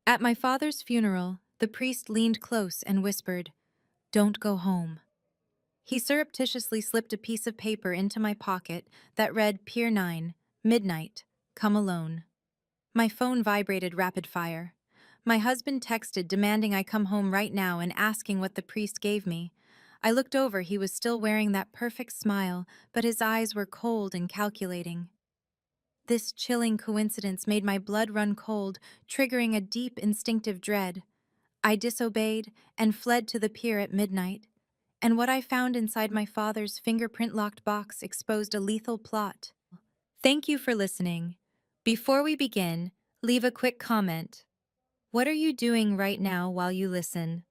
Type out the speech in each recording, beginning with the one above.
At my father's funeral, the priest leaned close and whispered, "Don't go home." He surreptitiously slipped a piece of paper into my pocket that read Pier 9, midnight, come alone. My phone vibrated rapid fire. My husband texted demanding I come home right now and asking what the priest gave me. I looked over, he was still wearing that perfect smile, but his eyes were cold and calculating. This chilling coincidence made my blood run cold, triggering a deep instinctive dread. I disobeyed and fled to the pier at midnight, and what I found inside my father's fingerprint-locked box exposed a lethal plot. Thank you for listening. Before we begin, leave a quick comment. What are you doing right now while you listen?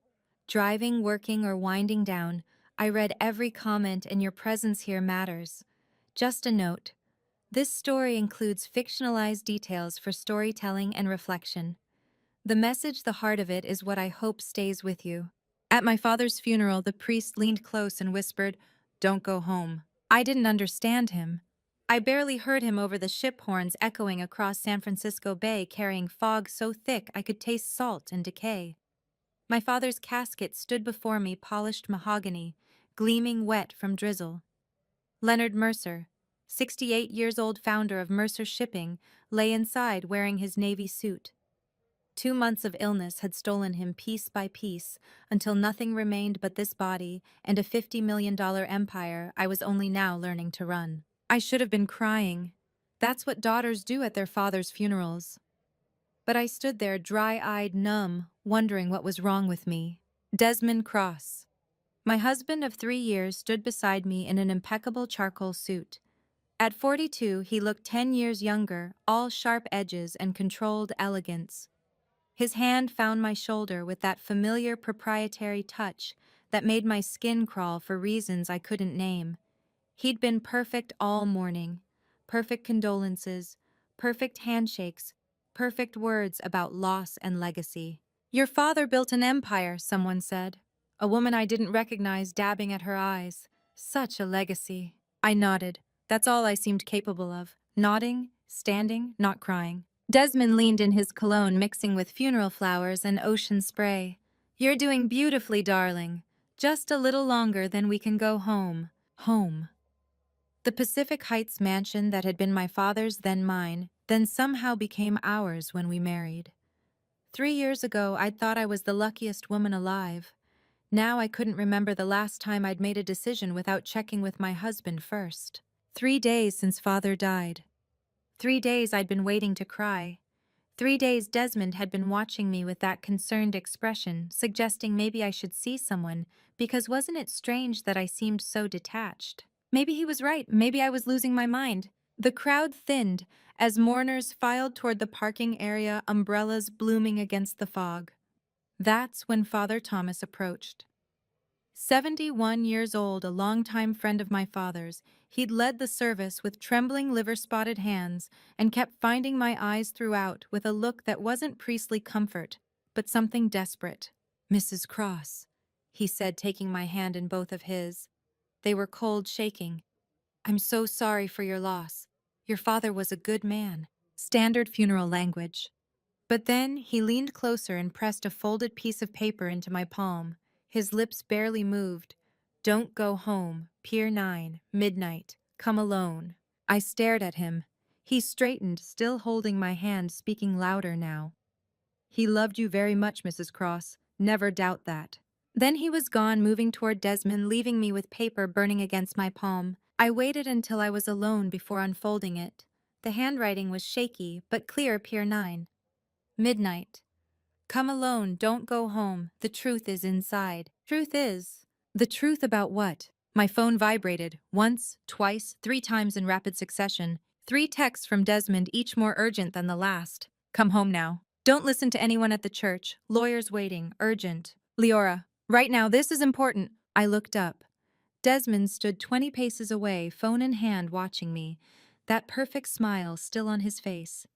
Driving, working, or winding down? I read every comment and your presence here matters. Just a note. This story includes fictionalized details for storytelling and reflection. The message, the heart of it, is what I hope stays with you. At my father's funeral, the priest leaned close and whispered, "Don't go home." I didn't understand him. I barely heard him over the ship horns echoing across San Francisco Bay, carrying fog so thick I could taste salt and decay. My father's casket stood before me, polished mahogany, gleaming wet from drizzle. Leonard Mercer, 68 years old, founder of Mercer Shipping, lay inside wearing his Navy suit. 2 months of illness had stolen him piece by piece until nothing remained but this body and a $50 million empire I was only now learning to run. I should have been crying. That's what daughters do at their father's funerals. But I stood there, dry-eyed, numb, wondering what was wrong with me. Desmond Cross, my husband of 3 years, stood beside me in an impeccable charcoal suit. At 42, he looked 10 years younger, all sharp edges and controlled elegance. His hand found my shoulder with that familiar proprietary touch that made my skin crawl for reasons I couldn't name. He'd been perfect all morning. Perfect condolences, perfect handshakes, perfect words about loss and legacy. "Your father built an empire," someone said. A woman I didn't recognize dabbing at her eyes. "Such a legacy." I nodded. That's all I seemed capable of. Nodding, standing, not crying. Desmond leaned in, his cologne mixing with funeral flowers and ocean spray. "You're doing beautifully, darling. Just a little longer, then we can go home." Home. The Pacific Heights mansion that had been my father's, then mine, then somehow became ours when we married. 3 years ago, I'd thought I was the luckiest woman alive. Now I couldn't remember the last time I'd made a decision without checking with my husband first. 3 days since father died. 3 days I'd been waiting to cry. 3 days Desmond had been watching me with that concerned expression, suggesting maybe I should see someone, because wasn't it strange that I seemed so detached? Maybe he was right, maybe I was losing my mind. The crowd thinned as mourners filed toward the parking area, umbrellas blooming against the fog. That's when Father Thomas approached. 71 years old, a longtime friend of my father's, he'd led the service with trembling liver-spotted hands and kept finding my eyes throughout with a look that wasn't priestly comfort, but something desperate. "Mrs. Cross," he said, taking my hand in both of his. They were cold, shaking. "I'm so sorry for your loss. Your father was a good man." Standard funeral language. But then he leaned closer and pressed a folded piece of paper into my palm. His lips barely moved. "Don't go home. Pier 9, midnight. Come alone." I stared at him. He straightened, still holding my hand, speaking louder now. "He loved you very much, Mrs. Cross. Never doubt that." Then he was gone, moving toward Desmond, leaving me with paper burning against my palm. I waited until I was alone before unfolding it. The handwriting was shaky, but clear. Pier 9. Midnight. Come alone, don't go home. The truth is inside. Truth is. The truth about what? My phone vibrated, once, twice, 3 times in rapid succession. 3 texts from Desmond, each more urgent than the last. "Come home now. Don't listen to anyone at the church. Lawyers waiting. Urgent. Leora. Right now, this is important." I looked up. Desmond stood 20 paces away, phone in hand, watching me, that perfect smile still on his face.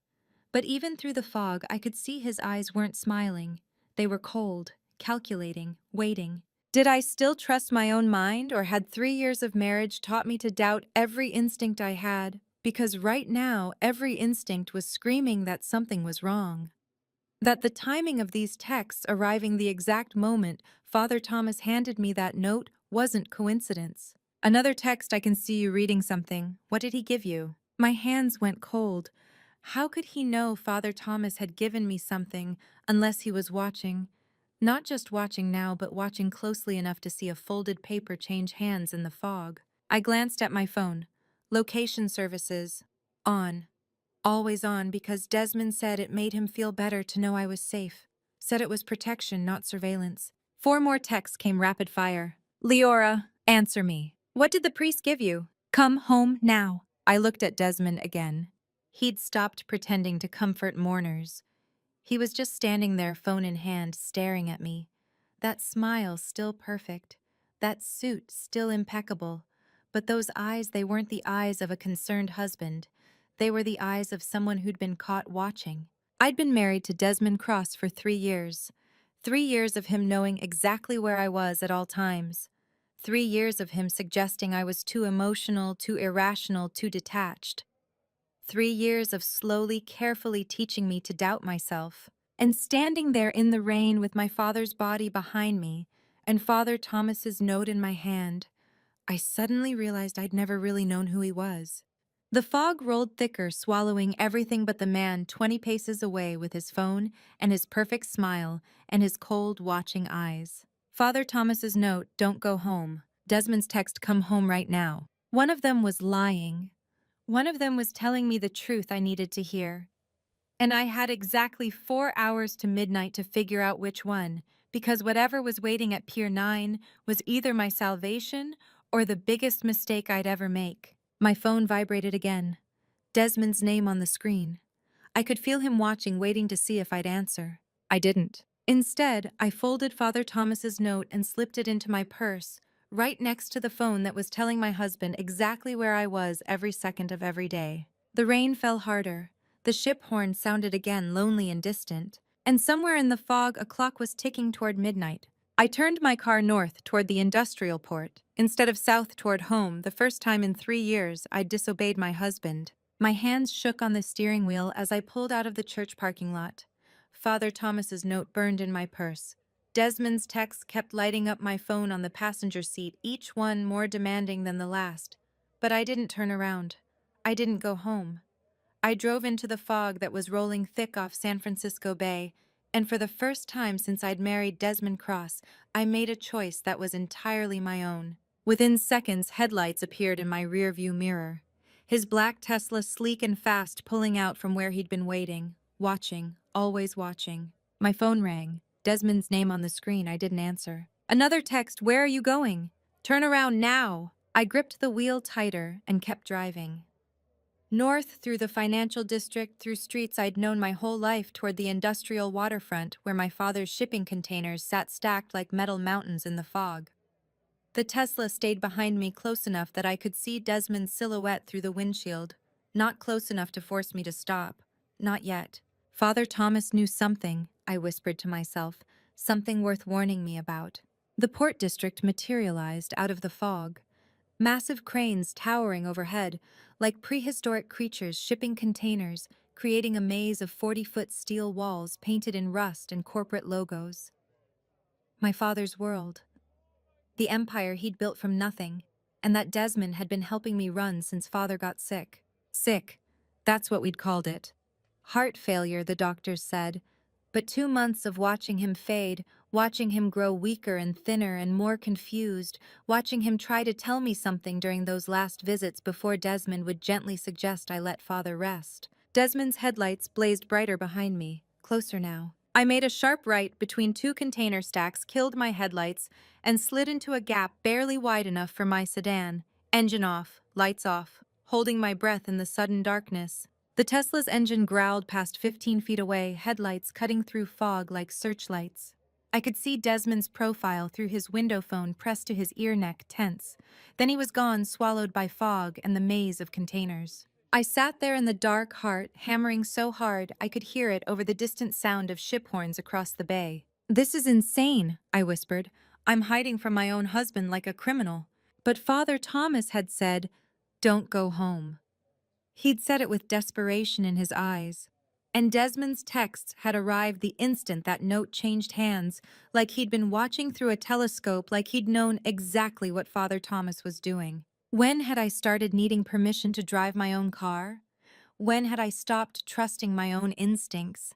But even through the fog, I could see his eyes weren't smiling. They were cold, calculating, waiting. Did I still trust my own mind, or had 3 years of marriage taught me to doubt every instinct I had? Because right now, every instinct was screaming that something was wrong. That the timing of these texts arriving the exact moment Father Thomas handed me that note wasn't coincidence. Another text, I can see you reading something. What did he give you? My hands went cold. How could he know Father Thomas had given me something unless he was watching? Not just watching now, but watching closely enough to see a folded paper change hands in the fog. I glanced at my phone. Location services. On. Always on because Desmond said it made him feel better to know I was safe. Said it was protection, not surveillance. 4 more texts came rapid fire. Leora, answer me. What did the priest give you? Come home now. I looked at Desmond again. He'd stopped pretending to comfort mourners. He was just standing there, phone in hand, staring at me. That smile still perfect. That suit still impeccable. But those eyes, they weren't the eyes of a concerned husband. They were the eyes of someone who'd been caught watching. I'd been married to Desmond Cross for 3 years. 3 years of him knowing exactly where I was at all times. 3 years of him suggesting I was too emotional, too irrational, too detached. 3 years of slowly, carefully teaching me to doubt myself. And standing there in the rain with my father's body behind me and Father Thomas's note in my hand, I suddenly realized I'd never really known who he was. The fog rolled thicker, swallowing everything but the man 20 paces away with his phone and his perfect smile and his cold, watching eyes. Father Thomas's note, don't go home. Desmond's text, come home right now. One of them was lying. One of them was telling me the truth I needed to hear. And I had exactly 4 hours to midnight to figure out which one, because whatever was waiting at Pier 9 was either my salvation or the biggest mistake I'd ever make. My phone vibrated again. Desmond's name on the screen. I could feel him watching, waiting to see if I'd answer. I didn't. Instead, I folded Father Thomas's note and slipped it into my purse, right next to the phone that was telling my husband exactly where I was every second of every day. The rain fell harder. The ship horn sounded again, lonely and distant. And somewhere in the fog, a clock was ticking toward midnight. I turned my car north toward the industrial port, instead of south toward home. The first time in 3 years I'd disobeyed my husband. My hands shook on the steering wheel as I pulled out of the church parking lot. Father Thomas's note burned in my purse. Desmond's texts kept lighting up my phone on the passenger seat, each one more demanding than the last. But I didn't turn around. I didn't go home. I drove into the fog that was rolling thick off San Francisco Bay, and for the first time since I'd married Desmond Cross, I made a choice that was entirely my own. Within seconds, headlights appeared in my rearview mirror. His black Tesla, sleek and fast, pulling out from where he'd been waiting, watching, always watching. My phone rang. Desmond's name on the screen. I didn't answer. Another text, where are you going? Turn around now. I gripped the wheel tighter and kept driving. North through the financial district, through streets I'd known my whole life, toward the industrial waterfront where my father's shipping containers sat stacked like metal mountains in the fog. The Tesla stayed behind me close enough that I could see Desmond's silhouette through the windshield, not close enough to force me to stop. Not yet. Father Thomas knew something, I whispered to myself, something worth warning me about. The port district materialized out of the fog. Massive cranes towering overhead, like prehistoric creatures shipping containers, creating a maze of 40-foot steel walls painted in rust and corporate logos. My father's world. The empire he'd built from nothing, and that Desmond had been helping me run since father got sick. Sick. That's what we'd called it. Heart failure, the doctors said. But 2 months of watching him fade, watching him grow weaker and thinner and more confused, watching him try to tell me something during those last visits before Desmond would gently suggest I let father rest. Desmond's headlights blazed brighter behind me, closer now. I made a sharp right between 2 container stacks, killed my headlights, and slid into a gap barely wide enough for my sedan. Engine off, lights off, holding my breath in the sudden darkness. The Tesla's engine growled past 15 feet away, headlights cutting through fog like searchlights. I could see Desmond's profile through his window phone pressed to his ear neck, tense. Then he was gone, swallowed by fog and the maze of containers. I sat there in the dark, heart hammering so hard I could hear it over the distant sound of ship horns across the bay. This is insane, I whispered. I'm hiding from my own husband like a criminal. But Father Thomas had said, don't go home. He'd said it with desperation in his eyes. And Desmond's texts had arrived the instant that note changed hands, like he'd been watching through a telescope, like he'd known exactly what Father Thomas was doing. When had I started needing permission to drive my own car? When had I stopped trusting my own instincts?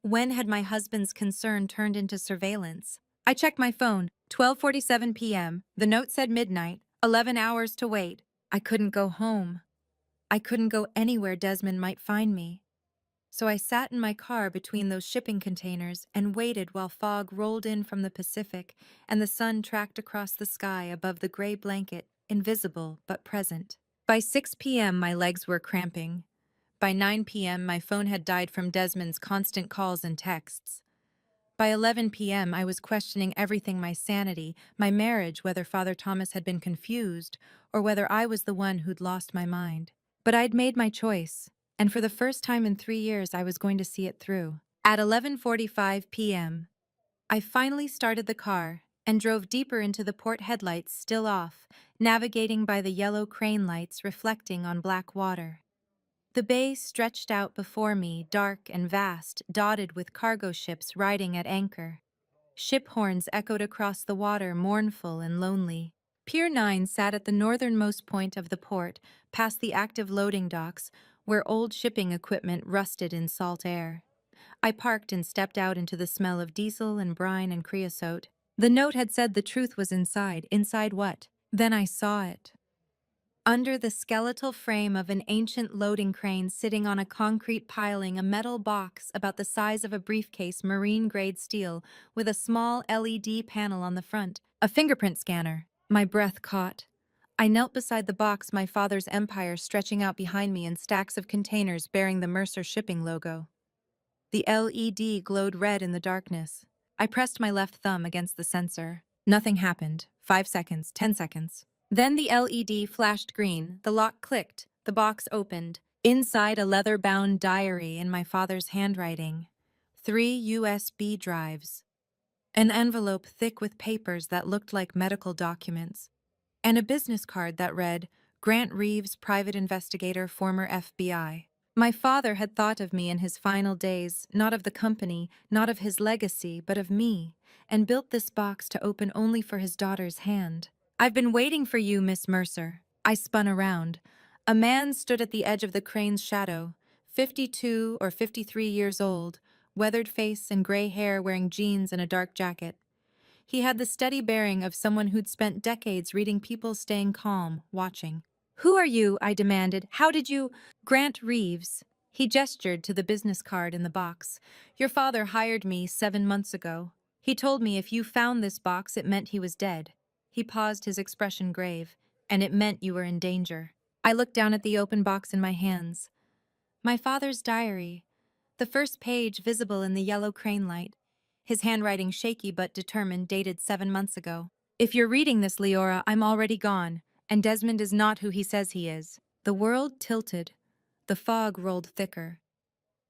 When had my husband's concern turned into surveillance? I checked my phone, 12:47 p.m. The note said midnight, 11 hours to wait. I couldn't go home. I couldn't go anywhere Desmond might find me. So I sat in my car between those shipping containers and waited while fog rolled in from the Pacific and the sun tracked across the sky above the gray blanket, invisible but present. By 6 p.m., my legs were cramping. By 9 p.m., my phone had died from Desmond's constant calls and texts. By 11 p.m., I was questioning everything: my sanity, my marriage, whether Father Thomas had been confused, or whether I was the one who'd lost my mind. But I'd made my choice, and for the first time in 3 years, I was going to see it through. At 11:45 p.m., I finally started the car and drove deeper into the port, headlights still off, navigating by the yellow crane lights reflecting on black water. The bay stretched out before me, dark and vast, dotted with cargo ships riding at anchor. Ship horns echoed across the water, mournful and lonely. Pier 9 sat at the northernmost point of the port, past the active loading docks, where old shipping equipment rusted in salt air. I parked and stepped out into the smell of diesel and brine and creosote. The note had said the truth was inside. Inside what? Then I saw it. Under the skeletal frame of an ancient loading crane sitting on a concrete piling, a metal box about the size of a briefcase, marine-grade steel, with a small LED panel on the front, a fingerprint scanner. My breath caught. I knelt beside the box, my father's empire stretching out behind me in stacks of containers bearing the Mercer shipping logo. The LED glowed red in the darkness. I pressed my left thumb against the sensor. Nothing happened. 5 seconds, 10 seconds. Then the LED flashed green, the lock clicked, the box opened. Inside, a leather-bound diary in my father's handwriting. 3 USB drives. An envelope thick with papers that looked like medical documents. And a business card that read, Grant Reeves, private investigator, former FBI. My father had thought of me in his final days, not of the company, not of his legacy, but of me, and built this box to open only for his daughter's hand. I've been waiting for you, Miss Mercer. I spun around. A man stood at the edge of the crane's shadow, 52 or 53 years old, weathered face and gray hair, wearing jeans and a dark jacket. He had the steady bearing of someone who'd spent decades reading people staying calm, watching. Who are you? I demanded. How did you— Grant Reeves. He gestured to the business card in the box. Your father hired me 7 months ago. He told me if you found this box, it meant he was dead. He paused, his expression grave. And it meant you were in danger. I looked down at the open box in my hands. My father's diary. The first page visible in the yellow crane light. His handwriting shaky but determined, dated 7 months ago. If you're reading this, Leora, I'm already gone, and Desmond is not who he says he is. The world tilted. The fog rolled thicker.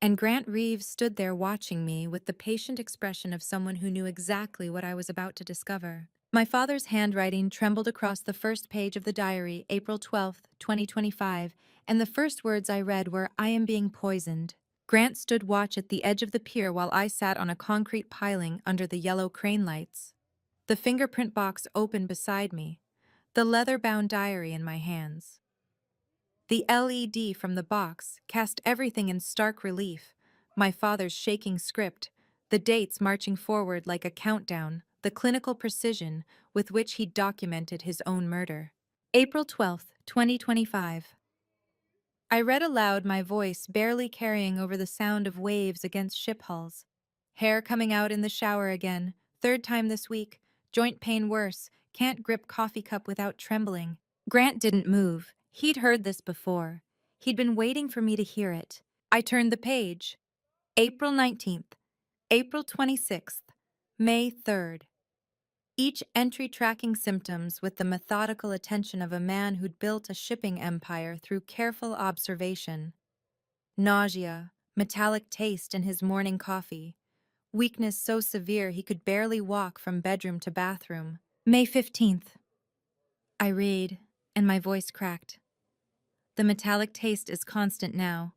And Grant Reeves stood there watching me with the patient expression of someone who knew exactly what I was about to discover. My father's handwriting trembled across the first page of the diary, April 12th, 2025, and the first words I read were, I am being poisoned. Grant stood watch at the edge of the pier while I sat on a concrete piling under the yellow crane lights. The fingerprint box opened beside me, the leather-bound diary in my hands. The LED from the box cast everything in stark relief. My father's shaking script, the dates marching forward like a countdown, the clinical precision with which he documented his own murder. April 12th, 2025. I read aloud, my voice barely carrying over the sound of waves against ship hulls. Hair coming out in the shower again, 3rd time this week, joint pain worse, can't grip coffee cup without trembling. Grant didn't move. He'd heard this before. He'd been waiting for me to hear it. I turned the page. April 19th, April 26th, May 3rd. Each entry tracking symptoms with the methodical attention of a man who'd built a shipping empire through careful observation. Nausea, metallic taste in his morning coffee. Weakness so severe he could barely walk from bedroom to bathroom. May 15th. I read, and my voice cracked. The metallic taste is constant now.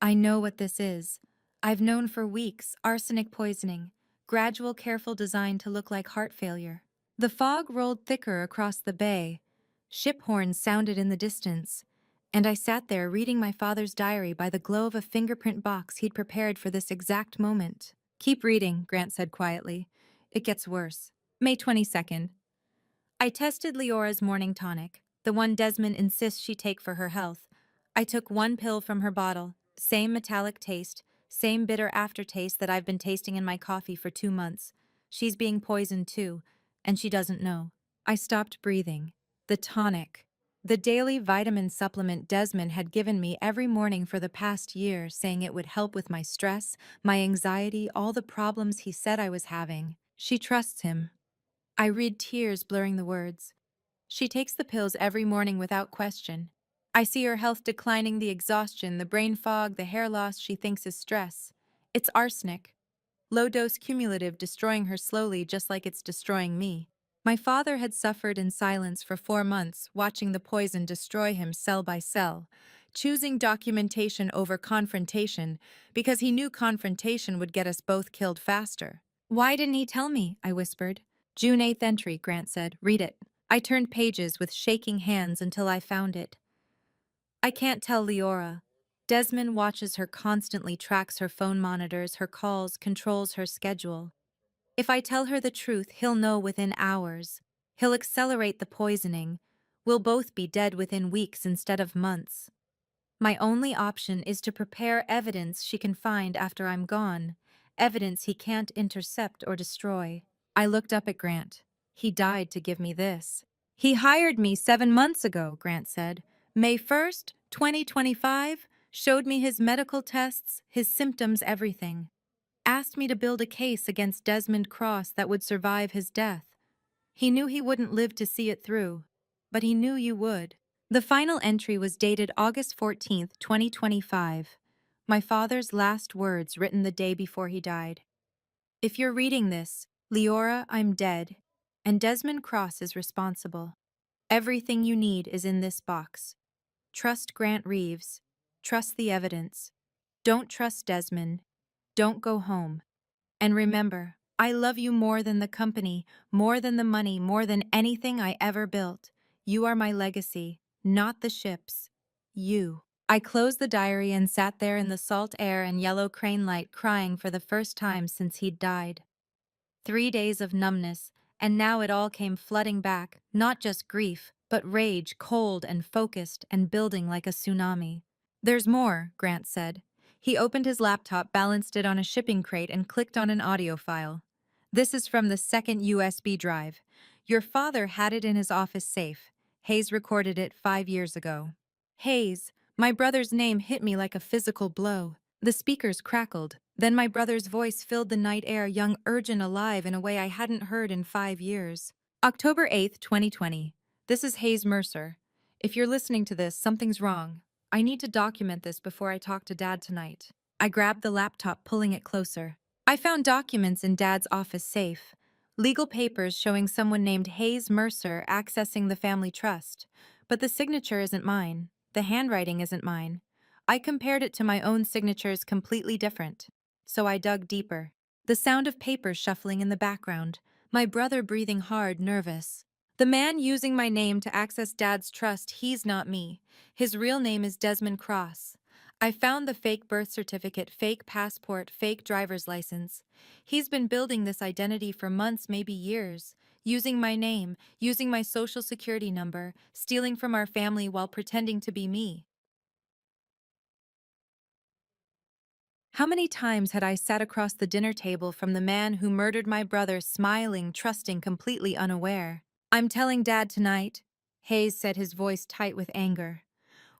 I know what this is. I've known for weeks arsenic poisoning, gradual careful design to look like heart failure. The fog rolled thicker across the bay. Ship horns sounded in the distance, and I sat there reading my father's diary by the glow of a fingerprint box he'd prepared for this exact moment. Keep reading, Grant said quietly. It gets worse. May 22nd. I tested Leora's morning tonic, the one Desmond insists she take for her health. I took one pill from her bottle, same metallic taste, same bitter aftertaste that I've been tasting in my coffee for 2 months. She's being poisoned too, and she doesn't know. I stopped breathing. The tonic, the daily vitamin supplement Desmond had given me every morning for the past year, saying it would help with my stress, my anxiety, all the problems he said I was having. She trusts him. I read tears blurring the words. She takes the pills every morning without question. I see her health declining, the exhaustion, the brain fog, the hair loss she thinks is stress. It's arsenic. Low dose cumulative, destroying her slowly just like it's destroying me. My father had suffered in silence for 4 months, watching the poison destroy him cell by cell, choosing documentation over confrontation because he knew confrontation would get us both killed faster. Why didn't he tell me? I whispered. June 8th entry, Grant said. Read it. I turned pages with shaking hands until I found it. I can't tell Leora. Desmond watches her constantly, tracks her phone, monitors her calls, controls her schedule. If I tell her the truth, he'll know within hours. He'll accelerate the poisoning. We'll both be dead within weeks instead of months. My only option is to prepare evidence she can find after I'm gone, evidence he can't intercept or destroy. I looked up at Grant. He died to give me this. He hired me 7 months ago, Grant said. May 1st, 2025, showed me his medical tests, his symptoms, everything. Asked me to build a case against Desmond Cross that would survive his death. He knew he wouldn't live to see it through, but he knew you would. The final entry was dated August 14th, 2025. My father's last words written the day before he died. If you're reading this, Leora, I'm dead, and Desmond Cross is responsible. Everything you need is in this box. Trust Grant Reeves. Trust the evidence. Don't trust Desmond. Don't go home. And remember, I love you more than the company, more than the money, more than anything I ever built. You are my legacy, not the ships. You. I closed the diary and sat there in the salt air and yellow crane light, crying for the first time since he'd died. 3 days of numbness, and now it all came flooding back, not just grief, but rage, cold and focused and building like a tsunami. There's more, Grant said. He opened his laptop, balanced it on a shipping crate, and clicked on an audio file. This is from the second USB drive. Your father had it in his office safe. Hayes recorded it 5 years ago. Hayes, my brother's name hit me like a physical blow. The speakers crackled. Then my brother's voice filled the night air, young, urgent, alive in a way I hadn't heard in 5 years. October 8th, 2020. This is Hayes Mercer. If you're listening to this, something's wrong. I need to document this before I talk to Dad tonight. I grabbed the laptop, pulling it closer. I found documents in Dad's office safe. Legal papers showing someone named Hayes Mercer accessing the family trust. But the signature isn't mine. The handwriting isn't mine. I compared it to my own signatures, completely different. So I dug deeper. The sound of paper shuffling in the background. My brother breathing hard, nervous. The man using my name to access Dad's trust, he's not me. His real name is Desmond Cross. I found the fake birth certificate, fake passport, fake driver's license. He's been building this identity for months, maybe years. Using my name, using my social security number, stealing from our family while pretending to be me. How many times had I sat across the dinner table from the man who murdered my brother, smiling, trusting, completely unaware? I'm telling Dad tonight, Hayes said, his voice tight with anger.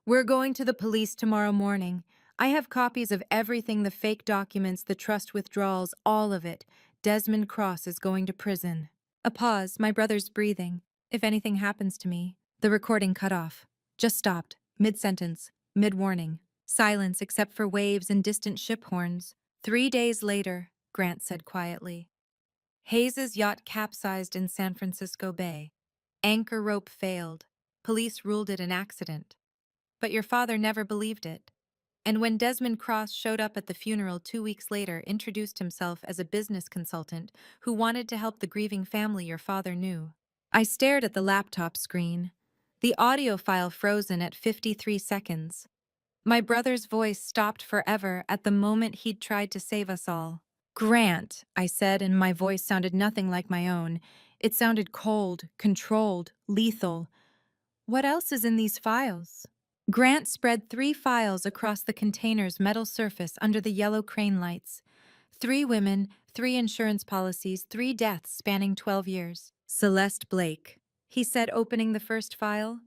We're going to the police tomorrow morning. I have copies of everything, the fake documents, the trust withdrawals, all of it. Desmond Cross is going to prison. A pause, my brother's breathing. If anything happens to me. The recording cut off. Just stopped. Mid-sentence. Mid-warning. Silence except for waves and distant ship horns. 3 days later, Grant said quietly. Hayes's yacht capsized in San Francisco Bay. Anchor rope failed. Police ruled it an accident. But your father never believed it. And when Desmond Cross showed up at the funeral 2 weeks later, introduced himself as a business consultant who wanted to help the grieving family your father knew. I stared at the laptop screen, the audio file frozen at 53 seconds. My brother's voice stopped forever at the moment he'd tried to save us all. Grant, I said, and my voice sounded nothing like my own. It sounded cold, controlled, lethal. What else is in these files? Grant spread 3 files across the container's metal surface under the yellow crane lights. 3 women, 3 insurance policies, 3 deaths spanning 12 years. Celeste Blake, he said, opening the first file.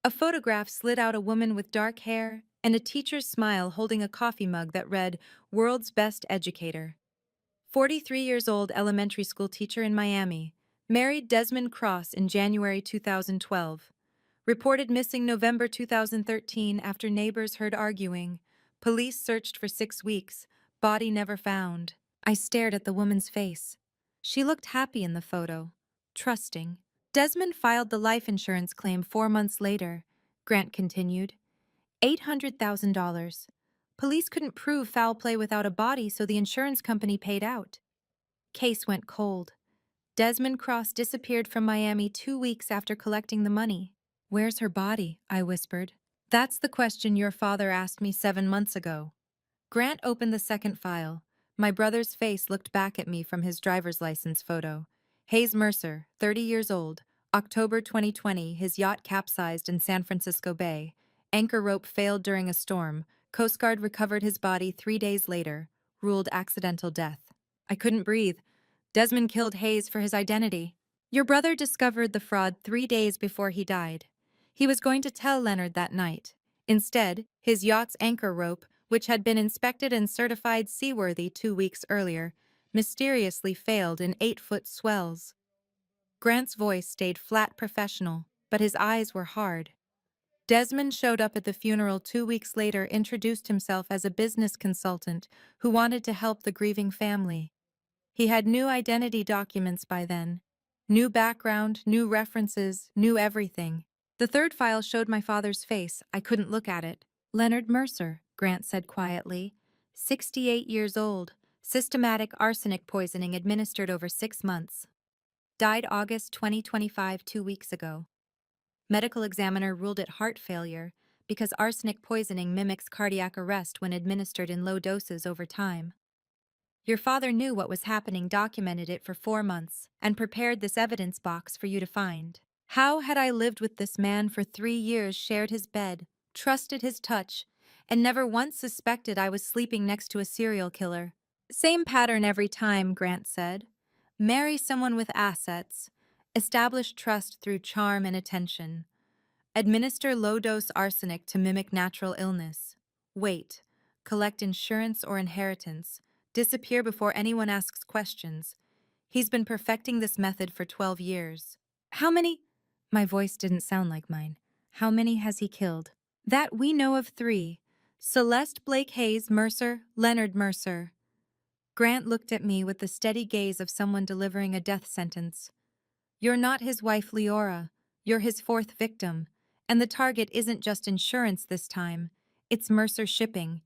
A photograph slid out, a woman with dark hair and a teacher's smile holding a coffee mug that read, World's Best Educator. 43 years old elementary school teacher in Miami. Married Desmond Cross in January 2012. Reported missing November 2013 after neighbors heard arguing. Police searched for 6 weeks. Body never found. I stared at the woman's face. She looked happy in the photo. Trusting. Desmond filed the life insurance claim 4 months later, Grant continued. $800,000. Police couldn't prove foul play without a body, so the insurance company paid out. Case went cold. Desmond Cross disappeared from Miami 2 weeks after collecting the money. Where's her body? I whispered. That's the question your father asked me 7 months ago. Grant opened the second file. My brother's face looked back at me from his driver's license photo. Hayes Mercer, 30 years old. October 2020, his yacht capsized in San Francisco Bay. Anchor rope failed during a storm. Coast Guard recovered his body 3 days later. Ruled accidental death. I couldn't breathe. Desmond killed Hayes for his identity. Your brother discovered the fraud 3 days before he died. He was going to tell Leonard that night. Instead, his yacht's anchor rope, which had been inspected and certified seaworthy 2 weeks earlier, mysteriously failed in 8-foot swells. Grant's voice stayed flat professional, but his eyes were hard. Desmond showed up at the funeral 2 weeks later, introduced himself as a business consultant who wanted to help the grieving family. He had new identity documents by then. New background, new references, new everything. The third file showed my father's face. I couldn't look at it. Leonard Mercer, Grant said quietly. 68 years old. Systematic arsenic poisoning administered over 6 months. Died August 2025, 2 weeks ago. Medical examiner ruled it heart failure because arsenic poisoning mimics cardiac arrest when administered in low doses over time. Your father knew what was happening, documented it for 4 months, and prepared this evidence box for you to find. How had I lived with this man for 3 years, shared his bed, trusted his touch, and never once suspected I was sleeping next to a serial killer? Same pattern every time, Grant said. Marry someone with assets. Establish trust through charm and attention. Administer low-dose arsenic to mimic natural illness. Wait. Collect insurance or inheritance. Disappear before anyone asks questions. He's been perfecting this method for 12 years. How many? My voice didn't sound like mine. How many has he killed? That we know of 3. Celeste Blake Hayes Mercer, Leonard Mercer. Grant looked at me with the steady gaze of someone delivering a death sentence. You're not his wife, Leora. You're his 4th victim. And the target isn't just insurance this time. It's Mercer Shipping.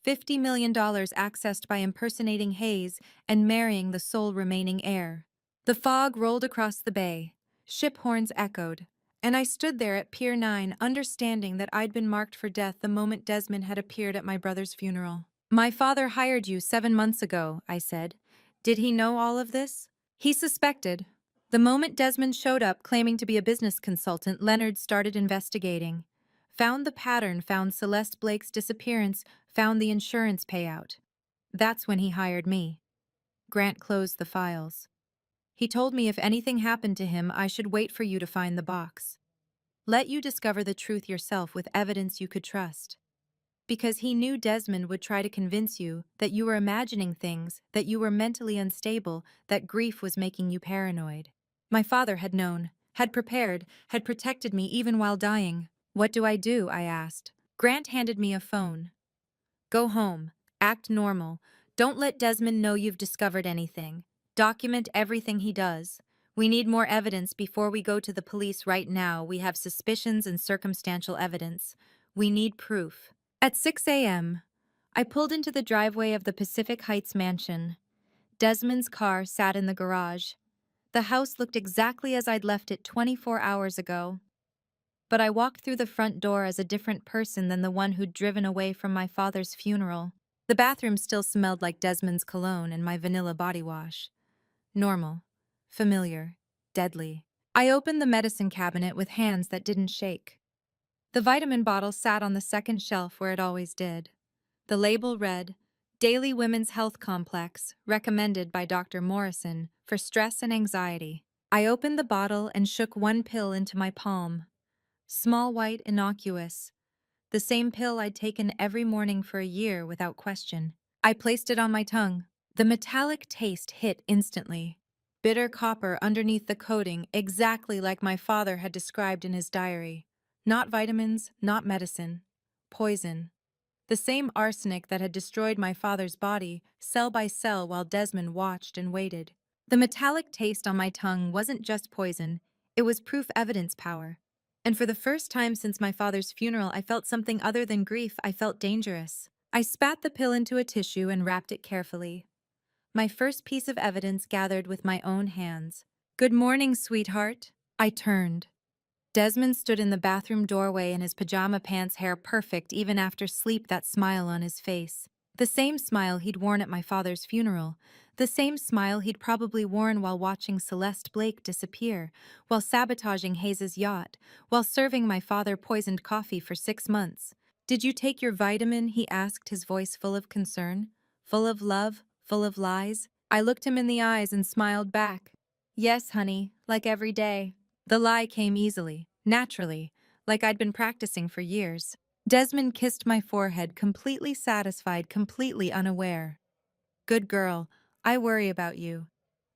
$50 million accessed by impersonating Hayes and marrying the sole remaining heir. The fog rolled across the bay. Ship horns echoed. And I stood there at Pier 9, understanding that I'd been marked for death the moment Desmond had appeared at my brother's funeral. My father hired you 7 months ago, I said. Did he know all of this? He suspected. The moment Desmond showed up claiming to be a business consultant, Leonard started investigating. Found the pattern, found Celeste Blake's disappearance, found the insurance payout. That's when he hired me. Grant closed the files. He told me if anything happened to him, I should wait for you to find the box. Let you discover the truth yourself with evidence you could trust. Because he knew Desmond would try to convince you that you were imagining things, that you were mentally unstable, that grief was making you paranoid. My father had known, had prepared, had protected me even while dying. What do? I asked. Grant handed me a phone. Go home. Act normal. Don't let Desmond know you've discovered anything. Document everything he does. We need more evidence before we go to the police right now. We have suspicions and circumstantial evidence. We need proof. At 6 a.m., I pulled into the driveway of the Pacific Heights mansion. Desmond's car sat in the garage. The house looked exactly as I'd left it 24 hours ago. But I walked through the front door as a different person than the one who'd driven away from my father's funeral. The bathroom still smelled like Desmond's cologne and my vanilla body wash. Normal, familiar, deadly. I opened the medicine cabinet with hands that didn't shake. The vitamin bottle sat on the second shelf where it always did. The label read, Daily Women's Health Complex, recommended by Dr. Morrison for stress and anxiety. I opened the bottle and shook one pill into my palm. Small, white, innocuous. The same pill I'd taken every morning for a year without question. I placed it on my tongue. The metallic taste hit instantly. Bitter copper underneath the coating, exactly like my father had described in his diary. Not vitamins, not medicine. Poison. The same arsenic that had destroyed my father's body, cell by cell, while Desmond watched and waited. The metallic taste on my tongue wasn't just poison, it was proof evidence power. And for the first time since my father's funeral, I felt something other than grief. I felt dangerous. I spat the pill into a tissue and wrapped it carefully. My first piece of evidence gathered with my own hands. Good morning, sweetheart. I turned. Desmond stood in the bathroom doorway in his pajama pants, hair perfect even after sleep, that smile on his face. The same smile he'd worn at my father's funeral. The same smile he'd probably worn while watching Celeste Blake disappear, while sabotaging Hayes's yacht, while serving my father poisoned coffee for 6 months. Did you take your vitamin? He asked, his voice full of concern, full of love, full of lies. I looked him in the eyes and smiled back. Yes, honey, like every day. The lie came easily, naturally, like I'd been practicing for years. Desmond kissed my forehead, completely satisfied, completely unaware. Good girl, I worry about you,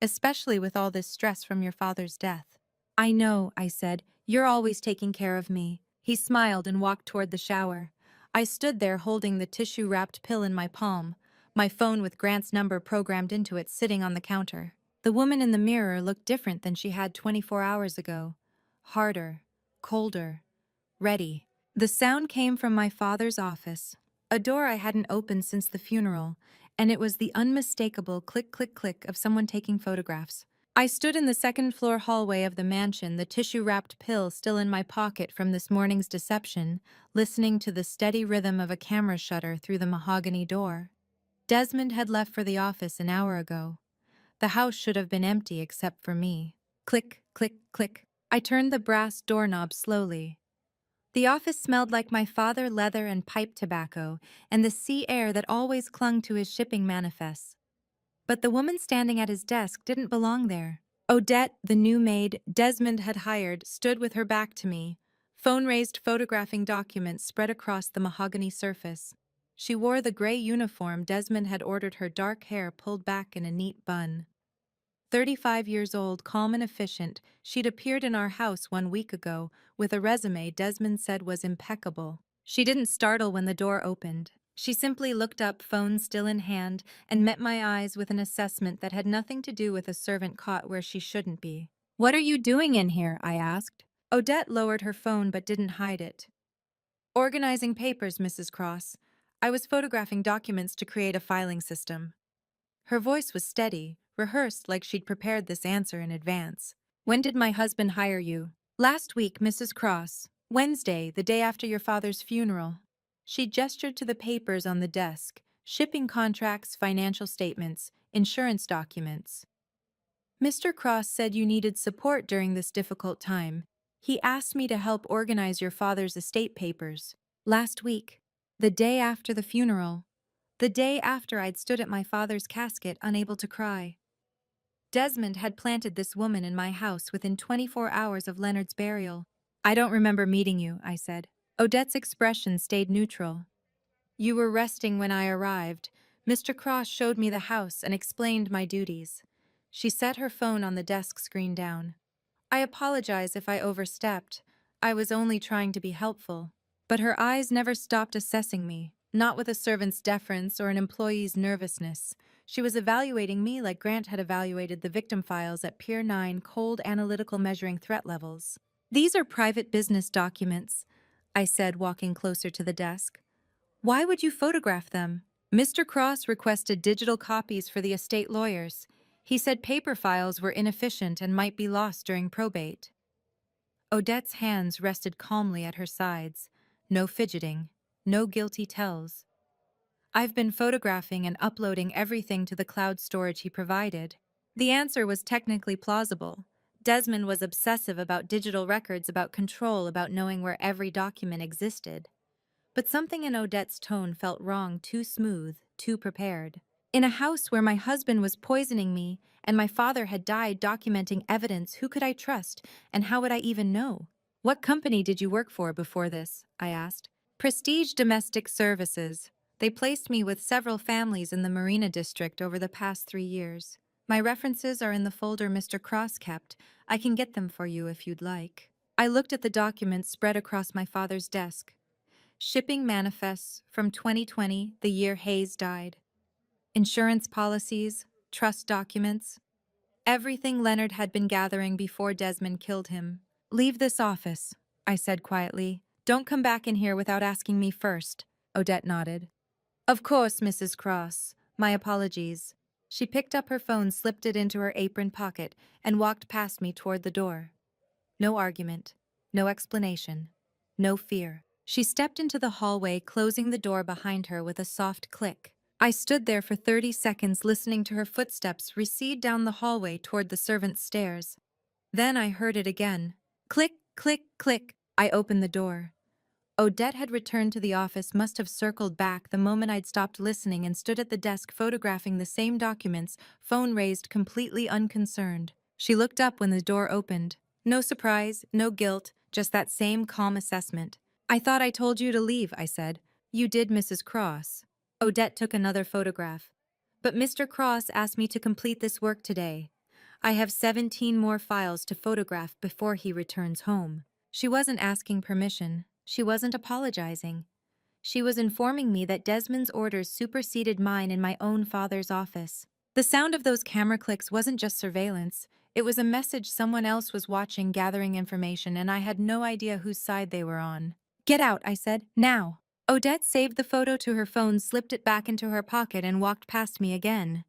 especially with all this stress from your father's death. I know, I said, you're always taking care of me. He smiled and walked toward the shower. I stood there holding the tissue-wrapped pill in my palm, my phone with Grant's number programmed into it sitting on the counter. The woman in the mirror looked different than she had 24 hours ago. Harder, colder, ready. The sound came from my father's office, a door I hadn't opened since the funeral, and it was the unmistakable click, click, click of someone taking photographs. I stood in the second-floor hallway of the mansion, the tissue-wrapped pill still in my pocket from this morning's deception, listening to the steady rhythm of a camera shutter through the mahogany door. Desmond had left for the office an hour ago. The house should have been empty except for me. Click, click, click. I turned the brass doorknob slowly. The office smelled like my father, leather, and pipe tobacco, and the sea air that always clung to his shipping manifests. But the woman standing at his desk didn't belong there. Odette, the new maid Desmond had hired, stood with her back to me, phone raised, photographing documents spread across the mahogany surface. She wore the gray uniform Desmond had ordered, her dark hair pulled back in a neat bun. 35 years old, calm and efficient, she'd appeared in our house 1 week ago with a resume Desmond said was impeccable. She didn't startle when the door opened. She simply looked up, phone still in hand, and met my eyes with an assessment that had nothing to do with a servant caught where she shouldn't be. "What are you doing in here?" I asked. Odette lowered her phone but didn't hide it. "Organizing papers, Mrs. Cross. I was photographing documents to create a filing system." Her voice was steady, rehearsed like she'd prepared this answer in advance. "When did my husband hire you?" "Last week, Mrs. Cross. Wednesday, the day after your father's funeral." She gestured to the papers on the desk, shipping contracts, financial statements, insurance documents. "Mr. Cross said you needed support during this difficult time. He asked me to help organize your father's estate papers. Last week, the day after the funeral. The day after I'd stood at my father's casket, unable to cry. Desmond had planted this woman in my house within 24 hours of Leonard's burial. "I don't remember meeting you," I said. Odette's expression stayed neutral. "You were resting when I arrived. Mr. Cross showed me the house and explained my duties." She set her phone on the desk screen down. "I apologize if I overstepped. I was only trying to be helpful." But her eyes never stopped assessing me, not with a servant's deference or an employee's nervousness. She was evaluating me like Grant had evaluated the victim files at Pier 9, cold, analytical, measuring threat levels. "These are private business documents," I said, walking closer to the desk. Why would you photograph them? Mr. Cross requested digital copies for the estate lawyers. He said paper files were inefficient and might be lost during probate. Odette's hands rested calmly at her sides. No fidgeting. No guilty tells. I've been photographing and uploading everything to the cloud storage he provided. The answer was technically plausible. Desmond was obsessive about digital records, about control, about knowing where every document existed. But something in Odette's tone felt wrong, too smooth, too prepared. In a house where my husband was poisoning me and my father had died documenting evidence, who could I trust and how would I even know? What company did you work for before this? I asked. Prestige Domestic Services. They placed me with several families in the Marina District over the past 3 years. My references are in the folder Mr. Cross kept. I can get them for you if you'd like. I looked at the documents spread across my father's desk. Shipping manifests from 2020, the year Hayes died. Insurance policies, trust documents. Everything Leonard had been gathering before Desmond killed him. Leave this office, I said quietly. Don't come back in here without asking me first. Odette nodded. Of course, Mrs. Cross. My apologies. She picked up her phone, slipped it into her apron pocket, and walked past me toward the door. No argument, no explanation, no fear. She stepped into the hallway, closing the door behind her with a soft click. I stood there for 30 seconds listening to her footsteps recede down the hallway toward the servants' stairs. Then I heard it again. Click, click, click. I opened the door. Odette had returned to the office, must have circled back the moment I'd stopped listening and stood at the desk photographing the same documents, phone raised, completely unconcerned. She looked up when the door opened. No surprise, no guilt, just that same calm assessment. I thought I told you to leave, I said. You did, Mrs. Cross. Odette took another photograph. But Mr. Cross asked me to complete this work today. I have 17 more files to photograph before he returns home. She wasn't asking permission. She wasn't apologizing. She was informing me that Desmond's orders superseded mine in my own father's office. The sound of those camera clicks wasn't just surveillance. It was a message someone else was watching, gathering information, and I had no idea whose side they were on. Get out, I said. Now. Odette saved the photo to her phone, slipped it back into her pocket, and walked past me again.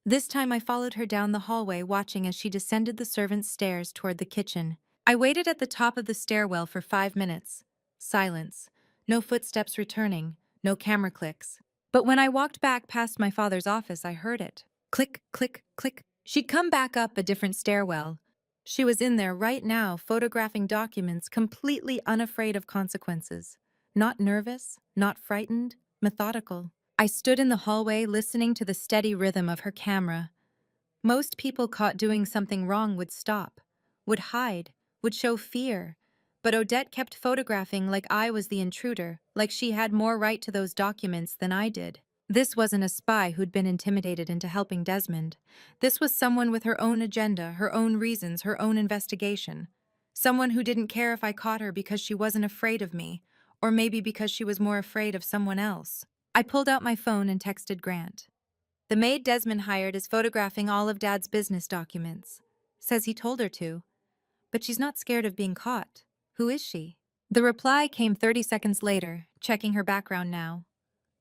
This time I followed her down the hallway, watching as she descended the servants' stairs toward the kitchen. I waited at the top of the stairwell for 5 minutes. Silence. No footsteps returning. No camera clicks. But when I walked back past my father's office, I heard it. Click, click, click. She'd come back up a different stairwell. She was in there right now, photographing documents, completely unafraid of consequences. Not nervous, not frightened, methodical. I stood in the hallway, listening to the steady rhythm of her camera. Most people caught doing something wrong would stop, would hide, would show fear. But Odette kept photographing like I was the intruder, like she had more right to those documents than I did. This wasn't a spy who'd been intimidated into helping Desmond. This was someone with her own agenda, her own reasons, her own investigation. Someone who didn't care if I caught her because she wasn't afraid of me, or maybe because she was more afraid of someone else. I pulled out my phone and texted Grant. The maid Desmond hired is photographing all of Dad's business documents. Says he told her to. But she's not scared of being caught. Who is she? The reply came 30 seconds later, checking her background now.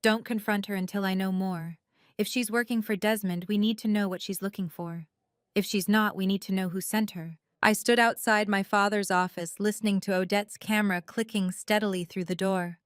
Don't confront her until I know more. If she's working for Desmond, we need to know what she's looking for. If she's not, we need to know who sent her. I stood outside my father's office, listening to Odette's camera clicking steadily through the door.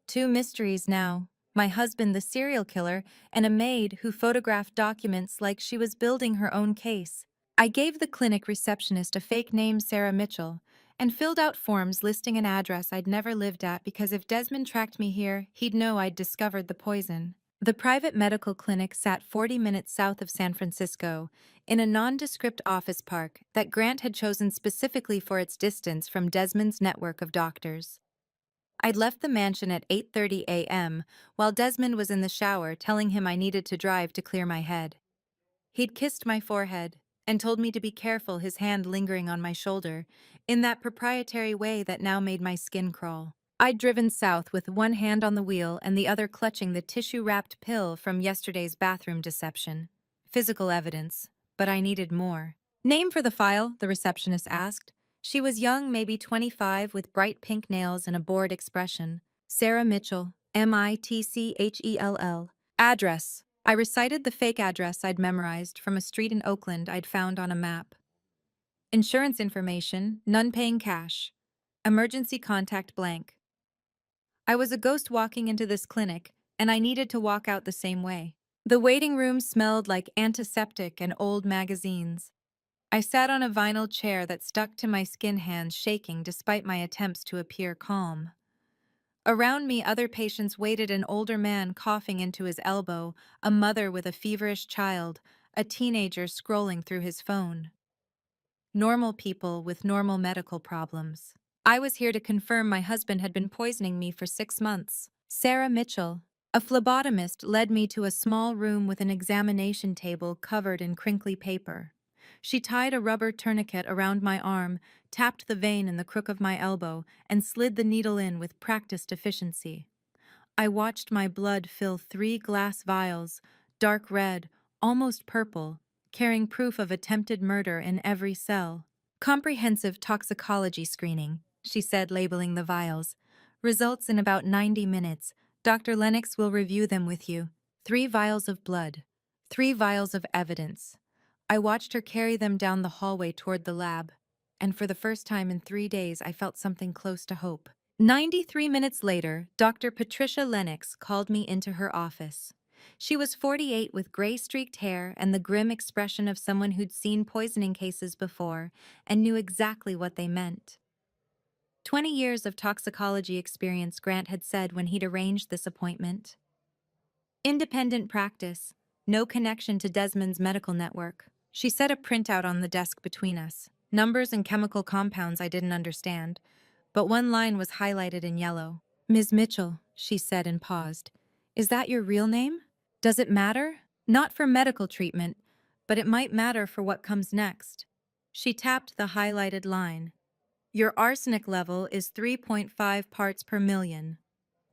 2 mysteries now. My husband, the serial killer, and a maid who photographed documents like she was building her own case. I gave the clinic receptionist a fake name, Sarah Mitchell, and filled out forms listing an address I'd never lived at because if Desmond tracked me here, he'd know I'd discovered the poison. The private medical clinic sat 40 minutes south of San Francisco, in a nondescript office park that Grant had chosen specifically for its distance from Desmond's network of doctors. I'd left the mansion at 8:30 a.m. while Desmond was in the shower, telling him I needed to drive to clear my head. He'd kissed my forehead and told me to be careful, his hand lingering on my shoulder, in that proprietary way that now made my skin crawl. I'd driven south with one hand on the wheel and the other clutching the tissue-wrapped pill from yesterday's bathroom deception. Physical evidence, but I needed more. Name for the file, the receptionist asked. She was young, maybe 25, with bright pink nails and a bored expression. Sarah Mitchell, Mitchell. Address. I recited the fake address I'd memorized from a street in Oakland I'd found on a map. Insurance information, none paying cash. Emergency contact blank. I was a ghost walking into this clinic, and I needed to walk out the same way. The waiting room smelled like antiseptic and old magazines. I sat on a vinyl chair that stuck to my skin hands, shaking despite my attempts to appear calm. Around me, other patients waited, an older man coughing into his elbow, a mother with a feverish child, a teenager scrolling through his phone. Normal people with normal medical problems. I was here to confirm my husband had been poisoning me for 6 months. Sarah Mitchell, a phlebotomist, led me to a small room with an examination table covered in crinkly paper. She tied a rubber tourniquet around my arm, tapped the vein in the crook of my elbow, and slid the needle in with practiced efficiency. I watched my blood fill 3 glass vials, dark red, almost purple, carrying proof of attempted murder in every cell. Comprehensive toxicology screening, she said, labeling the vials. Results in about 90 minutes. Dr. Lennox will review them with you. 3 vials of blood. 3 vials of evidence. I watched her carry them down the hallway toward the lab, and for the first time in 3 days I felt something close to hope. 93 minutes later, Dr. Patricia Lennox called me into her office. She was 48 with gray-streaked hair and the grim expression of someone who'd seen poisoning cases before and knew exactly what they meant. 20 years of toxicology experience, Grant had said when he'd arranged this appointment. Independent practice, no connection to Desmond's medical network. She set a printout on the desk between us, numbers and chemical compounds I didn't understand, but one line was highlighted in yellow. Ms. Mitchell, she said and paused. Is that your real name? Does it matter? Not for medical treatment, but it might matter for what comes next. She tapped the highlighted line. Your arsenic level is 3.5 parts per million.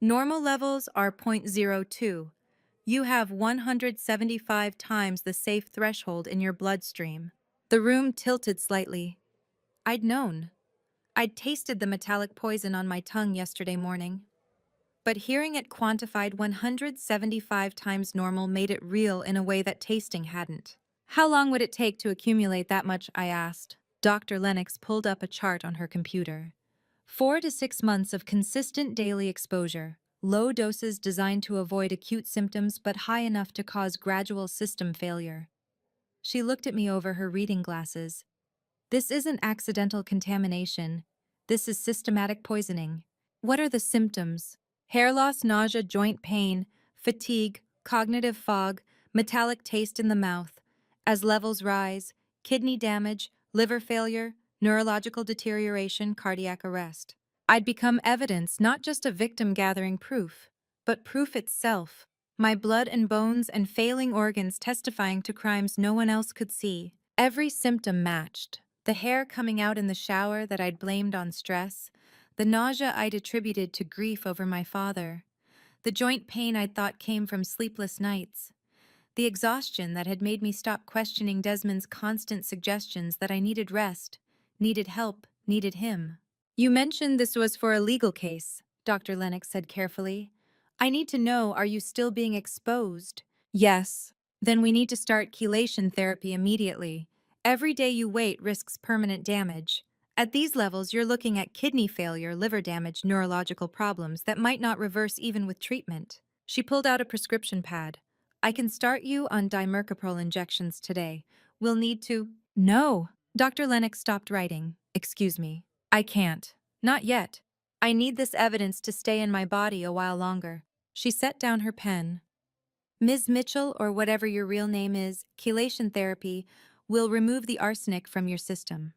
Normal levels are 0.02. You have 175 times the safe threshold in your bloodstream. The room tilted slightly. I'd known. I'd tasted the metallic poison on my tongue yesterday morning. But hearing it quantified 175 times normal made it real in a way that tasting hadn't. How long would it take to accumulate that much, I asked. Dr. Lennox pulled up a chart on her computer. 4 to 6 months of consistent daily exposure, low doses designed to avoid acute symptoms but high enough to cause gradual system failure. She looked at me over her reading glasses. This isn't accidental contamination. This is systematic poisoning. What are the symptoms? Hair loss, nausea, joint pain, fatigue, cognitive fog, metallic taste in the mouth. As levels rise, kidney damage, liver failure, neurological deterioration, cardiac arrest. I'd become evidence, not just a victim gathering proof, but proof itself. My blood and bones and failing organs testifying to crimes no one else could see. Every symptom matched. The hair coming out in the shower that I'd blamed on stress, the nausea I'd attributed to grief over my father, the joint pain I'd thought came from sleepless nights, the exhaustion that had made me stop questioning Desmond's constant suggestions that I needed rest, needed help, needed him. You mentioned this was for a legal case, Dr. Lennox said carefully. I need to know, are you still being exposed? Yes. Then we need to start chelation therapy immediately. Every day you wait risks permanent damage. At these levels, you're looking at kidney failure, liver damage, neurological problems that might not reverse even with treatment. She pulled out a prescription pad. I can start you on dimercaprol injections today. We'll need to... No. Dr. Lennox stopped writing. Excuse me. I can't. Not yet. I need this evidence to stay in my body a while longer. She set down her pen. Ms. Mitchell, or whatever your real name is, chelation therapy will remove the arsenic from your system.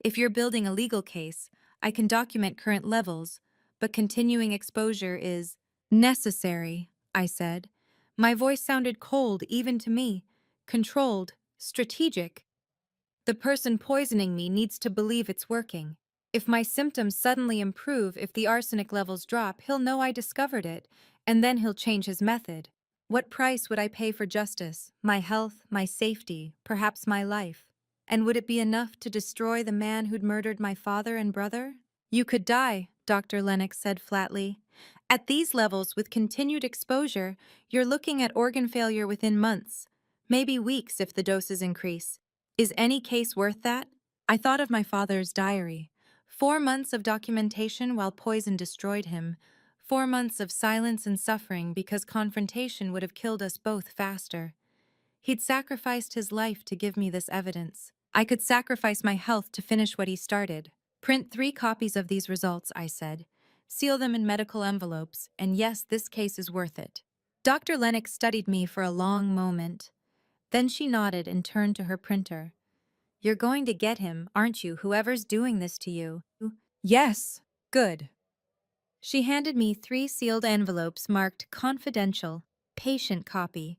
If you're building a legal case, I can document current levels, but continuing exposure is necessary, I said. My voice sounded cold even to me, controlled, strategic. The person poisoning me needs to believe it's working. If my symptoms suddenly improve, if the arsenic levels drop, he'll know I discovered it, and then he'll change his method. What price would I pay for justice? My health, my safety, perhaps my life? And would it be enough to destroy the man who'd murdered my father and brother? You could die, Dr. Lennox said flatly. At these levels, with continued exposure, you're looking at organ failure within months, maybe weeks if the doses increase. Is any case worth that? I thought of my father's diary. 4 months of documentation while poison destroyed him. 4 months of silence and suffering because confrontation would have killed us both faster. He'd sacrificed his life to give me this evidence. I could sacrifice my health to finish what he started. Print 3 copies of these results, I said. Seal them in medical envelopes, and yes, this case is worth it. Dr. Lennox studied me for a long moment. Then she nodded and turned to her printer. You're going to get him, aren't you, whoever's doing this to you? Yes. Good. She handed me 3 sealed envelopes marked confidential, patient copy.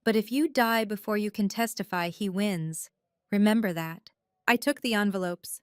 But if you die before you can testify, he wins. Remember that. I took the envelopes.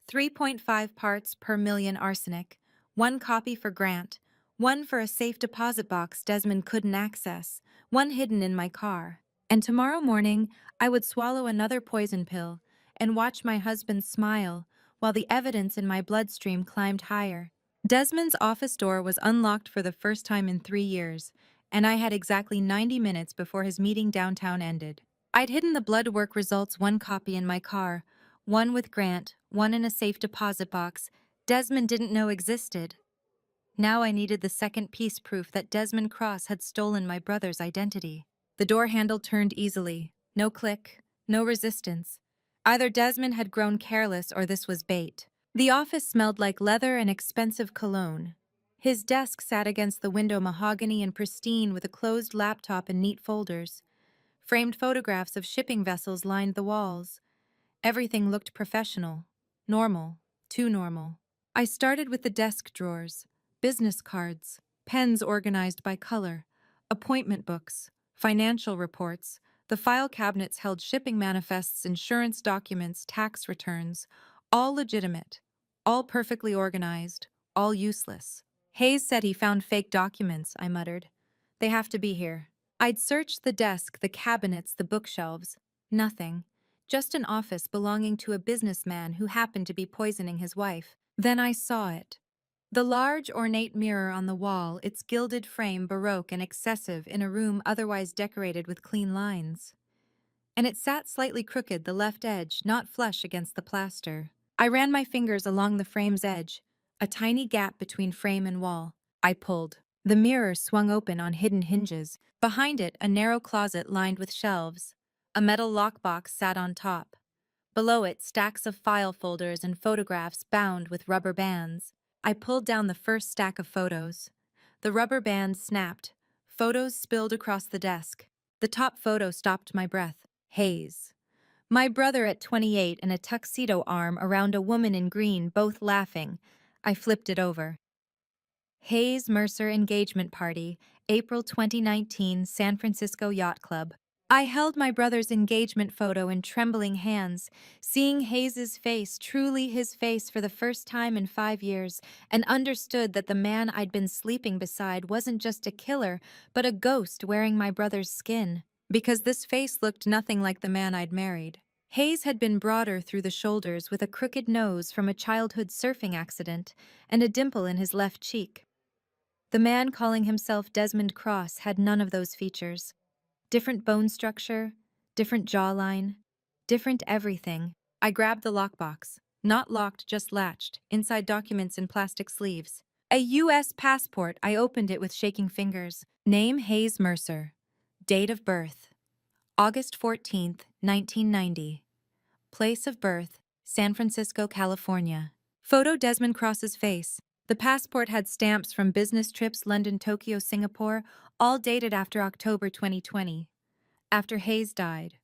3.5 parts per million arsenic, 1 copy for Grant, 1 for a safe deposit box Desmond couldn't access, 1 hidden in my car. And tomorrow morning, I would swallow another poison pill and watch my husband smile while the evidence in my bloodstream climbed higher. Desmond's office door was unlocked for the first time in 3 years, and I had exactly 90 minutes before his meeting downtown ended. I'd hidden the blood work results 1 copy in my car, 1 with Grant, 1 in a safe deposit box Desmond didn't know existed. Now I needed the second piece proof that Desmond Cross had stolen my brother's identity. The door handle turned easily. No click, no resistance. Either Desmond had grown careless or this was bait. The office smelled like leather and expensive cologne. His desk sat against the window, mahogany and pristine, with a closed laptop and neat folders. Framed photographs of shipping vessels lined the walls. Everything looked professional, normal, too normal. I started with the desk drawers, business cards, pens organized by color, appointment books, financial reports. The file cabinets held shipping manifests, insurance documents, tax returns, all legitimate, all perfectly organized, all useless. Hayes said he found fake documents, I muttered. They have to be here. I'd searched the desk, the cabinets, the bookshelves. Nothing. Just an office belonging to a businessman who happened to be poisoning his wife. Then I saw it. The large, ornate mirror on the wall, its gilded frame baroque and excessive in a room otherwise decorated with clean lines. And it sat slightly crooked, the left edge, not flush against the plaster. I ran my fingers along the frame's edge, a tiny gap between frame and wall. I pulled. The mirror swung open on hidden hinges. Behind it, a narrow closet lined with shelves. A metal lockbox sat on top. Below it, stacks of file folders and photographs bound with rubber bands. I pulled down the first stack of photos. The rubber bands snapped. Photos spilled across the desk. The top photo stopped my breath. Hayes. My brother at 28 and a tuxedo arm around a woman in green, both laughing. I flipped it over. Hayes Mercer Engagement Party, April 2019, San Francisco Yacht Club. I held my brother's engagement photo in trembling hands, seeing Hayes's face, truly his face for the first time in 5 years, and understood that the man I'd been sleeping beside wasn't just a killer, but a ghost wearing my brother's skin. Because this face looked nothing like the man I'd married. Hayes had been broader through the shoulders, with a crooked nose from a childhood surfing accident and a dimple in his left cheek. The man calling himself Desmond Cross had none of those features. Different bone structure, different jawline, different everything. I grabbed the lockbox. Not locked, just latched, inside documents in plastic sleeves. A U.S. passport. I opened it with shaking fingers. Name Hayes Mercer. Date of birth August 14th, 1990. Place of birth San Francisco, California. Photo Desmond Cross's face. The passport had stamps from business trips London, Tokyo, Singapore, all dated after October 2020. After Hayes died.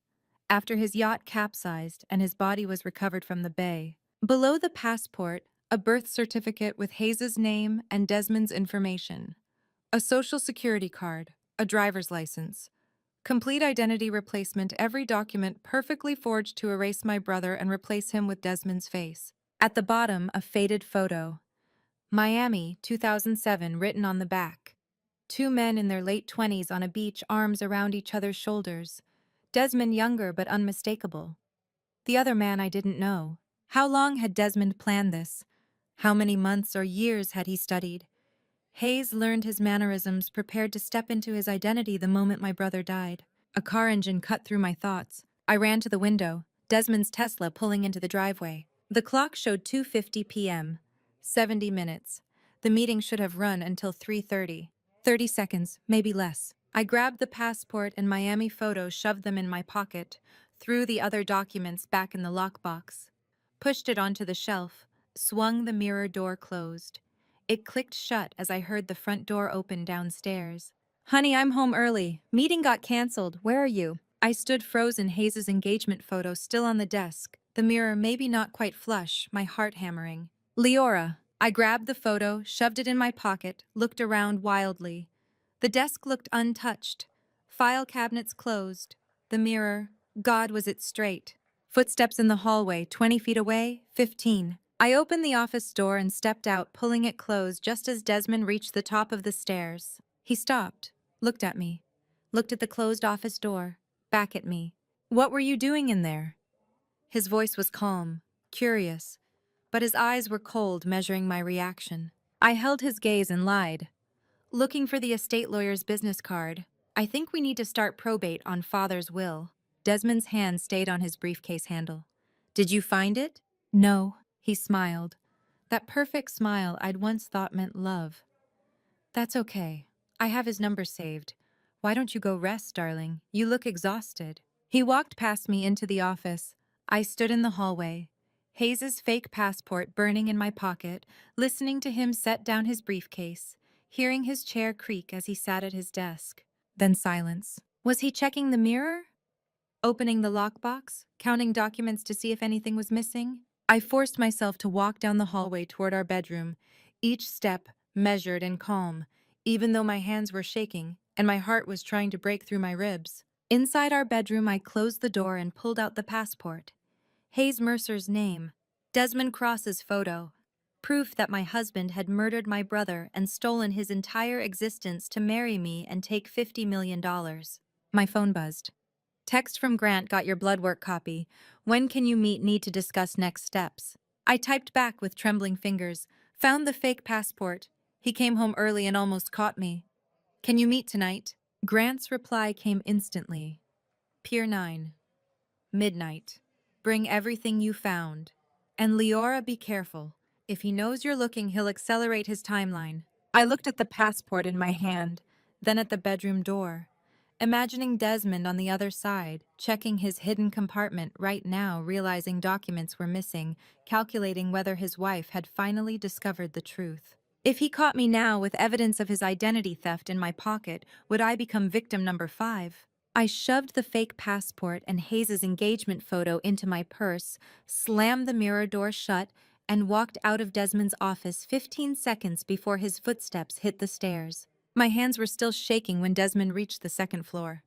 After his yacht capsized and his body was recovered from the bay. Below the passport, a birth certificate with Hayes's name and Desmond's information. A social security card, a driver's license. Complete identity replacement, every document perfectly forged to erase my brother and replace him with Desmond's face. At the bottom, a faded photo. Miami, 2007, written on the back. 2 men in their late 20s on a beach, arms around each other's shoulders. Desmond younger but unmistakable. The other man I didn't know. How long had Desmond planned this? How many months or years had he studied? Hayes learned his mannerisms, prepared to step into his identity the moment my brother died. A car engine cut through my thoughts. I ran to the window, Desmond's Tesla pulling into the driveway. The clock showed 2:50 p.m. 70 minutes. The meeting should have run until 3:30. 30 seconds, maybe less. I grabbed the passport and Miami photos, shoved them in my pocket, threw the other documents back in the lockbox, pushed it onto the shelf, swung the mirror door closed. It clicked shut as I heard the front door open downstairs. Honey, I'm home early. Meeting got canceled. Where are you? I stood frozen, Hayes's engagement photo still on the desk, the mirror maybe not quite flush, my heart hammering. Leora. I grabbed the photo, shoved it in my pocket, looked around wildly. The desk looked untouched. File cabinets closed. The mirror, God, was it straight. Footsteps in the hallway, 20 feet away, 15. I opened the office door and stepped out, pulling it closed just as Desmond reached the top of the stairs. He stopped, looked at me, looked at the closed office door, back at me. What were you doing in there? His voice was calm, curious, but his eyes were cold, measuring my reaction. I held his gaze and lied. Looking for the estate lawyer's business card. I think we need to start probate on father's will. Desmond's hand stayed on his briefcase handle. Did you find it? No, he smiled. That perfect smile I'd once thought meant love. That's okay. I have his number saved. Why don't you go rest, darling? You look exhausted. He walked past me into the office. I stood in the hallway, Hayes's fake passport burning in my pocket, listening to him set down his briefcase, hearing his chair creak as he sat at his desk. Then silence. Was he checking the mirror? Opening the lockbox? Counting documents to see if anything was missing? I forced myself to walk down the hallway toward our bedroom, each step measured and calm, even though my hands were shaking and my heart was trying to break through my ribs. Inside our bedroom, I closed the door and pulled out the passport. Hayes Mercer's name, Desmond Cross's photo, proof that my husband had murdered my brother and stolen his entire existence to marry me and take $50 million. My phone buzzed. Text from Grant, got your blood work copy. When can you meet? Need to discuss next steps. I typed back with trembling fingers. Found the fake passport. He came home early and almost caught me. Can you meet tonight? Grant's reply came instantly. Pier 9. Midnight. Bring everything you found. And Leora, be careful. If he knows you're looking, he'll accelerate his timeline. I looked at the passport in my hand, then at the bedroom door, imagining Desmond on the other side, checking his hidden compartment right now, realizing documents were missing, calculating whether his wife had finally discovered the truth. If he caught me now with evidence of his identity theft in my pocket, would I become victim number 5? I shoved the fake passport and Hayes's engagement photo into my purse, slammed the mirror door shut, and walked out of Desmond's office 15 seconds before his footsteps hit the stairs. My hands were still shaking when Desmond reached the second floor.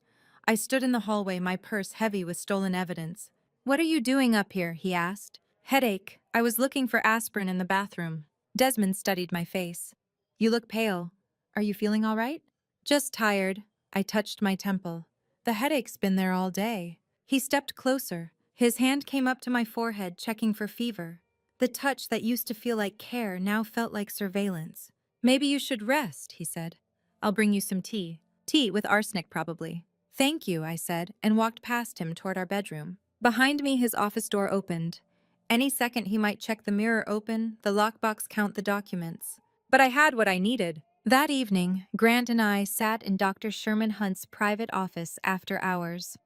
I stood in the hallway, my purse heavy with stolen evidence. "What are you doing up here?" he asked. "Headache. I was looking for aspirin in the bathroom." Desmond studied my face. "You look pale. Are you feeling all right?" "Just tired." I touched my temple. "The headache's been there all day." He stepped closer. His hand came up to my forehead, checking for fever. The touch that used to feel like care now felt like surveillance. "Maybe you should rest," he said. "I'll bring you some tea. Tea with arsenic, probably." "Thank you," I said, and walked past him toward our bedroom. Behind me, his office door opened. Any second, he might check the mirror open, the lockbox, count the documents. But I had what I needed. That evening, Grant and I sat in Dr. Sherman Hunt's private office after hours.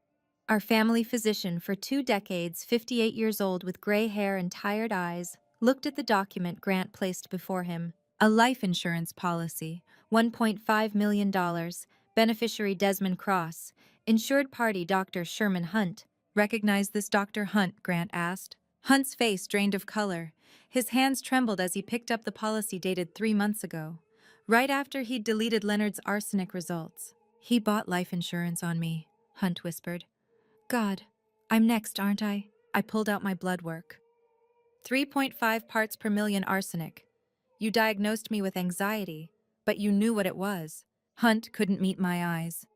Our family physician for 2 decades, 58 years old with gray hair and tired eyes, looked at the document Grant placed before him. A life insurance policy, $1.5 million, beneficiary Desmond Cross, insured party Dr. Sherman Hunt. "Recognize this Dr. Hunt?" Grant asked. Hunt's face drained of color. His hands trembled as he picked up the policy dated 3 months ago, right after he'd deleted Leonard's arsenic results. "He bought life insurance on me," Hunt whispered. "God, I'm next, aren't I?" I pulled out my blood work. 3.5 parts per million arsenic. You diagnosed me with anxiety, but you knew what it was. Hunt couldn't meet my eyes.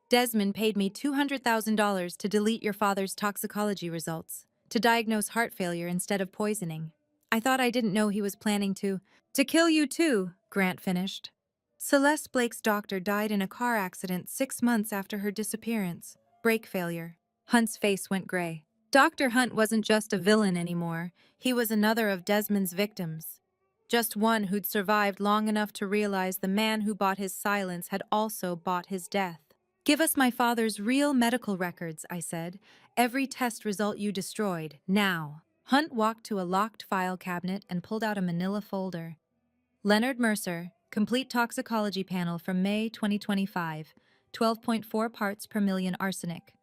"Desmond paid me $200,000 to delete your father's toxicology results, to diagnose heart failure instead of poisoning. I thought I didn't know he was planning to kill you too," Grant finished. Celeste Blake's doctor died in a car accident 6 months after her disappearance. Brake failure. Hunt's face went gray. Dr. Hunt wasn't just a villain anymore. He was another of Desmond's victims. Just one who'd survived long enough to realize the man who bought his silence had also bought his death. Give us my father's real medical records, I said. Every test result you destroyed, now. Hunt walked to a locked file cabinet and pulled out a manila folder. Leonard Mercer, complete toxicology panel from May 2025, 12.4 parts per million arsenic.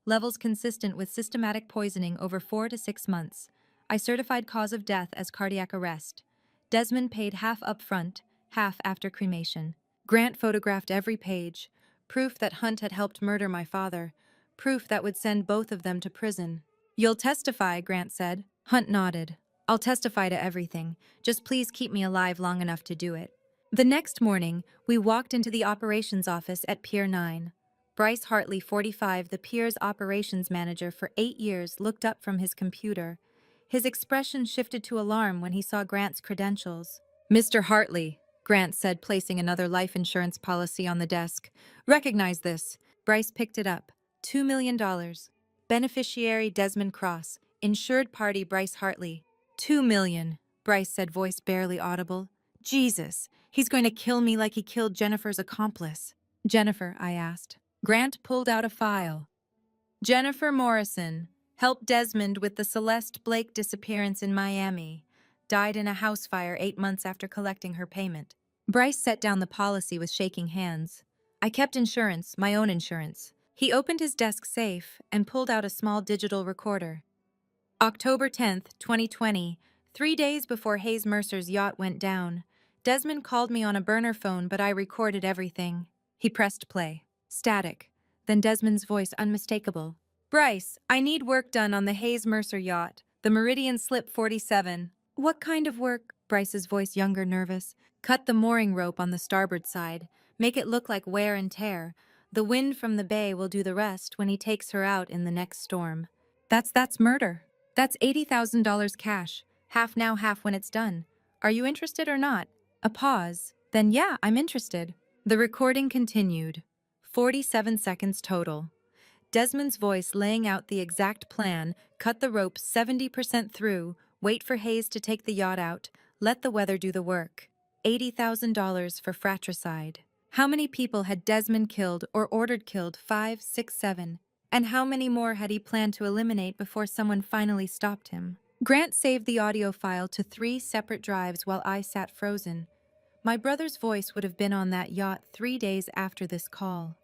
Levels consistent with systematic poisoning over 4 to 6 months. I certified cause of death as cardiac arrest. Desmond paid half up front, half after cremation. Grant photographed every page. Proof that Hunt had helped murder my father. Proof that would send both of them to prison. You'll testify, Grant said. Hunt nodded. I'll testify to everything. Just please keep me alive long enough to do it. The next morning, we walked into the operations office at Pier 9. Bryce Hartley, 45, the Pier's operations manager for 8 years, looked up from his computer. His expression shifted to alarm when he saw Grant's credentials. Mr. Hartley, Grant said, placing another life insurance policy on the desk. Recognize this. Bryce picked it up. $2 million. Beneficiary Desmond Cross. Insured party Bryce Hartley. 2 million, Bryce said, voice barely audible. Jesus, he's going to kill me like he killed Jennifer's accomplice. Jennifer, I asked. Grant pulled out a file. Jennifer Morrison helped Desmond with the Celeste Blake disappearance in Miami. Died in a house fire 8 months after collecting her payment. Bryce set down the policy with shaking hands. I kept insurance, my own insurance. He opened his desk safe and pulled out a small digital recorder. October 10th, 2020, 3 days before Hayes Mercer's yacht went down. Desmond called me on a burner phone, but I recorded everything. He pressed play. Static. Then Desmond's voice unmistakable. Bryce, I need work done on the Hayes Mercer yacht, the Meridian Slip 47. What kind of work? Bryce's voice younger, nervous. Cut the mooring rope on the starboard side. Make it look like wear and tear. The wind from the bay will do the rest when he takes her out in the next storm. That's murder. That's $80,000 cash. Half now, half when it's done. Are you interested or not? A pause. Then yeah, I'm interested. The recording continued. 47 seconds total. Desmond's voice laying out the exact plan, cut the rope 70% through, wait for Hayes to take the yacht out, let the weather do the work. $80,000 for fratricide. How many people had Desmond killed or ordered killed? 5, 6, 7. And how many more had he planned to eliminate before someone finally stopped him? Grant saved the audio file to 3 separate drives while I sat frozen. My brother's voice would have been on that yacht 3 days after this call.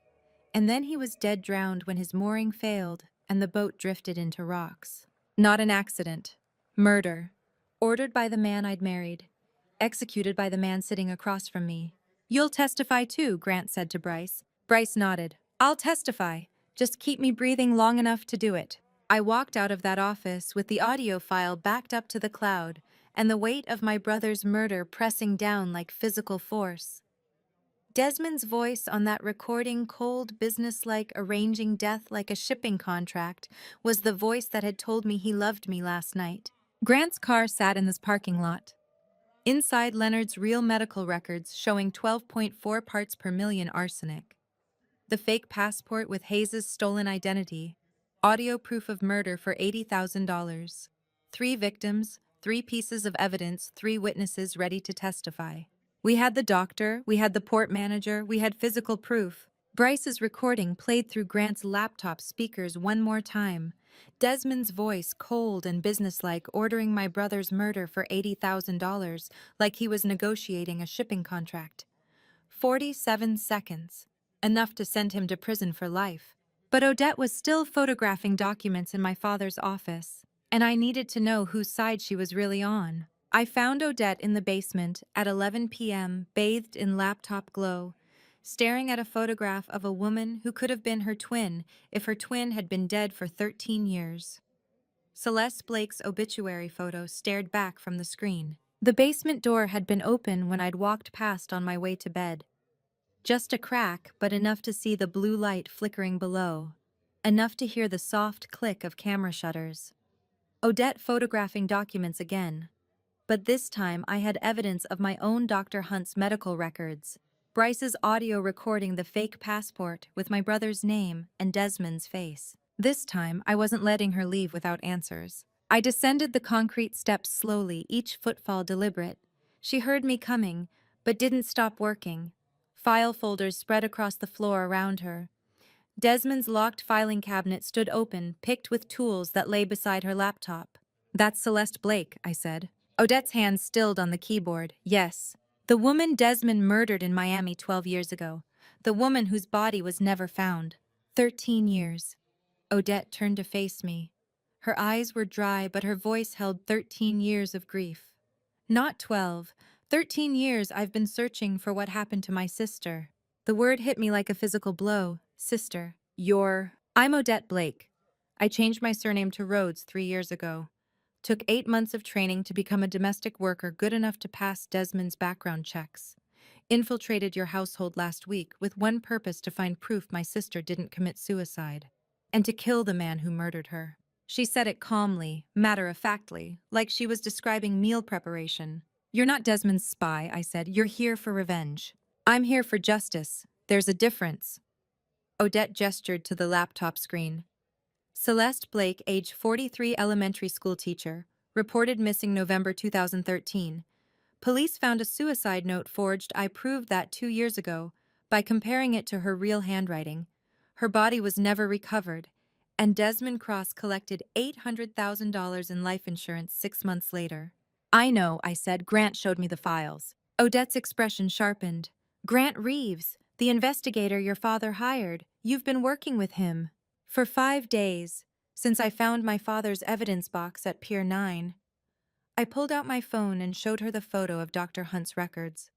And then he was dead drowned when his mooring failed and the boat drifted into rocks. Not an accident. Murder. Ordered by the man I'd married. Executed by the man sitting across from me. You'll testify too, Grant said to Bryce. Bryce nodded. I'll testify. Just keep me breathing long enough to do it. I walked out of that office with the audio file backed up to the cloud and the weight of my brother's murder pressing down like physical force. Desmond's voice on that recording, cold, businesslike, arranging death like a shipping contract, was the voice that had told me he loved me last night. Grant's car sat in this parking lot. Inside Leonard's real medical records showing 12.4 parts per million arsenic. The fake passport with Hayes' stolen identity. Audio proof of murder for $80,000. 3 victims, 3 pieces of evidence, 3 witnesses ready to testify. We had the doctor, we had the port manager, we had physical proof. Bryce's recording played through Grant's laptop speakers one more time. Desmond's voice, cold and businesslike, ordering my brother's murder for $80,000, like he was negotiating a shipping contract. 47 seconds. Enough to send him to prison for life. But Odette was still photographing documents in my father's office, and I needed to know whose side she was really on. I found Odette in the basement at 11 p.m., bathed in laptop glow, staring at a photograph of a woman who could have been her twin if her twin had been dead for 13 years. Celeste Blake's obituary photo stared back from the screen. The basement door had been open when I'd walked past on my way to bed. Just a crack, but enough to see the blue light flickering below. Enough to hear the soft click of camera shutters. Odette photographing documents again. But this time I had evidence of my own Dr. Hunt's medical records. Bryce's audio recording the fake passport with my brother's name and Desmond's face. This time, I wasn't letting her leave without answers. I descended the concrete steps slowly, each footfall deliberate. She heard me coming, but didn't stop working. File folders spread across the floor around her. Desmond's locked filing cabinet stood open, picked with tools that lay beside her laptop. "That's Celeste Blake," I said. Odette's hands stilled on the keyboard. "Yes. The woman Desmond murdered in Miami 12 years ago. The woman whose body was never found. 13 years. Odette turned to face me. Her eyes were dry, but her voice held 13 years of grief. Not 12. 13 years I've been searching for what happened to my sister. The word hit me like a physical blow. Sister. I'm Odette Blake. I changed my surname to Rhodes 3 years ago. Took 8 months of training to become a domestic worker good enough to pass Desmond's background checks. Infiltrated your household last week with one purpose: to find proof my sister didn't commit suicide. And to kill the man who murdered her." She said it calmly, matter-of-factly, like she was describing meal preparation. "You're not Desmond's spy," I said. "You're here for revenge. I'm here for justice. There's a difference." Odette gestured to the laptop screen. Celeste Blake, age 43, elementary school teacher, reported missing November 2013. Police found a suicide note forged. I proved that 2 years ago by comparing it to her real handwriting. Her body was never recovered, and Desmond Cross collected $800,000 in life insurance 6 months later. "I know," I said. "Grant showed me the files." Odette's expression sharpened. "Grant Reeves, the investigator your father hired. You've been working with him for 5 days, since I found my father's evidence box at Pier 9. I pulled out my phone and showed her the photo of Dr. Hunt's records.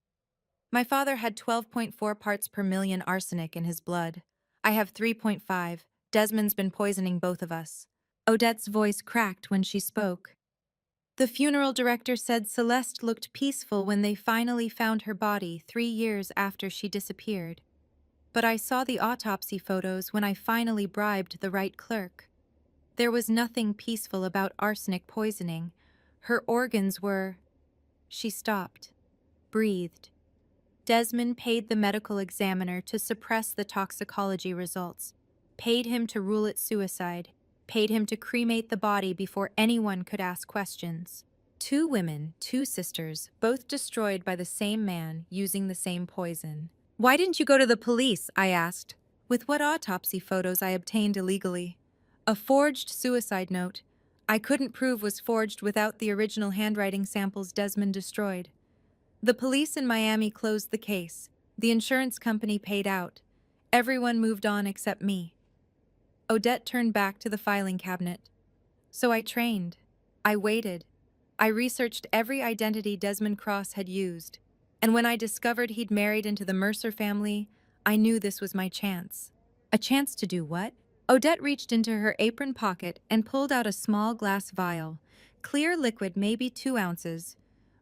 My father had 12.4 parts per million arsenic in his blood. I have 3.5. Desmond's been poisoning both of us. Odette's voice cracked when she spoke. "The funeral director said Celeste looked peaceful when they finally found her body 3 years after she disappeared. But I saw the autopsy photos when I finally bribed the right clerk. There was nothing peaceful about arsenic poisoning. Her organs were—" She stopped, breathed. Desmond paid the medical examiner to suppress the toxicology results, paid him to rule it suicide, paid him to cremate the body before anyone could ask questions. 2 women, 2 sisters, both destroyed by the same man using the same poison. "Why didn't you go to the police?" I asked. "With what autopsy photos I obtained illegally? A forged suicide note I couldn't prove was forged without the original handwriting samples Desmond destroyed. The police in Miami closed the case. The insurance company paid out. Everyone moved on except me." Odette turned back to the filing cabinet. "So I trained. I waited. I researched every identity Desmond Cross had used. And when I discovered he'd married into the Mercer family, I knew this was my chance." "A chance to do what?" Odette reached into her apron pocket and pulled out a small glass vial. Clear liquid, maybe 2 ounces.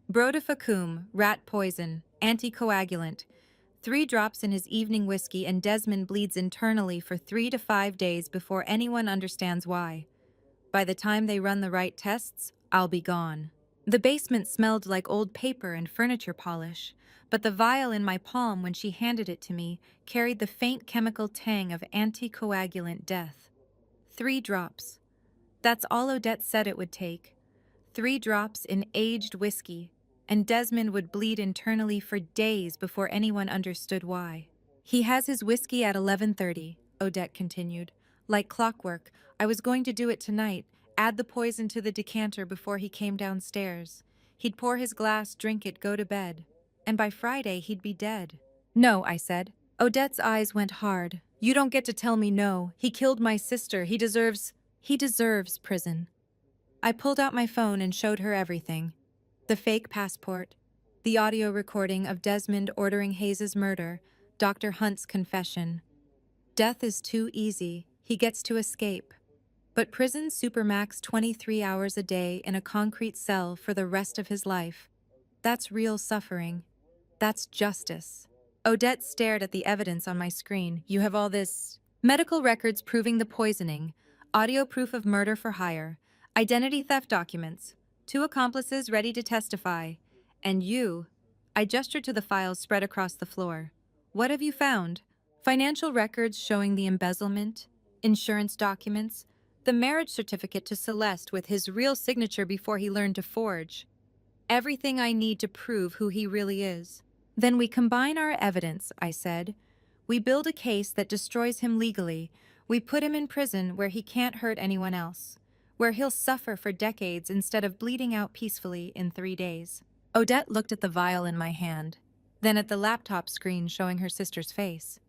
Brodifacoum, rat poison, anticoagulant. 3 drops in his evening whiskey, and Desmond bleeds internally for 3 to 5 days before anyone understands why. By the time they run the right tests, I'll be gone. The basement smelled like old paper and furniture polish, but the vial in my palm when she handed it to me carried the faint chemical tang of anticoagulant death. 3 drops. That's all Odette said it would take. 3 drops in aged whiskey, and Desmond would bleed internally for days before anyone understood why. "He has his whiskey at 11:30, Odette continued. "Like clockwork. I was going to do it tonight, add the poison to the decanter before he came downstairs. He'd pour his glass, drink it, go to bed. And by Friday, he'd be dead." "No," I said. Odette's eyes went hard. "You don't get to tell me no. He killed my sister. He deserves prison." I pulled out my phone and showed her everything. The fake passport, the audio recording of Desmond ordering Hayes' murder, Dr. Hunt's confession. Death is too easy. He gets to escape. But prison supermax 23 hours a day in a concrete cell for the rest of his life. That's real suffering. That's justice. Odette stared at the evidence on my screen. "You have all this medical records proving the poisoning, audio proof of murder for hire, identity theft documents, 2 accomplices ready to testify, and you—" I gestured to the files spread across the floor. What have you found? Financial records showing the embezzlement, insurance documents, the marriage certificate to Celeste with his real signature before he learned to forge. Everything I need to prove who he really is. Then we combine our evidence, I said. We build a case that destroys him legally. We put him in prison where he can't hurt anyone else, where he'll suffer for decades instead of bleeding out peacefully in 3 days. Odette looked at the vial in my hand, then at the laptop screen showing her sister's face,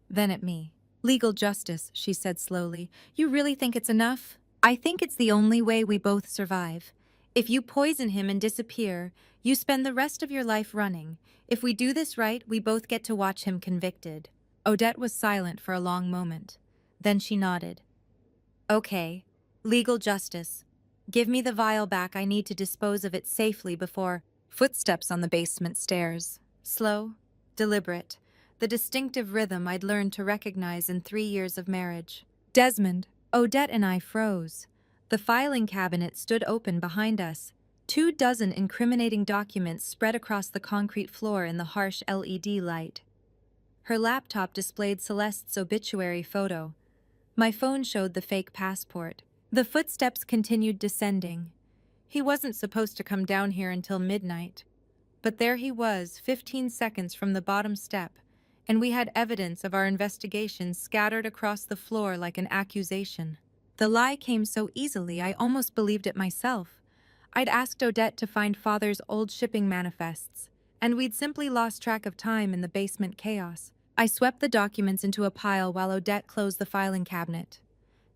then at me. Legal justice, she said slowly. You really think it's enough? I think it's the only way we both survive. If you poison him and disappear, you spend the rest of your life running. If we do this right, we both get to watch him convicted. Odette was silent for a long moment. Then she nodded. Okay, legal justice. Give me the vial back. I need to dispose of it safely before... Footsteps on the basement stairs. Slow, deliberate. The distinctive rhythm I'd learned to recognize in 3 years of marriage. Desmond, Odette and I froze. The filing cabinet stood open behind us. 24 incriminating documents spread across the concrete floor in the harsh LED light. Her laptop displayed Celeste's obituary photo. My phone showed the fake passport. The footsteps continued descending. He wasn't supposed to come down here until midnight. But there he was, 15 seconds from the bottom step, and we had evidence of our investigation scattered across the floor like an accusation. The lie came so easily I almost believed it myself. I'd asked Odette to find Father's old shipping manifests, and we'd simply lost track of time in the basement chaos. I swept the documents into a pile while Odette closed the filing cabinet.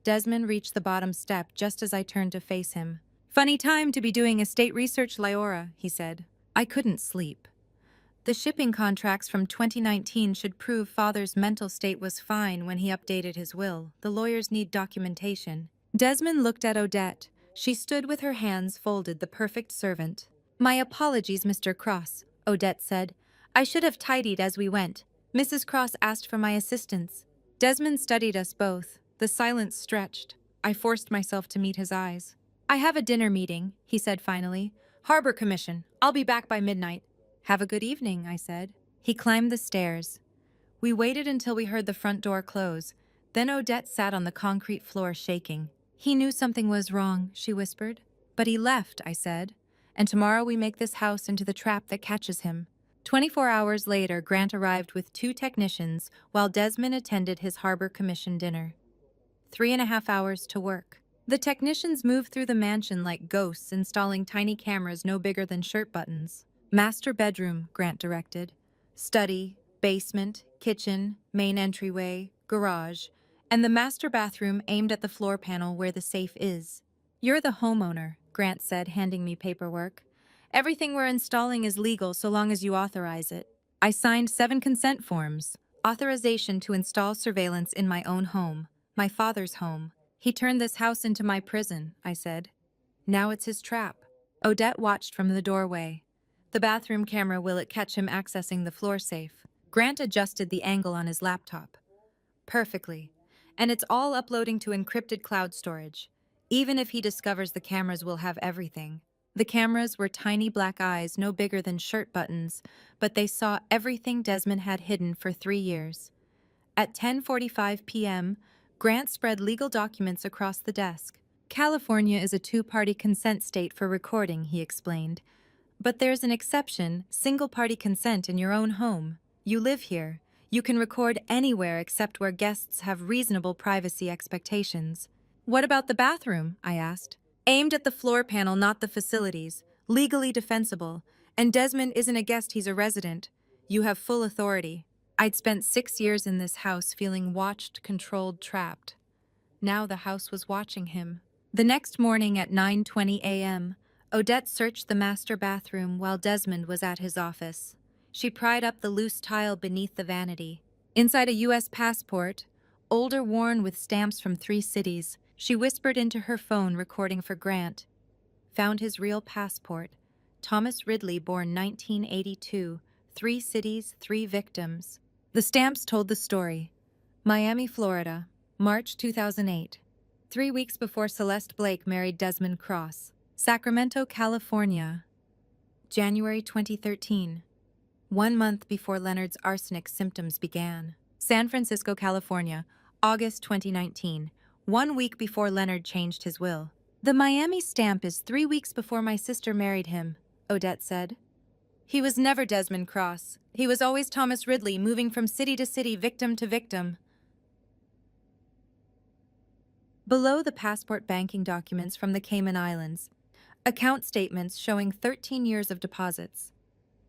Desmond reached the bottom step just as I turned to face him. Funny time to be doing estate research, Lyora, he said. I couldn't sleep. The shipping contracts from 2019 should prove Father's mental state was fine when he updated his will. The lawyers need documentation. Desmond looked at Odette. She stood with her hands folded, the perfect servant. My apologies, Mr. Cross, Odette said. I should have tidied as we went. Mrs. Cross asked for my assistance. Desmond studied us both. The silence stretched. I forced myself to meet his eyes. I have a dinner meeting, he said finally. Harbor Commission. I'll be back by midnight. Have a good evening, I said. He climbed the stairs. We waited until we heard the front door close. Then Odette sat on the concrete floor shaking. He knew something was wrong, she whispered. But he left, I said. And tomorrow we make this house into the trap that catches him. 24 hours later, Grant arrived with 2 technicians while Desmond attended his Harbor Commission dinner. 3.5 hours to work. The technicians moved through the mansion like ghosts, installing tiny cameras no bigger than shirt buttons. Master bedroom, Grant directed. Study, basement, kitchen, main entryway, garage, and the master bathroom aimed at the floor panel where the safe is. You're the homeowner, Grant said, handing me paperwork. Everything we're installing is legal so long as you authorize it. I signed 7 consent forms. Authorization to install surveillance in my own home, my father's home. He turned this house into my prison, I said. Now it's his trap. Odette watched from the doorway. The bathroom camera, will it catch him accessing the floor safe? Grant adjusted the angle on his laptop. Perfectly. And it's all uploading to encrypted cloud storage. Even if he discovers the cameras, will have everything. The cameras were tiny black eyes, no bigger than shirt buttons, but they saw everything Desmond had hidden for 3 years. At 10:45 p.m., Grant spread legal documents across the desk. California is a 2-party consent state for recording, he explained. But there's an exception, single-party consent in your own home. You live here. You can record anywhere except where guests have reasonable privacy expectations. What about the bathroom? I asked. Aimed at the floor panel, not the facilities. Legally defensible. And Desmond isn't a guest, he's a resident. You have full authority. I'd spent 6 years in this house feeling watched, controlled, trapped. Now the house was watching him. The next morning at 9:20 a.m., Odette searched the master bathroom while Desmond was at his office. She pried up the loose tile beneath the vanity. Inside a U.S. passport, older, worn with stamps from 3 cities, she whispered into her phone, recording for Grant. Found his real passport. Thomas Ridley, born 1982. 3 cities, 3 victims. The stamps told the story. Miami, Florida, March 2008. 3 weeks before Celeste Blake married Desmond Cross. Sacramento, California, January 2013. 1 month before Leonard's arsenic symptoms began. San Francisco, California, August 2019, 1 week before Leonard changed his will. The Miami stamp is 3 weeks before my sister married him, Odette said. He was never Desmond Cross. He was always Thomas Ridley, moving from city to city, victim to victim. Below the passport banking documents from the Cayman Islands, account statements showing 13 years of deposits,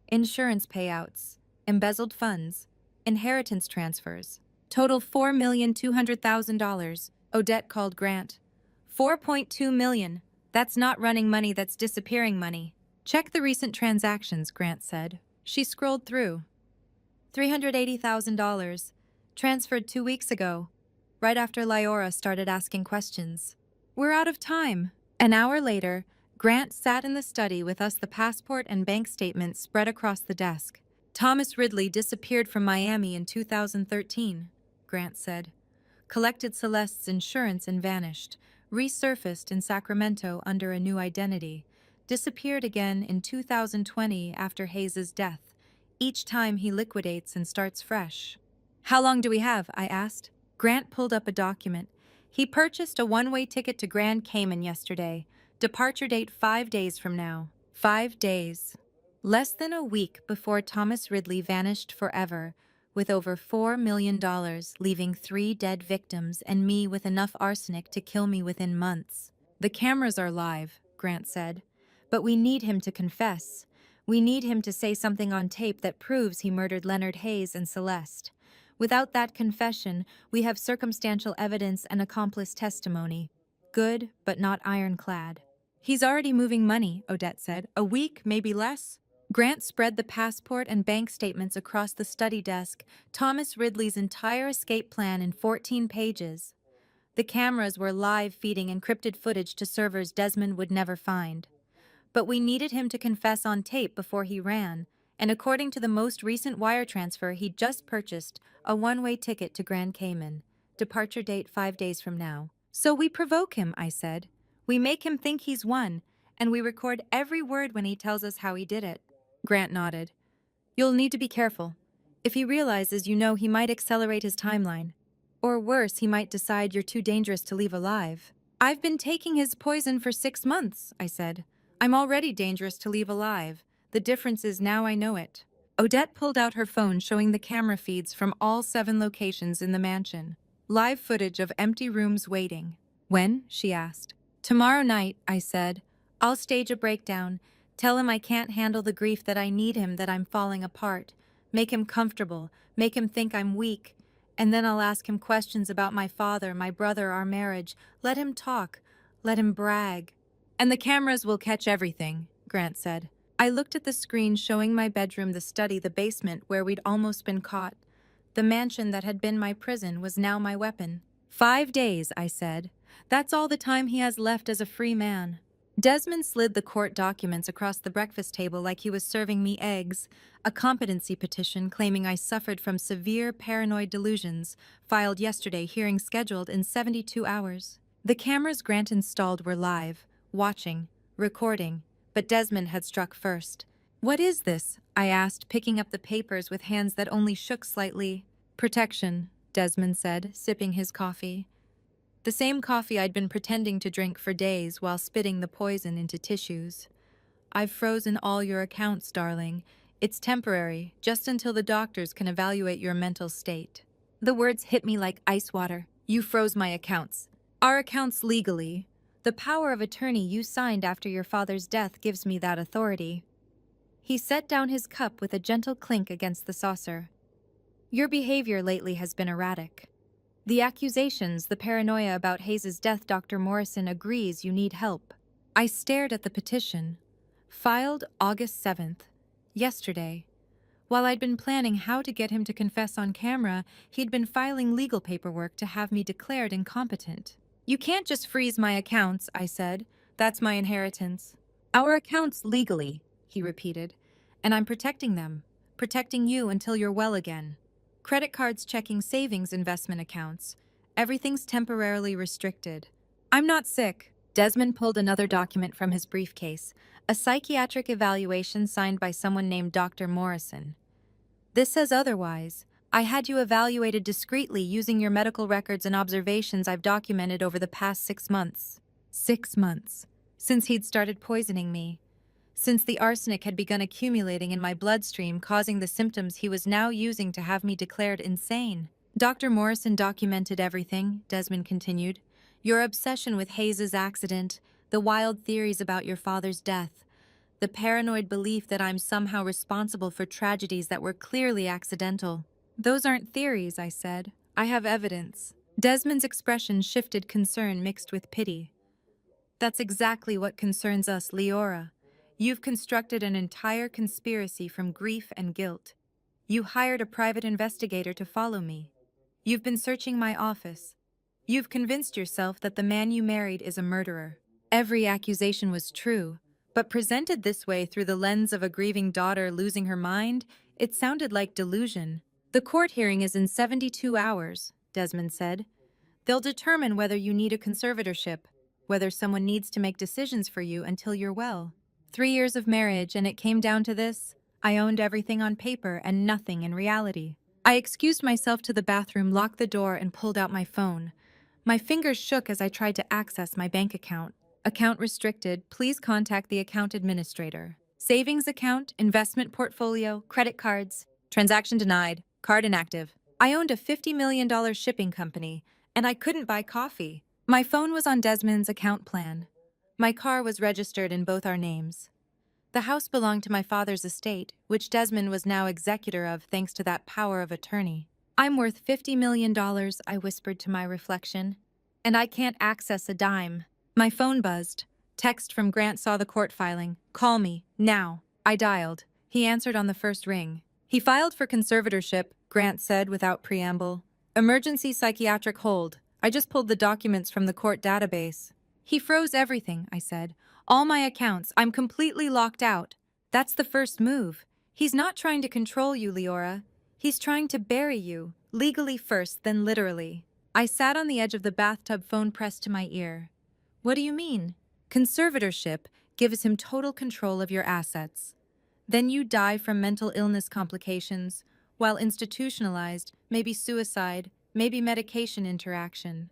insurance payouts, embezzled funds, inheritance transfers. Total $4,200,000, Odette called Grant. $4.2 million. That's not running money, that's disappearing money. Check the recent transactions, Grant said. She scrolled through. $380,000. Transferred 2 weeks ago, right after Lyora started asking questions. We're out of time. An hour later, Grant sat in the study with us, the passport and bank statements spread across the desk. Thomas Ridley disappeared from Miami in 2013, Grant said. Collected Celeste's insurance and vanished. Resurfaced in Sacramento under a new identity. Disappeared again in 2020 after Hayes's death. Each time he liquidates and starts fresh. How long do we have? I asked. Grant pulled up a document. He purchased a one-way ticket to Grand Cayman yesterday. Departure date 5 days from now. 5 days. Less than a week before Thomas Ridley vanished forever, with over $4 million, leaving 3 dead victims and me with enough arsenic to kill me within months. The cameras are live, Grant said. But we need him to confess. We need him to say something on tape that proves he murdered Leonard Hayes and Celeste. Without that confession, we have circumstantial evidence and accomplice testimony. Good, but not ironclad. He's already moving money, Odette said. A week, maybe less? Grant spread the passport and bank statements across the study desk, Thomas Ridley's entire escape plan in 14 pages. The cameras were live, feeding encrypted footage to servers Desmond would never find. But we needed him to confess on tape before he ran, and according to the most recent wire transfer, he'd just purchased a one-way ticket to Grand Cayman. Departure date 5 days from now. So we provoke him, I said. We make him think he's won, and we record every word when he tells us how he did it. Grant nodded. You'll need to be careful. If he realizes you know, he might accelerate his timeline. Or worse, he might decide you're too dangerous to leave alive. I've been taking his poison for 6 months, I said. I'm already dangerous to leave alive. The difference is now I know it. Odette pulled out her phone, showing the camera feeds from all 7 locations in the mansion. Live footage of empty rooms waiting. When? She asked. Tomorrow night, I said. I'll stage a breakdown. Tell him I can't handle the grief, that I need him, that I'm falling apart. Make him comfortable. Make him think I'm weak. And then I'll ask him questions about my father, my brother, our marriage. Let him talk. Let him brag. And the cameras will catch everything, Grant said. I looked at the screen showing my bedroom, the study, the basement where we'd almost been caught. The mansion that had been my prison was now my weapon. 5 days, I said. That's all the time he has left as a free man. Desmond slid the court documents across the breakfast table like he was serving me eggs. A competency petition claiming I suffered from severe paranoid delusions, filed yesterday, hearing scheduled in 72 hours. The cameras Grant installed were live, watching, recording, but Desmond had struck first. What is this? I asked, picking up the papers with hands that only shook slightly. Protection, Desmond said, sipping his coffee. The same coffee I'd been pretending to drink for days while spitting the poison into tissues. I've frozen all your accounts, darling. It's temporary, just until the doctors can evaluate your mental state. The words hit me like ice water. You froze my accounts. Our accounts legally. The power of attorney you signed after your father's death gives me that authority. He set down his cup with a gentle clink against the saucer. Your behavior lately has been erratic. The accusations, the paranoia about Hayes's death, Dr. Morrison agrees you need help. I stared at the petition. Filed August 7th, yesterday. While I'd been planning how to get him to confess on camera, he'd been filing legal paperwork to have me declared incompetent. You can't just freeze my accounts, I said. That's my inheritance. Our accounts legally, he repeated. And I'm protecting them. Protecting you until you're well again. Credit cards, checking, savings, investment accounts. Everything's temporarily restricted. I'm not sick. Desmond pulled another document from his briefcase. A psychiatric evaluation signed by someone named Dr. Morrison. This says otherwise. I had you evaluated discreetly using your medical records and observations I've documented over the past 6 months. 6 months. Since he'd started poisoning me. Since the arsenic had begun accumulating in my bloodstream, causing the symptoms he was now using to have me declared insane. Dr. Morrison documented everything, Desmond continued. Your obsession with Hayes's accident, the wild theories about your father's death, the paranoid belief that I'm somehow responsible for tragedies that were clearly accidental. Those aren't theories, I said. I have evidence. Desmond's expression shifted concern mixed with pity. That's exactly what concerns us, Leora. You've constructed an entire conspiracy from grief and guilt. You hired a private investigator to follow me. You've been searching my office. You've convinced yourself that the man you married is a murderer. Every accusation was true, but presented this way through the lens of a grieving daughter losing her mind, it sounded like delusion. The court hearing is in 72 hours, Desmond said. They'll determine whether you need a conservatorship, whether someone needs to make decisions for you until you're well. 3 years of marriage, and it came down to this. I owned everything on paper and nothing in reality. I excused myself to the bathroom, locked the door, and pulled out my phone. My fingers shook as I tried to access my bank account. Account restricted. Please contact the account administrator. Savings account, investment portfolio, credit cards. Transaction denied. Card inactive. I owned a $50 million shipping company, and I couldn't buy coffee. My phone was on Desmond's account plan. My car was registered in both our names. The house belonged to my father's estate, which Desmond was now executor of thanks to that power of attorney. I'm worth $50 million, I whispered to my reflection, and I can't access a dime. My phone buzzed. Text from Grant saw the court filing. Call me, now. I dialed. He answered on the first ring. He filed for conservatorship, Grant said without preamble. Emergency psychiatric hold. I just pulled the documents from the court database. He froze everything, I said. All my accounts. I'm completely locked out. That's the first move. He's not trying to control you, Leora. He's trying to bury you, legally first, then literally. I sat on the edge of the bathtub, phone pressed to my ear. What do you mean? Conservatorship gives him total control of your assets. Then you die from mental illness complications, while institutionalized, maybe suicide, maybe medication interaction.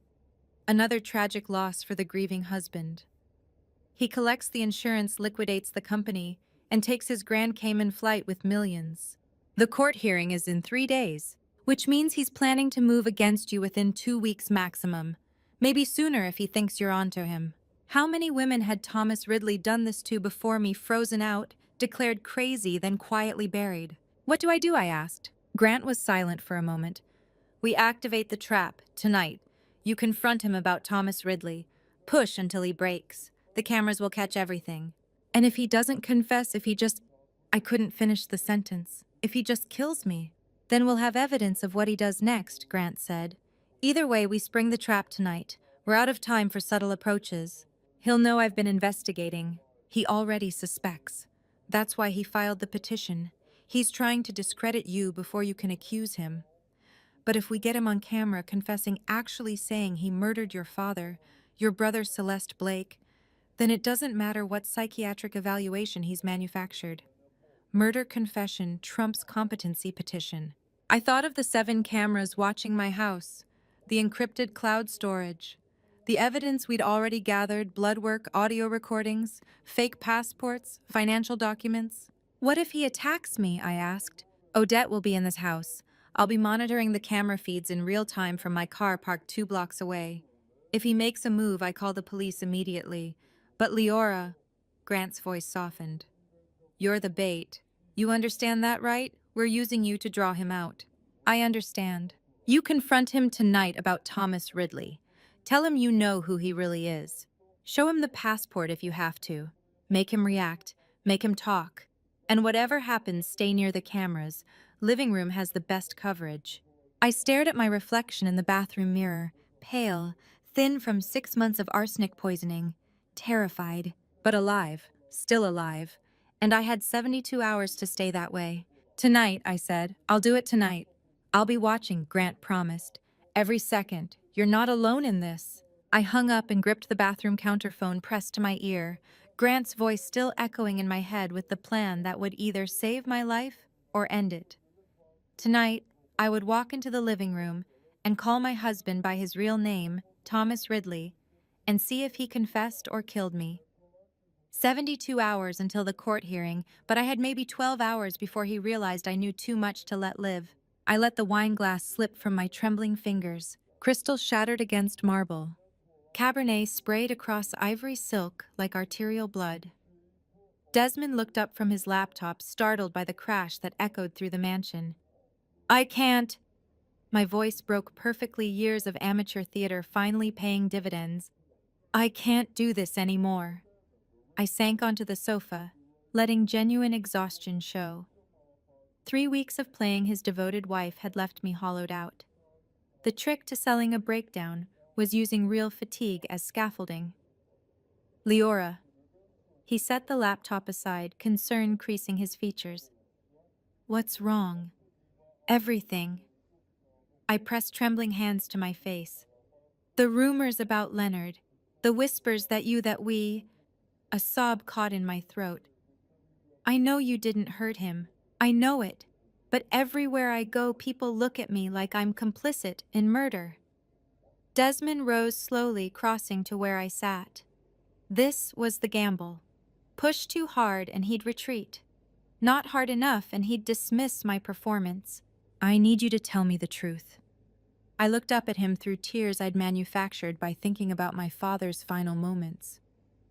Another tragic loss for the grieving husband. He collects the insurance, liquidates the company, and takes his Grand Cayman flight with millions. The court hearing is in 3 days, which means he's planning to move against you within 2 weeks maximum. Maybe sooner if he thinks you're onto him. How many women had Thomas Ridley done this to before me, frozen out, declared crazy, then quietly buried? What do? I asked. Grant was silent for a moment. We activate the trap, tonight. You confront him about Thomas Ridley. Push until he breaks. The cameras will catch everything. And if he doesn't confess, I couldn't finish the sentence. If he just kills me, then we'll have evidence of what he does next, Grant said. Either way, we spring the trap tonight. We're out of time for subtle approaches. He'll know I've been investigating. He already suspects. That's why he filed the petition. He's trying to discredit you before you can accuse him. But if we get him on camera confessing, actually saying he murdered your father, your brother Celeste Blake, then it doesn't matter what psychiatric evaluation he's manufactured. Murder confession trumps competency petition. I thought of the 7 cameras watching my house, the encrypted cloud storage, the evidence we'd already gathered, blood work, audio recordings, fake passports, financial documents. What if he attacks me? I asked. Odette will be in this house. I'll be monitoring the camera feeds in real time from my car parked 2 blocks away. If he makes a move, I call the police immediately. But Leora, Grant's voice softened. You're the bait. You understand that, right? We're using you to draw him out. I understand. You confront him tonight about Thomas Ridley. Tell him you know who he really is. Show him the passport if you have to. Make him react. Make him talk. And whatever happens, stay near the cameras. Living room has the best coverage. I stared at my reflection in the bathroom mirror, pale, thin from 6 months of arsenic poisoning, terrified, but alive, still alive. And I had 72 hours to stay that way. Tonight, I said. I'll do it tonight. I'll be watching, Grant promised. Every second. You're not alone in this. I hung up and gripped the bathroom counterphone pressed to my ear, Grant's voice still echoing in my head with the plan that would either save my life or end it. Tonight, I would walk into the living room and call my husband by his real name, Thomas Ridley, and see if he confessed or killed me. 72 hours until the court hearing, but I had maybe 12 hours before he realized I knew too much to let live. I let the wine glass slip from my trembling fingers, crystal shattered against marble. Cabernet sprayed across ivory silk like arterial blood. Desmond looked up from his laptop, startled by the crash that echoed through the mansion. I can't. My voice broke perfectly, years of amateur theater finally paying dividends. I can't do this anymore. I sank onto the sofa, letting genuine exhaustion show. 3 weeks of playing his devoted wife had left me hollowed out. The trick to selling a breakdown was using real fatigue as scaffolding. Leora. He set the laptop aside, concern creasing his features. What's wrong? Everything. I pressed trembling hands to my face. The rumors about Leonard, the whispers that we... A sob caught in my throat. I know you didn't hurt him. I know it. But everywhere I go, people look at me like I'm complicit in murder. Desmond rose slowly, crossing to where I sat. This was the gamble. Push too hard and he'd retreat. Not hard enough and he'd dismiss my performance. I need you to tell me the truth. I looked up at him through tears I'd manufactured by thinking about my father's final moments.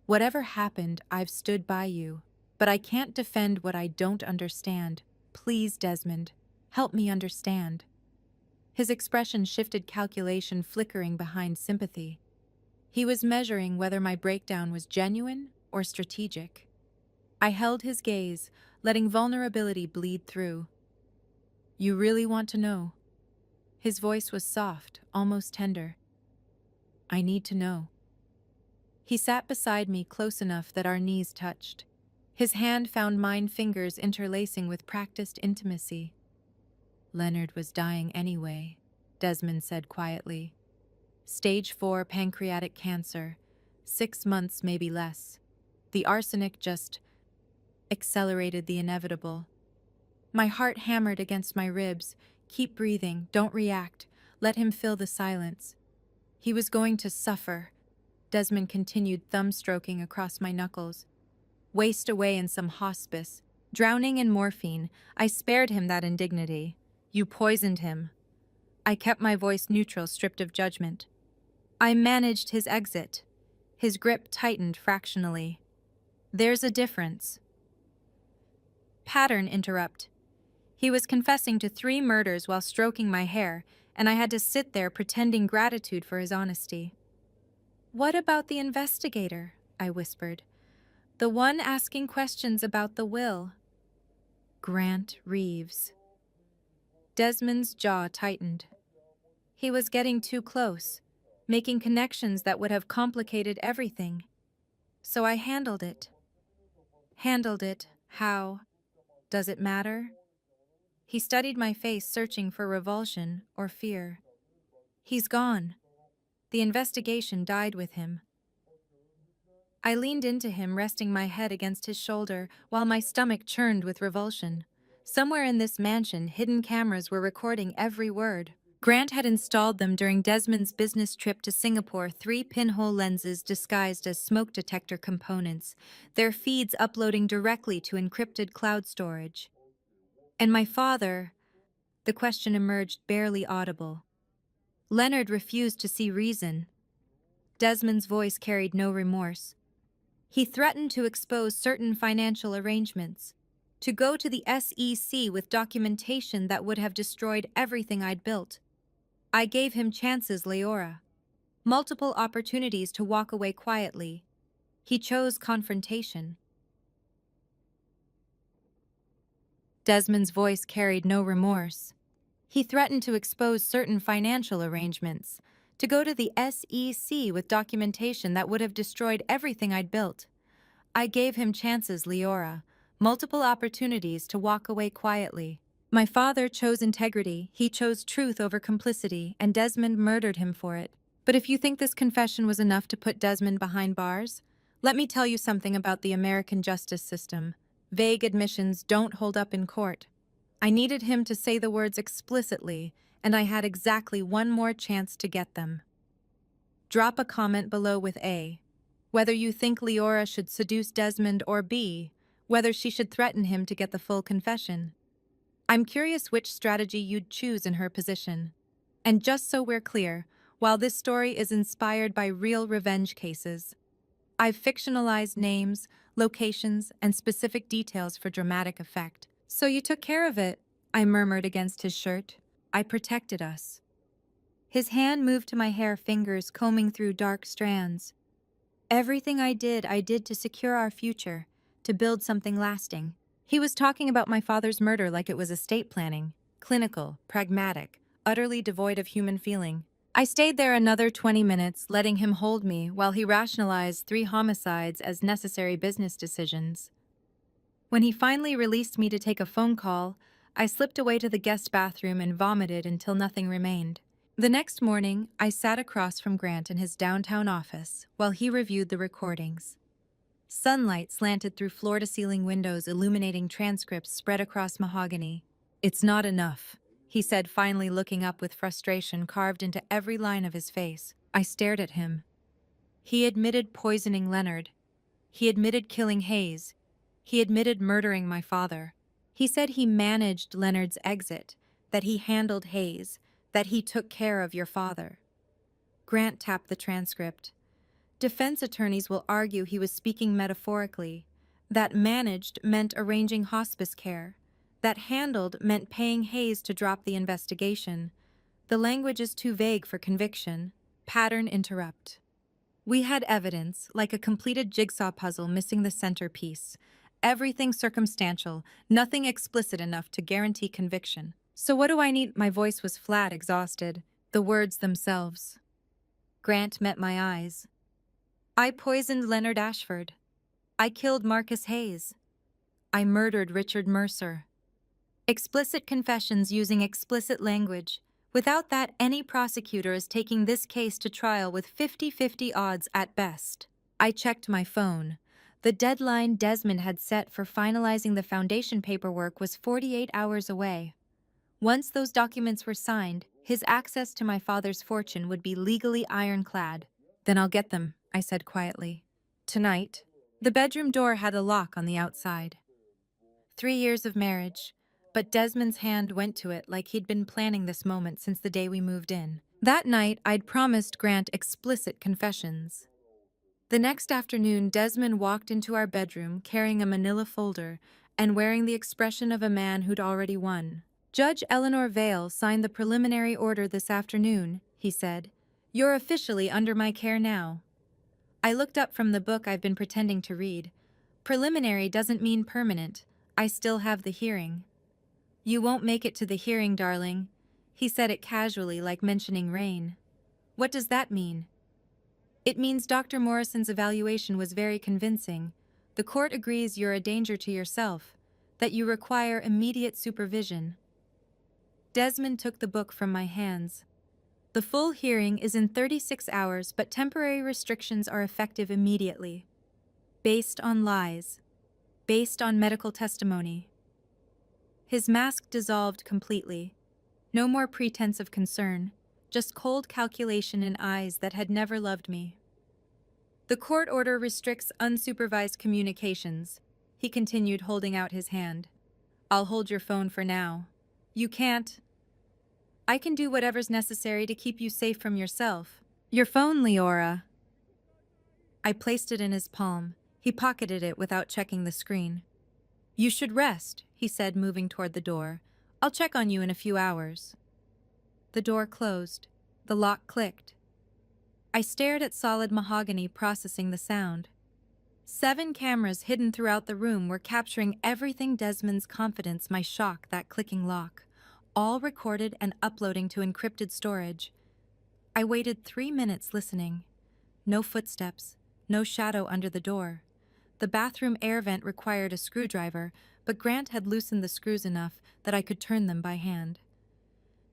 Whatever happened, I've stood by you, but I can't defend what I don't understand. Please, Desmond, help me understand. His expression shifted, calculation flickering behind sympathy. He was measuring whether my breakdown was genuine or strategic. I held his gaze, letting vulnerability bleed through. You really want to know? His voice was soft, almost tender. I need to know. He sat beside me close enough that our knees touched. His hand found mine, fingers interlacing with practiced intimacy. Leonard was dying anyway, Desmond said quietly. Stage 4 pancreatic cancer, 6 months, maybe less. The arsenic just accelerated the inevitable. My heart hammered against my ribs. Keep breathing, don't react. Let him fill the silence. He was going to suffer. Desmond continued, thumb stroking across my knuckles. Waste away in some hospice, drowning in morphine. I spared him that indignity. You poisoned him. I kept my voice neutral, stripped of judgment. I managed his exit. His grip tightened fractionally. There's a difference. Pattern interrupt. He was confessing to 3 murders while stroking my hair, and I had to sit there pretending gratitude for his honesty. What about the investigator? I whispered. The one asking questions about the will. Grant Reeves. Desmond's jaw tightened. He was getting too close, making connections that would have complicated everything. So I handled it. Handled it. How? Does it matter? He studied my face, searching for revulsion or fear. He's gone. The investigation died with him. I leaned into him, resting my head against his shoulder, while my stomach churned with revulsion. Somewhere in this mansion, hidden cameras were recording every word. Grant had installed them during Desmond's business trip to Singapore, 3 pinhole lenses disguised as smoke detector components, their feeds uploading directly to encrypted cloud storage. And my father, the question emerged barely audible. Leonard refused to see reason. Desmond's voice carried no remorse. He threatened to expose certain financial arrangements, to go to the SEC with documentation that would have destroyed everything I'd built. I gave him chances, Leora. Multiple opportunities to walk away quietly. He chose confrontation. Desmond's voice carried no remorse. He threatened to expose certain financial arrangements, to go to the SEC with documentation that would have destroyed everything I'd built. I gave him chances, Leora, multiple opportunities to walk away quietly. My father chose integrity, he chose truth over complicity, and Desmond murdered him for it. But if you think this confession was enough to put Desmond behind bars, let me tell you something about the American justice system. Vague admissions don't hold up in court. I needed him to say the words explicitly, and I had exactly one more chance to get them. Drop a comment below with A. Whether you think Leora should seduce Desmond, or B. Whether she should threaten him to get the full confession. I'm curious which strategy you'd choose in her position. And just so we're clear, while this story is inspired by real revenge cases, I've fictionalized names, locations, and specific details for dramatic effect. So you took care of it, I murmured against his shirt. I protected us. His hand moved to my hair, fingers combing through dark strands. Everything I did to secure our future, to build something lasting. He was talking about my father's murder like it was estate planning, clinical, pragmatic, utterly devoid of human feeling. I stayed there another 20 minutes, letting him hold me while he rationalized 3 homicides as necessary business decisions. When he finally released me to take a phone call, I slipped away to the guest bathroom and vomited until nothing remained. The next morning, I sat across from Grant in his downtown office while he reviewed the recordings. Sunlight slanted through floor-to-ceiling windows, illuminating transcripts spread across mahogany. "It's not enough," he said, finally looking up with frustration carved into every line of his face. I stared at him. He admitted poisoning Leonard. He admitted killing Hayes. He admitted murdering my father. He said he managed Leonard's exit, that he handled Hayes, that he took care of your father. Grant tapped the transcript. Defense attorneys will argue he was speaking metaphorically, that managed meant arranging hospice care, that handled meant paying Hayes to drop the investigation. The language is too vague for conviction. Pattern interrupt. We had evidence, like a completed jigsaw puzzle missing the centerpiece. Everything circumstantial, nothing explicit enough to guarantee conviction. So what do I need? My voice was flat, exhausted. The words themselves. Grant met my eyes. I poisoned Leonard Ashford. I killed Marcus Hayes. I murdered Richard Mercer. Explicit confessions using explicit language. Without that, any prosecutor is taking this case to trial with 50-50 odds at best. I checked my phone. The deadline Desmond had set for finalizing the foundation paperwork was 48 hours away. Once those documents were signed, his access to my father's fortune would be legally ironclad. Then I'll get them, I said quietly. Tonight. The bedroom door had a lock on the outside. 3 years of marriage, but Desmond's hand went to it like he'd been planning this moment since the day we moved in. That night, I'd promised Grant explicit confessions. The next afternoon, Desmond walked into our bedroom carrying a manila folder and wearing the expression of a man who'd already won. "Judge Eleanor Vale signed the preliminary order this afternoon," he said. "You're officially under my care now." I looked up from the book I've been pretending to read. Preliminary doesn't mean permanent. I still have the hearing. "You won't make it to the hearing, darling." He said it casually, like mentioning rain. "What does that mean?" "It means Dr. Morrison's evaluation was very convincing. The court agrees you're a danger to yourself, that you require immediate supervision." Desmond took the book from my hands. "The full hearing is in 36 hours, but temporary restrictions are effective immediately. Based on lies. Based on medical testimony." His mask dissolved completely. No more pretense of concern, just cold calculation in eyes that had never loved me. "The court order restricts unsupervised communications," he continued, holding out his hand. "I'll hold your phone for now. You can't. I can do whatever's necessary to keep you safe from yourself. Your phone, Leora." I placed it in his palm. He pocketed it without checking the screen. "You should rest," he said, moving toward the door. "I'll check on you in a few hours." The door closed. The lock clicked. I stared at solid mahogany, processing the sound. 7 cameras hidden throughout the room were capturing everything: Desmond's confidence, my shock, that clicking lock. All recorded and uploading to encrypted storage. I waited 3 minutes listening. No footsteps, no shadow under the door. The bathroom air vent required a screwdriver, but Grant had loosened the screws enough that I could turn them by hand.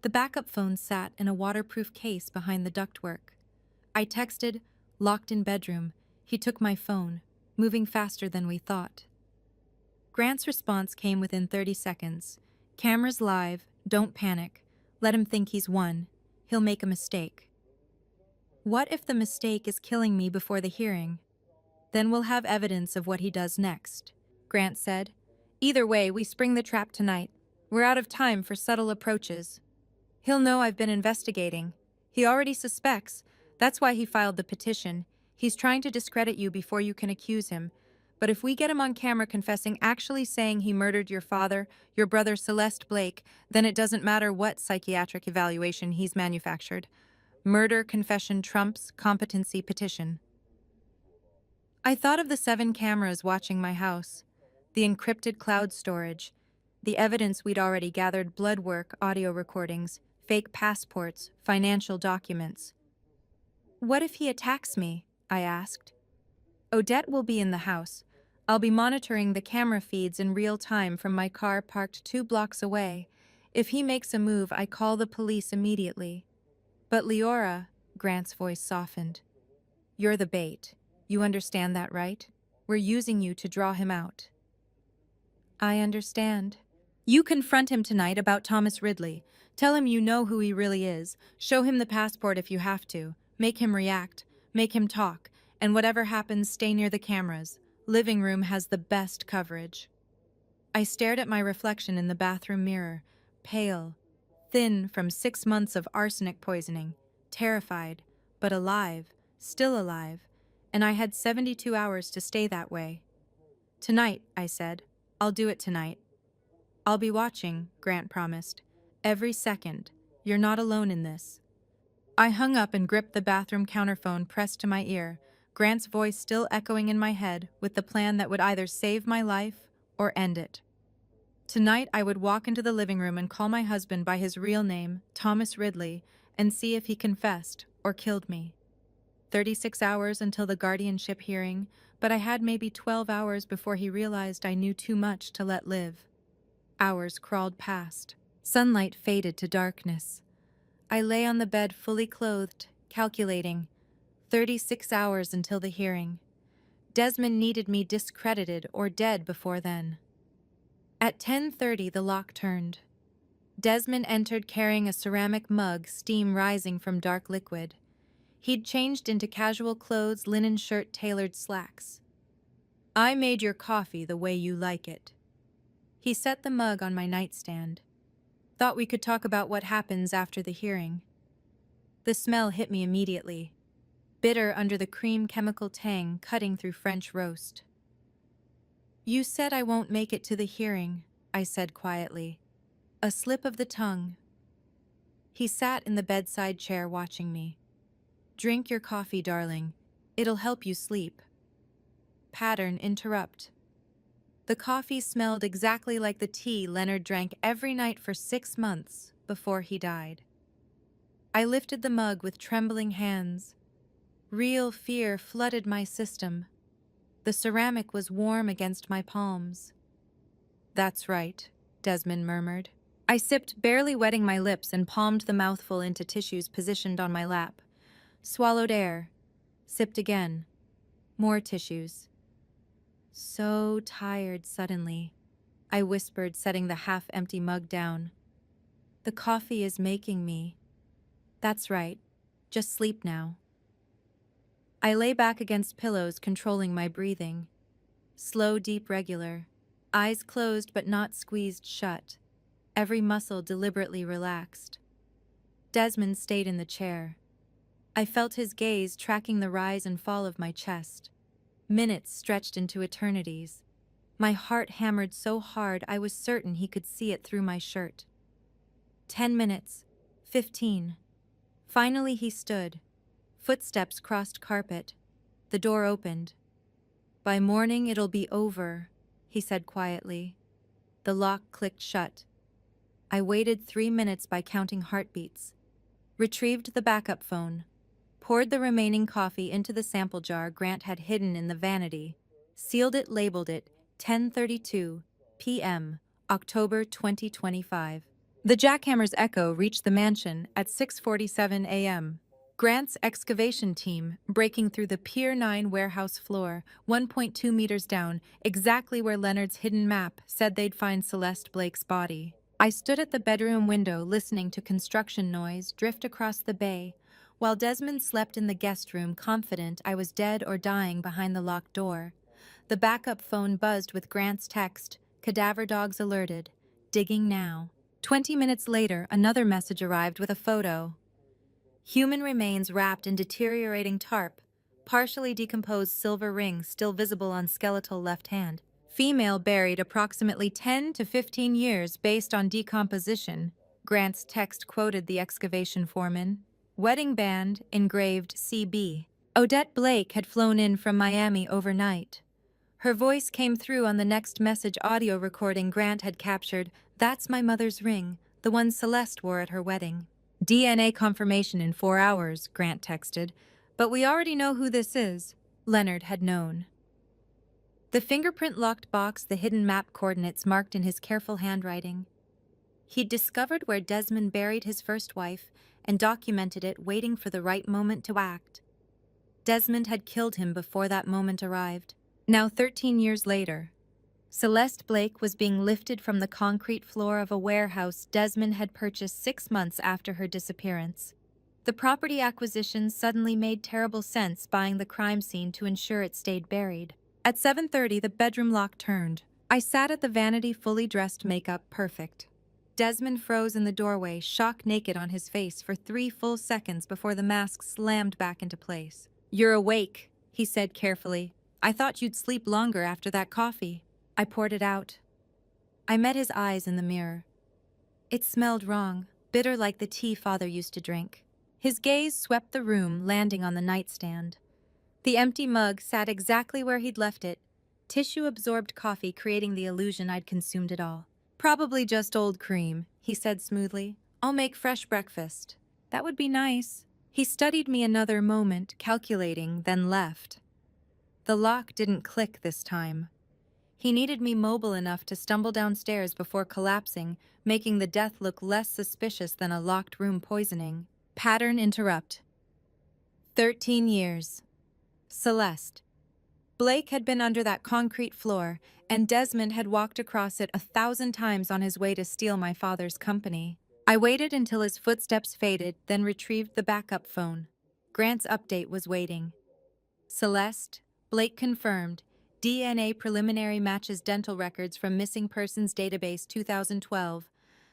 The backup phone sat in a waterproof case behind the ductwork. I texted, "Locked in bedroom." He took my phone, moving faster than we thought. Grant's response came within 30 seconds. Camera's live, don't panic. Let him think he's won. He'll make a mistake. What if the mistake is killing me before the hearing? Then we'll have evidence of what he does next, Grant said. Either way, we spring the trap tonight. We're out of time for subtle approaches. He'll know I've been investigating. He already suspects. That's why he filed the petition. He's trying to discredit you before you can accuse him. But if we get him on camera confessing, actually saying he murdered your father, your brother Celeste Blake, then it doesn't matter what psychiatric evaluation he's manufactured. Murder confession trumps competency petition. I thought of the 7 cameras watching my house, the encrypted cloud storage, the evidence we'd already gathered: blood work, audio recordings, fake passports, financial documents. What if he attacks me? I asked. Odette will be in the house. I'll be monitoring the camera feeds in real time from my car parked 2 blocks away. If he makes a move, I call the police immediately. But Leora, Grant's voice softened. You're the bait. You understand that, right? We're using you to draw him out. I understand. You confront him tonight about Thomas Ridley. Tell him you know who he really is. Show him the passport if you have to. Make him react. Make him talk. And whatever happens, stay near the cameras. Living room has the best coverage. I stared at my reflection in the bathroom mirror, pale, thin from 6 months of arsenic poisoning, terrified, but alive, still alive, and I had 72 hours to stay that way. Tonight, I said. I'll do it tonight. I'll be watching, Grant promised. Every second. You're not alone in this. I hung up and gripped the bathroom counterphone pressed to my ear, Grant's voice still echoing in my head with the plan that would either save my life or end it. Tonight I would walk into the living room and call my husband by his real name, Thomas Ridley, and see if he confessed or killed me. 36 hours until the guardianship hearing, but I had maybe 12 hours before he realized I knew too much to let live. Hours crawled past. Sunlight faded to darkness. I lay on the bed fully clothed, calculating. 36 hours until the hearing. Desmond needed me discredited or dead before then. At 10:30, the lock turned. Desmond entered carrying a ceramic mug, steam rising from dark liquid. He'd changed into casual clothes, linen shirt, tailored slacks. I made your coffee the way you like it. He set the mug on my nightstand. Thought we could talk about what happens after the hearing. The smell hit me immediately. Bitter under the cream chemical tang cutting through French roast. You said I won't make it to the hearing, I said quietly. A slip of the tongue. He sat in the bedside chair watching me. Drink your coffee, darling. It'll help you sleep. Pattern interrupt. The coffee smelled exactly like the tea Leonard drank every night for 6 months before he died. I lifted the mug with trembling hands. Real fear flooded my system. The ceramic was warm against my palms. That's right, Desmond murmured. I sipped, barely wetting my lips, and palmed the mouthful into tissues positioned on my lap. Swallowed air. Sipped again. More tissues. So tired suddenly, I whispered, setting the half-empty mug down. The coffee is making me. That's right. Just sleep now. I lay back against pillows, controlling my breathing. Slow, deep, regular. Eyes closed but not squeezed shut. Every muscle deliberately relaxed. Desmond stayed in the chair. I felt his gaze tracking the rise and fall of my chest. Minutes stretched into eternities. My heart hammered so hard I was certain he could see it through my shirt. 10 minutes. 15. Finally he stood. Footsteps crossed carpet. The door opened. By morning it'll be over, he said quietly. The lock clicked shut. I waited 3 minutes by counting heartbeats. Retrieved the backup phone. Poured the remaining coffee into the sample jar Grant had hidden in the vanity. Sealed it, labeled it 10:32 p.m., October 2025. The jackhammer's echo reached the mansion at 6:47 a.m. Grant's excavation team, breaking through the Pier 9 warehouse floor, 1.2 meters down, exactly where Leonard's hidden map said they'd find Celeste Blake's body. I stood at the bedroom window listening to construction noise drift across the bay, while Desmond slept in the guest room confident I was dead or dying behind the locked door. The backup phone buzzed with Grant's text, "Cadaver dogs alerted. Digging now." 20 minutes later, another message arrived with a photo. Human remains wrapped in deteriorating tarp, partially decomposed silver ring still visible on skeletal left hand. Female buried approximately 10 to 15 years based on decomposition. Grant's text quoted the excavation foreman. Wedding band engraved CB. Odette Blake had flown in from Miami overnight. Her voice came through on the next message audio recording Grant had captured. "That's my mother's ring, the one Celeste wore at her wedding." "DNA confirmation in 4 hours," Grant texted. "But we already know who this is." Leonard had known. The fingerprint-locked box, the hidden map coordinates marked in his careful handwriting. He'd discovered where Desmond buried his first wife and documented it, waiting for the right moment to act. Desmond had killed him before that moment arrived. Now, 13 years later, Celeste Blake was being lifted from the concrete floor of a warehouse Desmond had purchased 6 months after her disappearance. The property acquisition suddenly made terrible sense, buying the crime scene to ensure it stayed buried. At 7:30, the bedroom lock turned. I sat at the vanity, fully dressed, makeup perfect. Desmond froze in the doorway, shock naked on his face for 3 full seconds before the mask slammed back into place. "You're awake," he said carefully. "I thought you'd sleep longer after that coffee." I poured it out. I met his eyes in the mirror. It smelled wrong, bitter like the tea Father used to drink. His gaze swept the room, landing on the nightstand. The empty mug sat exactly where he'd left it, tissue-absorbed coffee creating the illusion I'd consumed it all. "Probably just old cream," he said smoothly. "I'll make fresh breakfast." "That would be nice." He studied me another moment, calculating, then left. The lock didn't click this time. He needed me mobile enough to stumble downstairs before collapsing, making the death look less suspicious than a locked room poisoning. Pattern interrupt. 13 years. Celeste. Blake had been under that concrete floor, and Desmond had walked across it 1,000 times on his way to steal my father's company. I waited until his footsteps faded, then retrieved the backup phone. Grant's update was waiting. "Celeste, Blake confirmed. DNA preliminary matches dental records from Missing Persons Database 2012.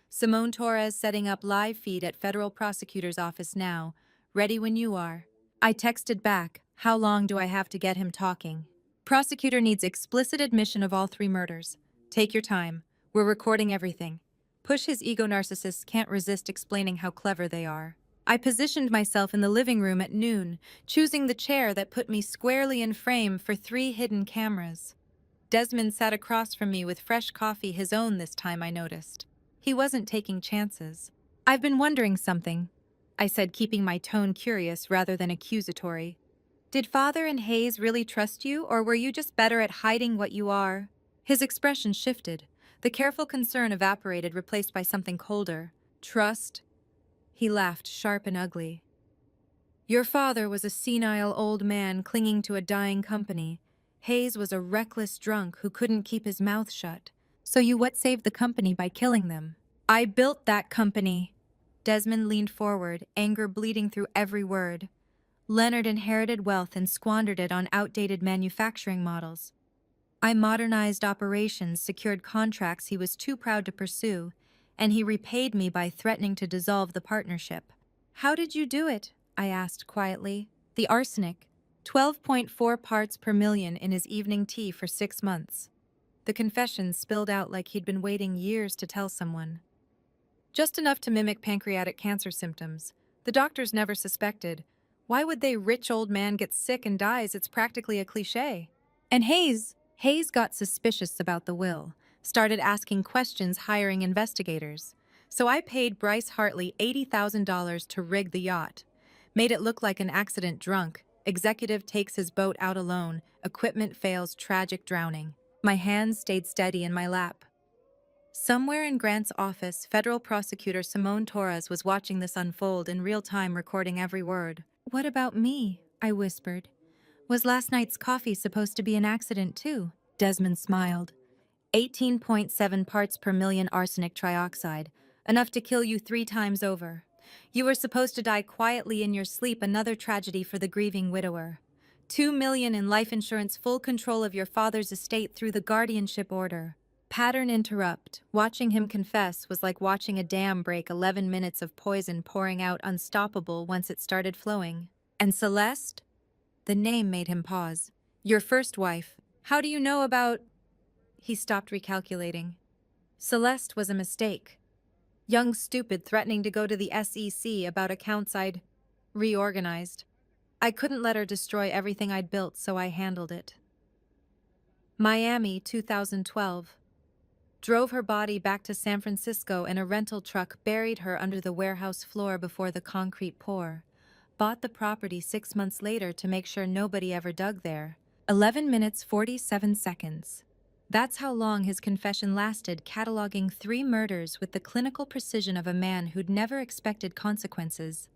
Simone Torres setting up live feed at federal prosecutor's office now. Ready when you are." I texted back, "How long do I have to get him talking?" "Prosecutor needs explicit admission of all 3 murders. Take your time. We're recording everything." Push his ego narcissists can't resist explaining how clever they are. I positioned myself in the living room at noon, choosing the chair that put me squarely in frame for 3 hidden cameras. Desmond sat across from me with fresh coffee, his own this time, I noticed. He wasn't taking chances. "I've been wondering something," I said, keeping my tone curious rather than accusatory. "Did Father and Hayes really trust you, or were you just better at hiding what you are?" His expression shifted. The careful concern evaporated, replaced by something colder. "Trust?" He laughed, sharp and ugly. "Your father was a senile old man clinging to a dying company. Hayes was a reckless drunk who couldn't keep his mouth shut. So you what saved the company by killing them?" "I built that company." Desmond leaned forward, anger bleeding through every word. "Leonard inherited wealth and squandered it on outdated manufacturing models. I modernized operations, secured contracts he was too proud to pursue, and he repaid me by threatening to dissolve the partnership." "How did you do it?" I asked quietly. "The arsenic. 12.4 parts per million in his evening tea for 6 months. The confession spilled out like he'd been waiting years to tell someone. "Just enough to mimic pancreatic cancer symptoms. The doctors never suspected. Why would they? Rich old man gets sick and dies. It's practically a cliche." "And Hayes got suspicious about the will, started asking questions, hiring investigators. So I paid Bryce Hartley $80,000 to rig the yacht. Made it look like an accident, drunk. Executive takes his boat out alone. Equipment fails, tragic drowning." My hands stayed steady in my lap. Somewhere in Grant's office, federal prosecutor Simone Torres was watching this unfold in real time, recording every word. "What about me?" I whispered. "Was last night's coffee supposed to be an accident too?" Desmond smiled. 18.7 parts per million arsenic trioxide, enough to kill you 3 times over. You were supposed to die quietly in your sleep, another tragedy for the grieving widower. 2 million in life insurance, full control of your father's estate through the guardianship order. Pattern interrupt. Watching him confess was like watching a dam break, 11 minutes of poison pouring out, unstoppable once it started flowing. And Celeste? The name made him pause. Your first wife. How do you know about... He stopped, recalculating. Celeste was a mistake. Young stupid threatening to go to the SEC about accounts I'd reorganized. I couldn't let her destroy everything I'd built, so I handled it. Miami, 2012. Drove her body back to San Francisco in a rental truck, buried her under the warehouse floor before the concrete pour. Bought the property 6 months later to make sure nobody ever dug there. 11 minutes 47 seconds. That's how long his confession lasted, cataloging 3 murders with the clinical precision of a man who'd never expected consequences.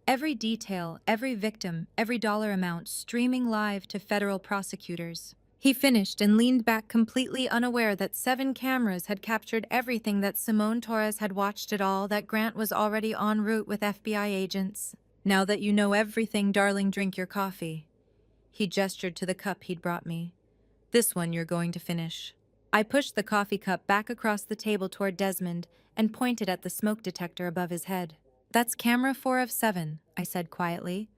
Every detail, every victim, every dollar amount streaming live to federal prosecutors. He finished and leaned back, completely unaware that 7 cameras had captured everything, that Simone Torres had watched it all, that Grant was already en route with FBI agents. Now that you know everything, darling, drink your coffee. He gestured to the cup he'd brought me. This one you're going to finish. I pushed the coffee cup back across the table toward Desmond and pointed at the smoke detector above his head. That's camera 4 of 7, I said quietly.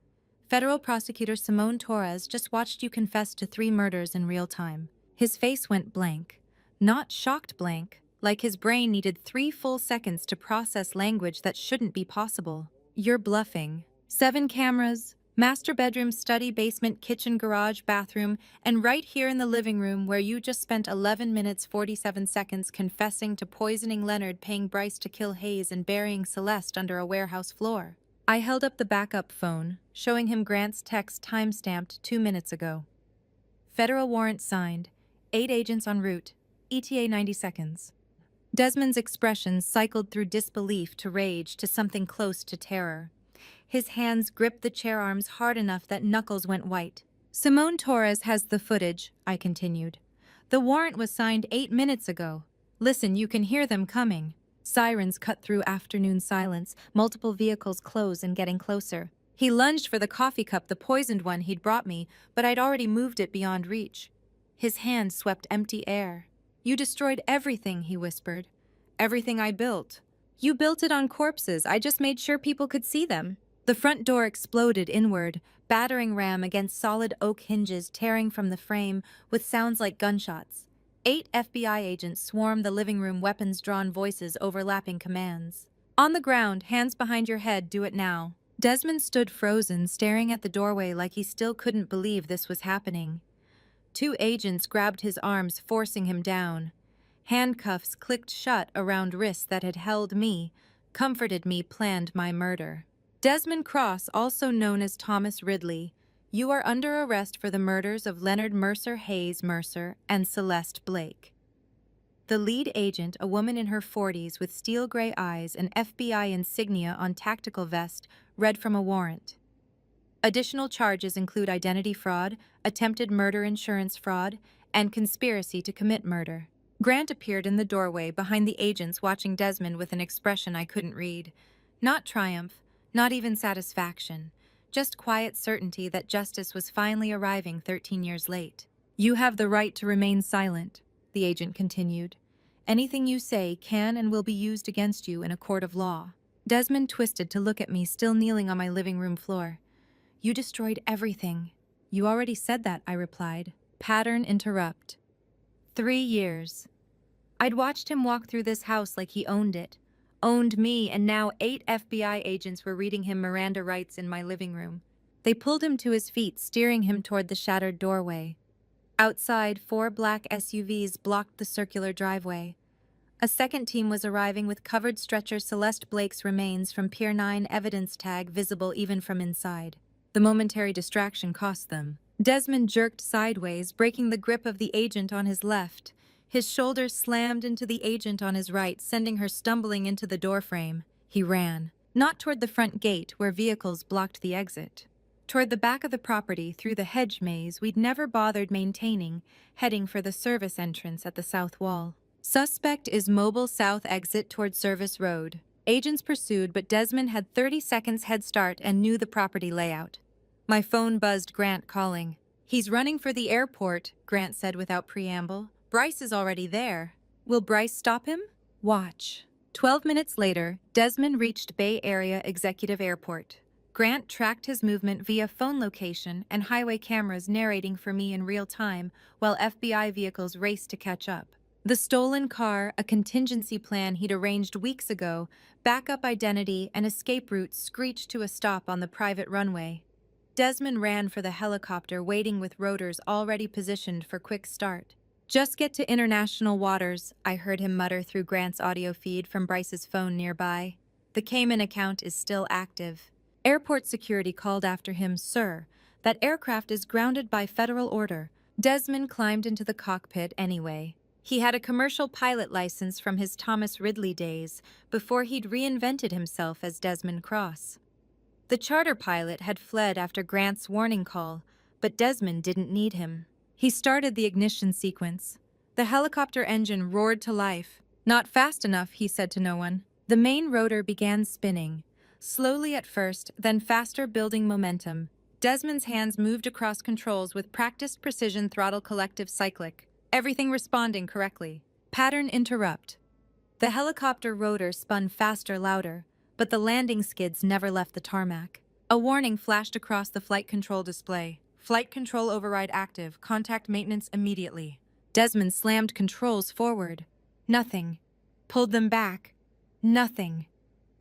Federal prosecutor Simone Torres just watched you confess to 3 murders in real time. His face went blank. Not shocked blank, like his brain needed 3 full seconds to process language that shouldn't be possible. You're bluffing. 7 cameras, master bedroom, study, basement, kitchen, garage, bathroom, and right here in the living room where you just spent 11 minutes 47 seconds confessing to poisoning Leonard, paying Bryce to kill Hayes, and burying Celeste under a warehouse floor. I held up the backup phone, showing him Grant's text time-stamped 2 minutes ago. Federal warrant signed, 8 agents en route, ETA 90 seconds. Desmond's expressions cycled through disbelief to rage to something close to terror. His hands gripped the chair arms hard enough that knuckles went white. Simone Torres has the footage, I continued. The warrant was signed 8 minutes ago. Listen, you can hear them coming. Sirens cut through afternoon silence, multiple vehicles close and getting closer. He lunged for the coffee cup, the poisoned one he'd brought me, but I'd already moved it beyond reach. His hand swept empty air. You destroyed everything, he whispered. Everything I built. You built it on corpses. I just made sure people could see them. The front door exploded inward, battering ram against solid oak hinges, tearing from the frame with sounds like gunshots. 8 FBI agents swarmed the living room, weapons drawn, voices overlapping commands. On the ground, hands behind your head, do it now. Desmond stood frozen, staring at the doorway like he still couldn't believe this was happening. 2 agents grabbed his arms, forcing him down. Handcuffs clicked shut around wrists that had held me, comforted me, planned my murder. Desmond Cross, also known as Thomas Ridley, you are under arrest for the murders of Leonard Mercer, Hayes Mercer, and Celeste Blake. The lead agent, a woman in her 40s with steel gray eyes and FBI insignia on tactical vest, read from a warrant. Additional charges include identity fraud, attempted murder, insurance fraud, and conspiracy to commit murder. Grant appeared in the doorway behind the agents, watching Desmond with an expression I couldn't read. Not triumph, not even satisfaction, just quiet certainty that justice was finally arriving 13 years late. You have the right to remain silent, the agent continued. Anything you say can and will be used against you in a court of law. Desmond twisted to look at me, still kneeling on my living room floor. You destroyed everything. You already said that, I replied. Pattern interrupt. 3 years. I'd watched him walk through this house like he owned it. Owned me, and now 8 FBI agents were reading him Miranda rights in my living room. They pulled him to his feet, steering him toward the shattered doorway. Outside, 4 black SUVs blocked the circular driveway. A second team was arriving with covered stretchers, Celeste Blake's remains from Pier 9, evidence tag visible even from inside. The momentary distraction cost them. Desmond jerked sideways, breaking the grip of the agent on his left. His shoulder slammed into the agent on his right, sending her stumbling into the doorframe. He ran, not toward the front gate where vehicles blocked the exit, toward the back of the property through the hedge maze we'd never bothered maintaining, heading for the service entrance at the south wall. Suspect is mobile south exit toward Service Road. Agents pursued, but Desmond had 30 seconds head start and knew the property layout. My phone buzzed Grant calling. "He's running for the airport," Grant said without preamble. "Bryce is already there. Will Bryce stop him? Watch." 12 minutes later, Desmond reached Bay Area Executive Airport. Grant tracked his movement via phone location and highway cameras narrating for me in real time while FBI vehicles raced to catch up. The stolen car, a contingency plan he'd arranged weeks ago, backup identity, and escape route screeched to a stop on the private runway. Desmond ran for the helicopter, waiting with rotors already positioned for quick start. "Just get to international waters," I heard him mutter through Grant's audio feed from Bryce's phone nearby. "The Cayman account is still active." Airport security called after him, "Sir, that aircraft is grounded by federal order." Desmond climbed into the cockpit anyway. He had a commercial pilot license from his Thomas Ridley days before he'd reinvented himself as Desmond Cross. The charter pilot had fled after Grant's warning call, but Desmond didn't need him. He started the ignition sequence. The helicopter engine roared to life. "Not fast enough," he said to no one. The main rotor began spinning, slowly at first, then faster, building momentum. Desmond's hands moved across controls with practiced precision, throttle collective cyclic. Everything responding correctly. Pattern interrupt. The helicopter rotor spun faster, louder, but the landing skids never left the tarmac. A warning flashed across the flight control display. "Flight control override active. Contact maintenance immediately." Desmond slammed controls forward. Nothing. Pulled them back. Nothing.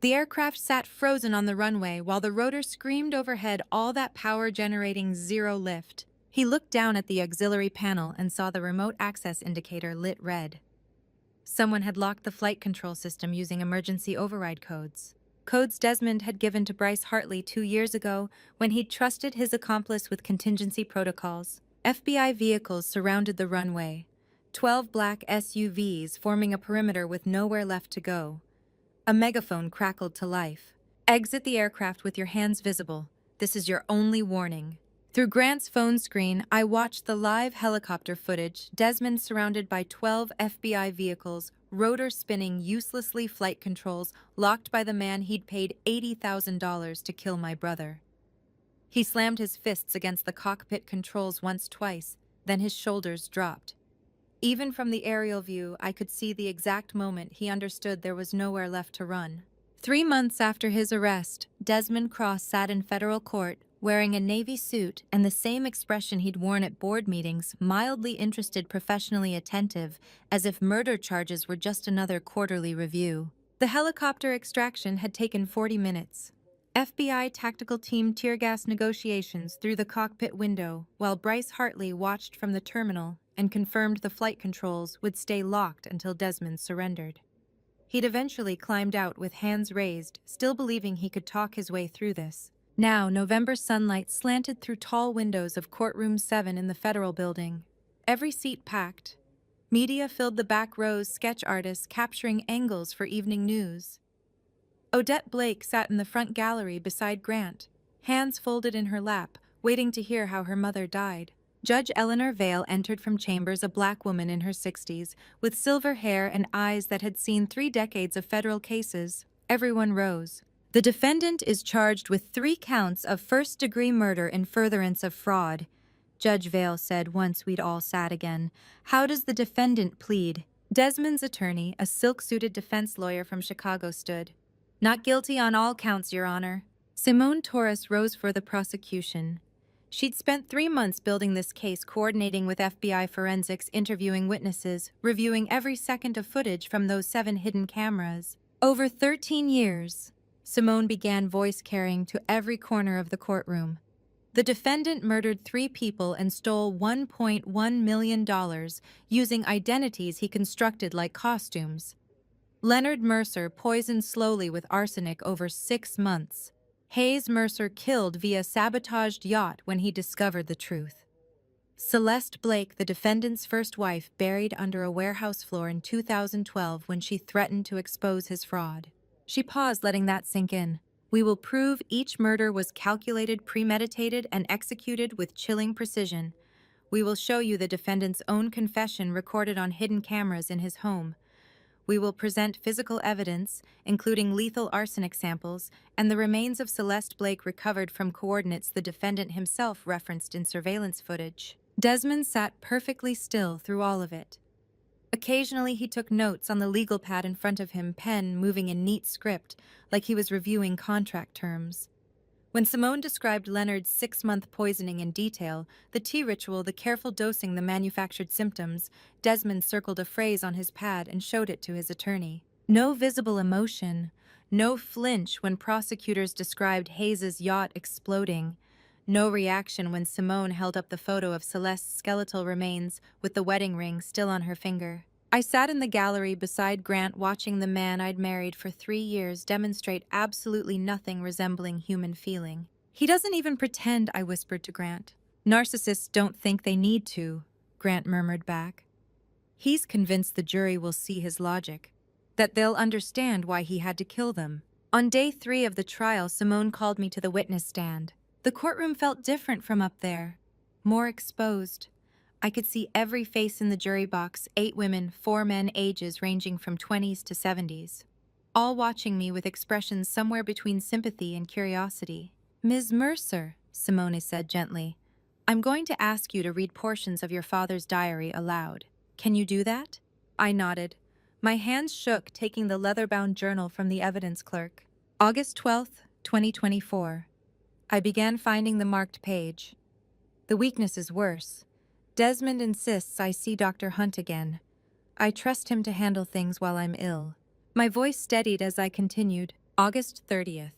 The aircraft sat frozen on the runway while the rotor screamed overhead, all that power generating zero lift. He looked down at the auxiliary panel and saw the remote access indicator lit red. Someone had locked the flight control system using emergency override codes. Codes Desmond had given to Bryce Hartley 2 years ago when he'd trusted his accomplice with contingency protocols. FBI vehicles surrounded the runway, 12 black SUVs forming a perimeter with nowhere left to go. A megaphone crackled to life. "Exit the aircraft with your hands visible. This is your only warning." Through Grant's phone screen, I watched the live helicopter footage, Desmond surrounded by 12 FBI vehicles, rotor spinning uselessly, flight controls locked by the man he'd paid $80,000 to kill my brother. He slammed his fists against the cockpit controls once, twice, then his shoulders dropped. Even from the aerial view, I could see the exact moment he understood there was nowhere left to run. 3 months after his arrest, Desmond Cross sat in federal court, wearing a navy suit and the same expression he'd worn at board meetings, mildly interested, professionally attentive, as if murder charges were just another quarterly review. The helicopter extraction had taken 40 minutes. FBI tactical team tear gas negotiations through the cockpit window, while Bryce Hartley watched from the terminal and confirmed the flight controls would stay locked until Desmond surrendered. He'd eventually climbed out with hands raised, still believing he could talk his way through this. Now, November sunlight slanted through tall windows of Courtroom 7 in the federal building. Every seat packed. Media filled the back rows, sketch artists capturing angles for evening news. Odette Blake sat in the front gallery beside Grant, hands folded in her lap, waiting to hear how her mother died. Judge Eleanor Vale entered from chambers, a black woman in her 60s, with silver hair and eyes that had seen 3 decades of federal cases. Everyone rose. "The defendant is charged with 3 counts of first-degree murder in furtherance of fraud," Judge Vale said once we'd all sat again. "How does the defendant plead?" Desmond's attorney, a silk-suited defense lawyer from Chicago, stood. "Not guilty on all counts, Your Honor." Simone Torres rose for the prosecution. She'd spent 3 months building this case, coordinating with FBI forensics, interviewing witnesses, reviewing every second of footage from those 7 hidden cameras. Over 13 years. Simone began, voice carrying to every corner of the courtroom. The defendant murdered 3 people and stole $1.1 million using identities he constructed like costumes. Leonard Mercer poisoned slowly with arsenic over 6 months. Hayes Mercer killed via sabotaged yacht when he discovered the truth. Celeste Blake, the defendant's first wife, buried under a warehouse floor in 2012 when she threatened to expose his fraud. She paused, letting that sink in. We will prove each murder was calculated, premeditated, and executed with chilling precision. We will show you the defendant's own confession recorded on hidden cameras in his home. We will present physical evidence, including lethal arsenic samples and the remains of Celeste Blake recovered from coordinates the defendant himself referenced in surveillance footage. Desmond sat perfectly still through all of it. Occasionally, he took notes on the legal pad in front of him, pen moving in neat script, like he was reviewing contract terms. When Simone described Leonard's 6-month poisoning in detail, the tea ritual, the careful dosing, the manufactured symptoms, Desmond circled a phrase on his pad and showed it to his attorney. No visible emotion, no flinch when prosecutors described Hayes's yacht exploding, no reaction when Simone held up the photo of Celeste's skeletal remains with the wedding ring still on her finger. I sat in the gallery beside Grant watching the man I'd married for 3 years demonstrate absolutely nothing resembling human feeling. He doesn't even pretend, I whispered to Grant. Narcissists don't think they need to, Grant murmured back. He's convinced the jury will see his logic, that they'll understand why he had to kill them. On day 3 of the trial, Simone called me to the witness stand. The courtroom felt different from up there, more exposed. I could see every face in the jury box, 8 women, 4 men, ages ranging from 20s to 70s, all watching me with expressions somewhere between sympathy and curiosity. Ms. Mercer, Simone said gently, I'm going to ask you to read portions of your father's diary aloud. Can you do that? I nodded. My hands shook, taking the leather-bound journal from the evidence clerk. August 12th, 2024. I began finding the marked page. The weakness is worse. Desmond insists I see Dr. Hunt again. I trust him to handle things while I'm ill. My voice steadied as I continued. August 30th.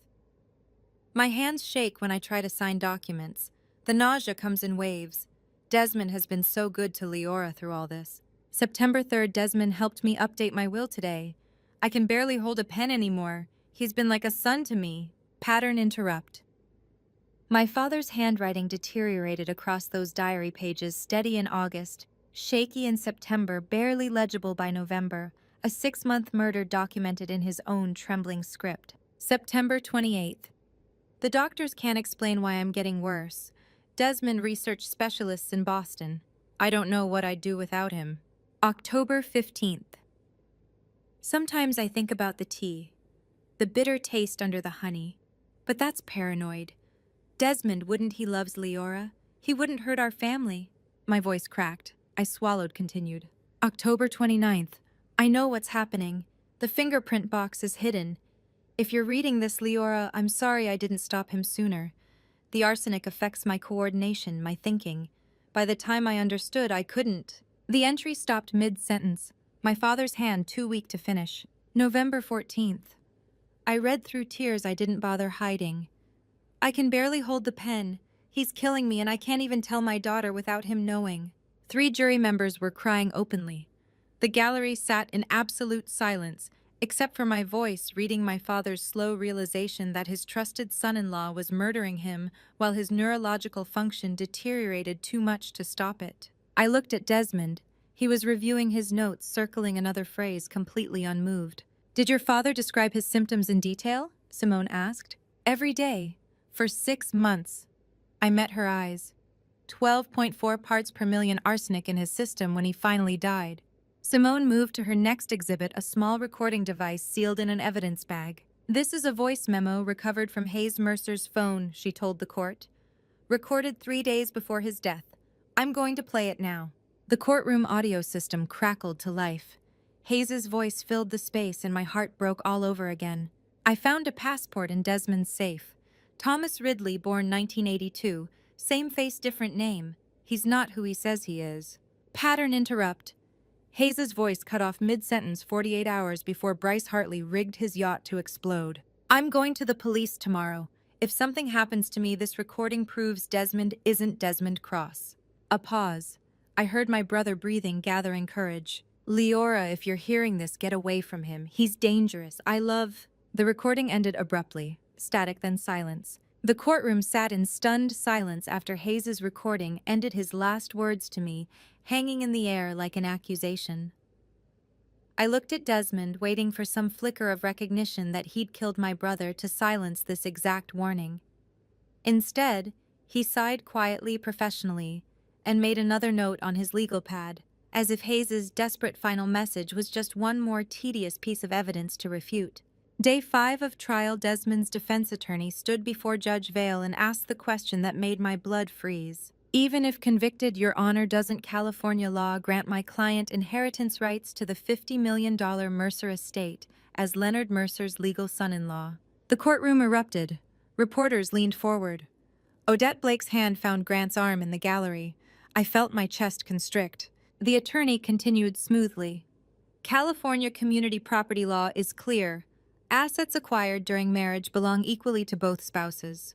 My hands shake when I try to sign documents. The nausea comes in waves. Desmond has been so good to Leora through all this. September 3rd, Desmond helped me update my will today. I can barely hold a pen anymore. He's been like a son to me. Pattern interrupt. My father's handwriting deteriorated across those diary pages, steady in August, shaky in September, barely legible by November, a 6-month murder documented in his own trembling script. September 28th. The doctors can't explain why I'm getting worse. Desmond research specialists in Boston. I don't know what I'd do without him. October 15th. Sometimes I think about the tea, the bitter taste under the honey, but that's paranoid. Desmond, wouldn't he loves Leora? He wouldn't hurt our family. My voice cracked. I swallowed, continued. October 29th. I know what's happening. The fingerprint box is hidden. If you're reading this, Leora, I'm sorry I didn't stop him sooner. The arsenic affects my coordination, my thinking. By the time I understood, I couldn't. The entry stopped mid-sentence, my father's hand too weak to finish. November 14th. I read through tears I didn't bother hiding. I can barely hold the pen. He's killing me and I can't even tell my daughter without him knowing. 3 jury members were crying openly. The gallery sat in absolute silence, except for my voice reading my father's slow realization that his trusted son-in-law was murdering him while his neurological function deteriorated too much to stop it. I looked at Desmond. He was reviewing his notes, circling another phrase, completely unmoved. Did your father describe his symptoms in detail? Simone asked. Every day. For 6 months. I met her eyes. 12.4 parts per million arsenic in his system when he finally died. Simone moved to her next exhibit, a small recording device sealed in an evidence bag. This is a voice memo recovered from Hayes Mercer's phone, she told the court. Recorded 3 days before his death. I'm going to play it now. The courtroom audio system crackled to life. Hayes's voice filled the space and my heart broke all over again. I found a passport in Desmond's safe. Thomas Ridley, born 1982, same face, different name. He's not who he says he is. Pattern interrupt. Hayes's voice cut off mid-sentence 48 hours before Bryce Hartley rigged his yacht to explode. I'm going to the police tomorrow. If something happens to me, this recording proves Desmond isn't Desmond Cross. A pause. I heard my brother breathing, gathering courage. Leora, if you're hearing this, get away from him. He's dangerous. I love... The recording ended abruptly. Static, then silence. The courtroom sat in stunned silence after Hayes's recording ended his last words to me, hanging in the air like an accusation. I looked at Desmond, waiting for some flicker of recognition that he'd killed my brother to silence this exact warning. Instead, he sighed quietly, professionally, and made another note on his legal pad, as if Hayes's desperate final message was just one more tedious piece of evidence to refute. Day 5 of trial, Desmond's defense attorney stood before Judge Vale and asked the question that made my blood freeze. Even if convicted, Your Honor, doesn't California law grant my client inheritance rights to the $50 million Mercer estate as Leonard Mercer's legal son-in-law? The courtroom erupted. Reporters leaned forward. Odette Blake's hand found Grant's arm in the gallery. I felt my chest constrict. The attorney continued smoothly. California community property law is clear. Assets acquired during marriage belong equally to both spouses.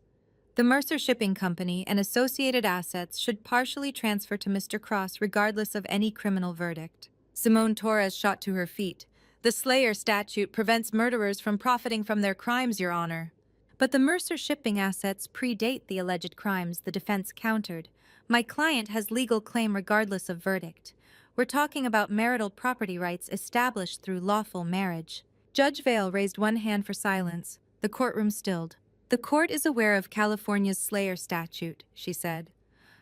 The Mercer Shipping Company and associated assets should partially transfer to Mr. Cross regardless of any criminal verdict. Simone Torres shot to her feet. The Slayer statute prevents murderers from profiting from their crimes, Your Honor. But the Mercer shipping assets predate the alleged crimes, the defense countered. My client has legal claim regardless of verdict. We're talking about marital property rights established through lawful marriage. Judge Vale raised one hand for silence. The courtroom stilled. The court is aware of California's Slayer statute, she said.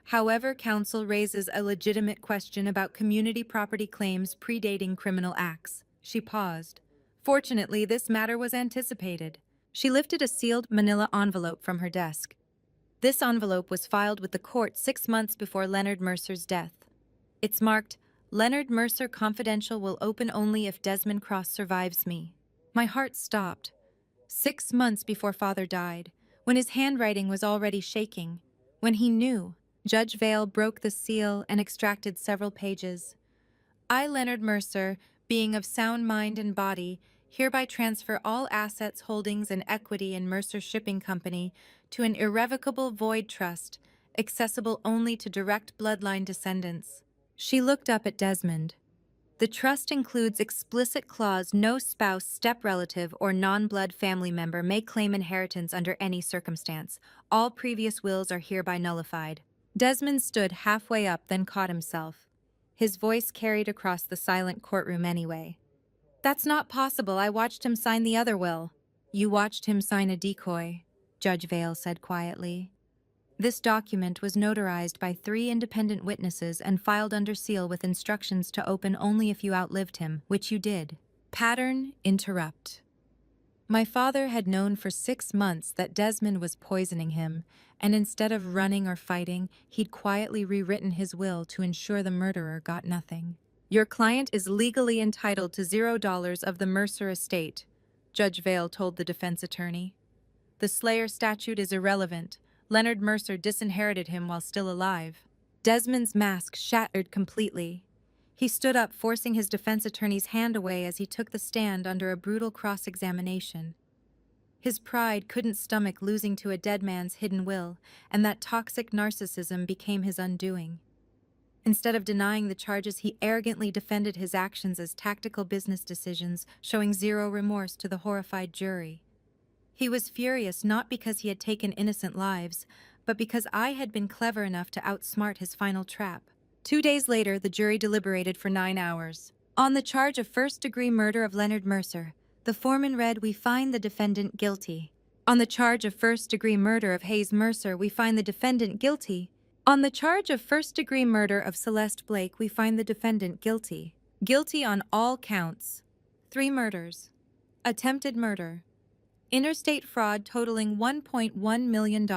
However, counsel raises a legitimate question about community property claims predating criminal acts. She paused. Fortunately, this matter was anticipated. She lifted a sealed manila envelope from her desk. This envelope was filed with the court 6 months before Leonard Mercer's death. It's marked, Leonard Mercer Confidential will open only if Desmond Cross survives me. My heart stopped. 6 months before Father died, when his handwriting was already shaking, when he knew. Judge Vale broke the seal and extracted several pages. I, Leonard Mercer, being of sound mind and body, hereby transfer all assets, holdings, and equity in Mercer Shipping Company to an irrevocable void trust, accessible only to direct bloodline descendants. She looked up at Desmond. The trust includes explicit clause no spouse, step-relative, or non-blood family member may claim inheritance under any circumstance. All previous wills are hereby nullified. Desmond stood halfway up, then caught himself. His voice carried across the silent courtroom anyway. That's not possible. I watched him sign the other will. You watched him sign a decoy, Judge Vale said quietly. This document was notarized by 3 independent witnesses and filed under seal with instructions to open only if you outlived him, which you did. Pattern, interrupt. My father had known for 6 months that Desmond was poisoning him, and instead of running or fighting, he'd quietly rewritten his will to ensure the murderer got nothing. Your client is legally entitled to $0 of the Mercer estate, Judge Vale told the defense attorney. The Slayer statute is irrelevant. Leonard Mercer disinherited him while still alive. Desmond's mask shattered completely. He stood up, forcing his defense attorney's hand away as he took the stand under a brutal cross-examination. His pride couldn't stomach losing to a dead man's hidden will, and that toxic narcissism became his undoing. Instead of denying the charges, he arrogantly defended his actions as tactical business decisions, showing zero remorse to the horrified jury. He was furious not because he had taken innocent lives, but because I had been clever enough to outsmart his final trap. 2 days later, the jury deliberated for 9 hours. On the charge of first-degree murder of Leonard Mercer, the foreman read, "We find the defendant guilty." On the charge of first-degree murder of Hayes Mercer, we find the defendant guilty. On the charge of first-degree murder of Celeste Blake, we find the defendant guilty. Guilty on all counts. 3 murders. Attempted murder. Interstate fraud totaling $1.1 million.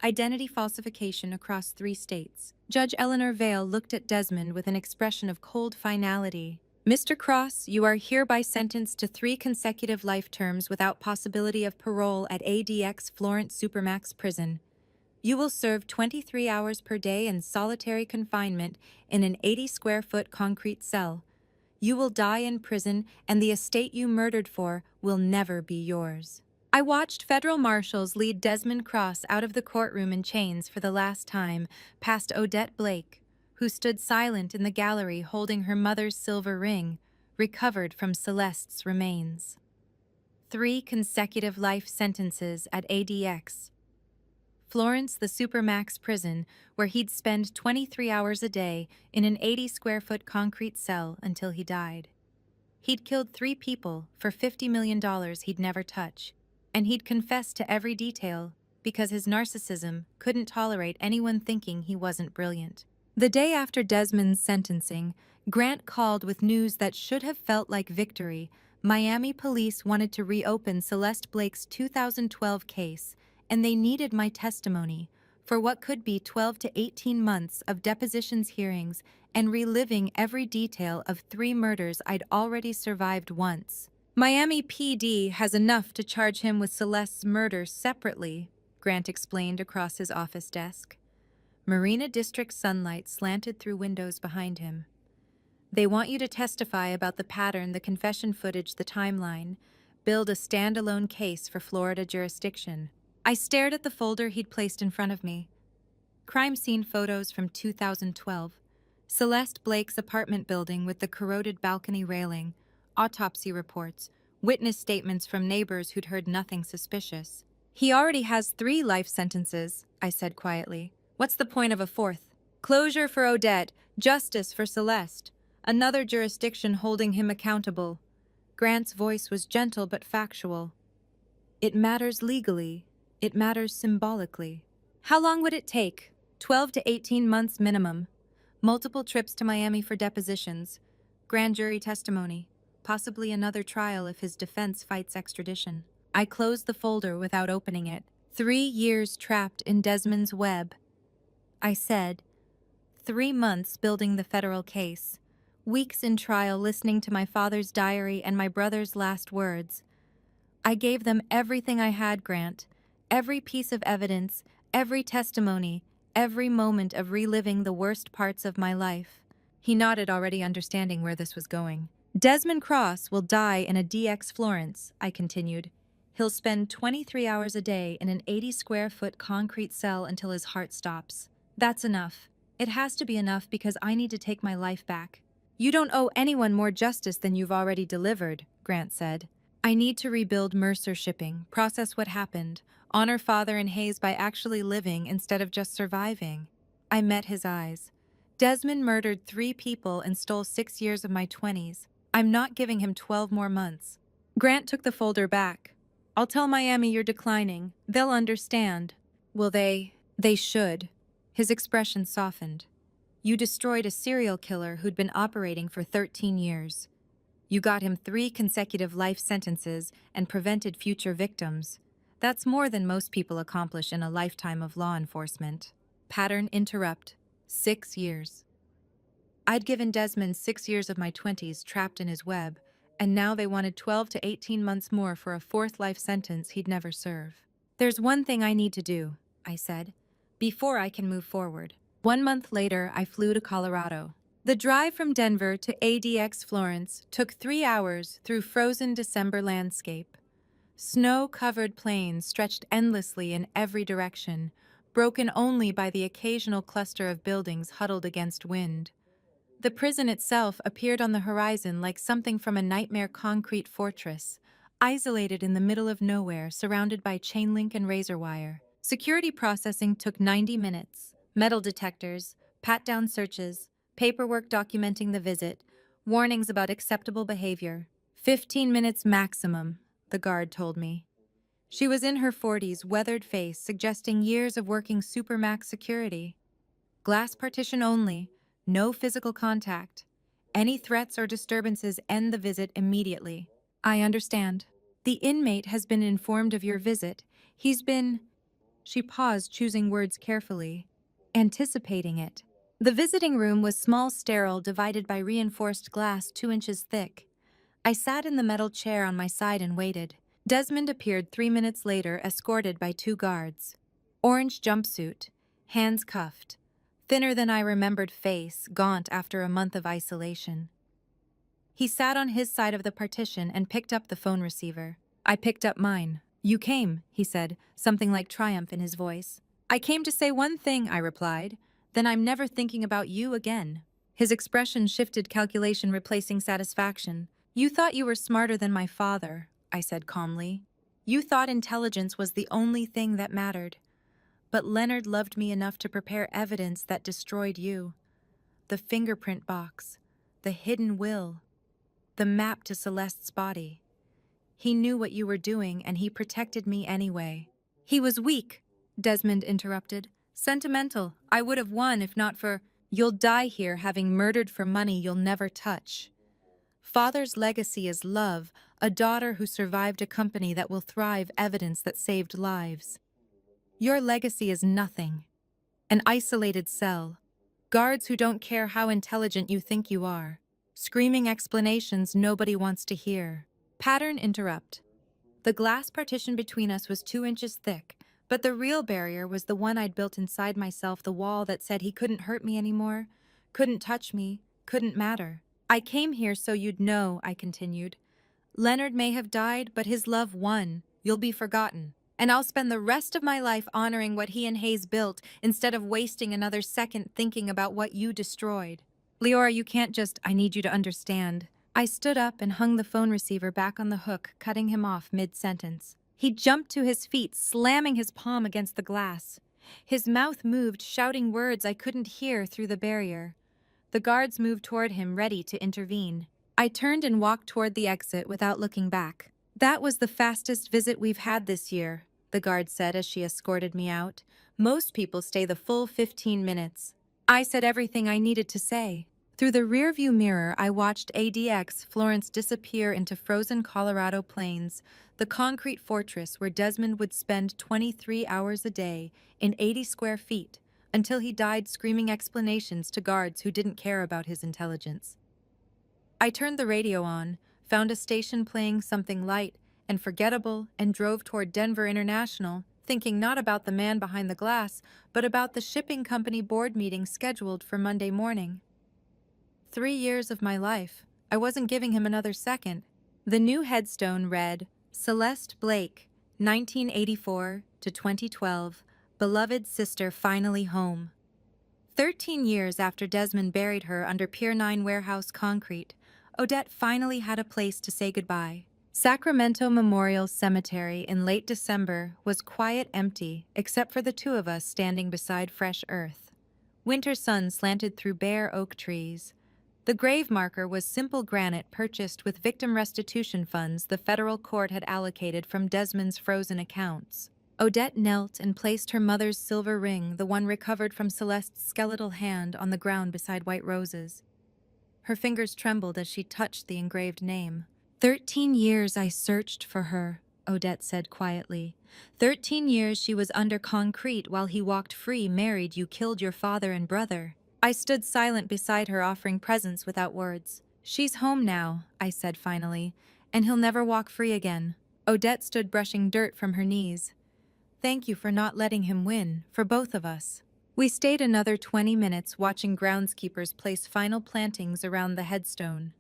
Identity falsification across 3 states. Judge Eleanor Vale looked at Desmond with an expression of cold finality. Mr. Cross, you are hereby sentenced to 3 consecutive life terms without possibility of parole at ADX Florence Supermax Prison. You will serve 23 hours per day in solitary confinement in an 80-square-foot concrete cell. You will die in prison, and the estate you murdered for will never be yours. I watched federal marshals lead Desmond Cross out of the courtroom in chains for the last time, past Odette Blake, who stood silent in the gallery holding her mother's silver ring, recovered from Celeste's remains. 3 consecutive life sentences at ADX. Florence, the Supermax prison, where he'd spend 23 hours a day in an 80-square-foot concrete cell until he died. He'd killed 3 people for $50 million he'd never touch, and he'd confessed to every detail because his narcissism couldn't tolerate anyone thinking he wasn't brilliant. The day after Desmond's sentencing, Grant called with news that should have felt like victory. Miami police wanted to reopen Celeste Blake's 2012 case, and they needed my testimony for what could be 12 to 18 months of depositions hearings and reliving every detail of 3 murders I'd already survived once. Miami PD has enough to charge him with Celeste's murder separately, Grant explained across his office desk. Marina District sunlight slanted through windows behind him. They want you to testify about the pattern, the confession footage, the timeline. Build a standalone case for Florida jurisdiction. I stared at the folder he'd placed in front of me. Crime scene photos from 2012. Celeste Blake's apartment building with the corroded balcony railing. Autopsy reports. Witness statements from neighbors who'd heard nothing suspicious. He already has 3 life sentences, I said quietly. What's the point of a 4th? Closure for Odette. Justice for Celeste. Another jurisdiction holding him accountable. Grant's voice was gentle but factual. It matters legally. It matters symbolically. How long would it take? 12 to 18 months minimum. Multiple trips to Miami for depositions. Grand jury testimony. Possibly another trial if his defense fights extradition. I closed the folder without opening it. 3 years trapped in Desmond's web. I said, 3 months building the federal case. Weeks in trial listening to my father's diary and my brother's last words. I gave them everything I had, Grant. Every piece of evidence, every testimony, every moment of reliving the worst parts of my life. He nodded, already understanding where this was going. Desmond Cross will die in a DX Florence, I continued. He'll spend 23 hours a day in an 80-square-foot concrete cell until his heart stops. That's enough. It has to be enough because I need to take my life back. You don't owe anyone more justice than you've already delivered, Grant said. I need to rebuild Mercer Shipping, process what happened, honor Father and Hayes by actually living instead of just surviving. I met his eyes. Desmond murdered 3 people and stole 6 years of my 20s. I'm not giving him 12 more months. Grant took the folder back. I'll tell Miami you're declining. They'll understand. Will they? They should. His expression softened. You destroyed a serial killer who'd been operating for 13 years. You got him 3 consecutive life sentences and prevented future victims. That's more than most people accomplish in a lifetime of law enforcement. Pattern interrupt. 6 years. I'd given Desmond 6 years of my 20s trapped in his web, and now they wanted 12 to 18 months more for a 4th life sentence he'd never serve. There's one thing I need to do, I said, before I can move forward. 1 month later, I flew to Colorado. The drive from Denver to ADX Florence took 3 hours through frozen December landscape. Snow-covered plains stretched endlessly in every direction, broken only by the occasional cluster of buildings huddled against wind. The prison itself appeared on the horizon like something from a nightmare concrete fortress, isolated in the middle of nowhere, surrounded by chain link and razor wire. Security processing took 90 minutes. Metal detectors, pat-down searches, paperwork documenting the visit, warnings about acceptable behavior. 15 minutes maximum, the guard told me. She was in her 40s, weathered face, suggesting years of working supermax security. Glass partition only, no physical contact. Any threats or disturbances end the visit immediately. I understand. The inmate has been informed of your visit. He's been... She paused, choosing words carefully. Anticipating it. The visiting room was small, sterile, divided by reinforced glass 2 inches thick. I sat in the metal chair on my side and waited. Desmond appeared 3 minutes later, escorted by 2 guards. Orange jumpsuit, hands cuffed, thinner than I remembered face, gaunt after a month of isolation. He sat on his side of the partition and picked up the phone receiver. I picked up mine. You came, he said, something like triumph in his voice. I came to say one thing, I replied. Then I'm never thinking about you again. His expression shifted, calculation replacing satisfaction. You thought you were smarter than my father, I said calmly. You thought intelligence was the only thing that mattered. But Leonard loved me enough to prepare evidence that destroyed you. The fingerprint box, the hidden will. The map to Celeste's body. He knew what you were doing, and he protected me anyway. He was weak, Desmond interrupted. Sentimental. I would have won if not for... You'll die here having murdered for money you'll never touch. Father's legacy is love, a daughter who survived a company that will thrive, evidence that saved lives. Your legacy is nothing. An isolated cell. Guards who don't care how intelligent you think you are. Screaming explanations nobody wants to hear. Pattern interrupt. The glass partition between us was 2 inches thick, but the real barrier was the one I'd built inside myself, the wall that said he couldn't hurt me anymore, couldn't touch me, couldn't matter. I came here so you'd know, I continued. Leonard may have died, but his love won. You'll be forgotten. And I'll spend the rest of my life honoring what he and Hayes built instead of wasting another second thinking about what you destroyed. Leora, you can't just... I need you to understand. I stood up and hung the phone receiver back on the hook, cutting him off mid-sentence. He jumped to his feet, slamming his palm against the glass. His mouth moved, shouting words I couldn't hear through the barrier. The guards moved toward him, ready to intervene. I turned and walked toward the exit without looking back. That was the fastest visit we've had this year, the guard said as she escorted me out. Most people stay the full 15 minutes. I said everything I needed to say. Through the rearview mirror, I watched ADX Florence disappear into frozen Colorado plains, the concrete fortress where Desmond would spend 23 hours a day in 80 square feet until he died screaming explanations to guards who didn't care about his intelligence. I turned the radio on, found a station playing something light and forgettable, and drove toward Denver International, thinking not about the man behind the glass, but about the shipping company board meeting scheduled for Monday morning. 3 years of my life. I wasn't giving him another second. The new headstone read, Celeste Blake, 1984 to 2012, beloved sister finally home. 13 years after Desmond buried her under Pier 9 warehouse concrete, Odette finally had a place to say goodbye. Sacramento Memorial Cemetery in late December was quiet, empty, except for the two of us standing beside fresh earth. Winter sun slanted through bare oak trees. The grave marker was simple granite purchased with victim restitution funds the federal court had allocated from Desmond's frozen accounts. Odette knelt and placed her mother's silver ring, the one recovered from Celeste's skeletal hand, on the ground beside white roses. Her fingers trembled as she touched the engraved name. 13 years I searched for her, Odette said quietly. 13 years she was under concrete while he walked free, married. You killed your father and brother. I stood silent beside her, offering presents without words. She's home now, I said finally, and he'll never walk free again. Odette stood brushing dirt from her knees. Thank you for not letting him win, for both of us. We stayed another 20 minutes watching groundskeepers place final plantings around the headstone.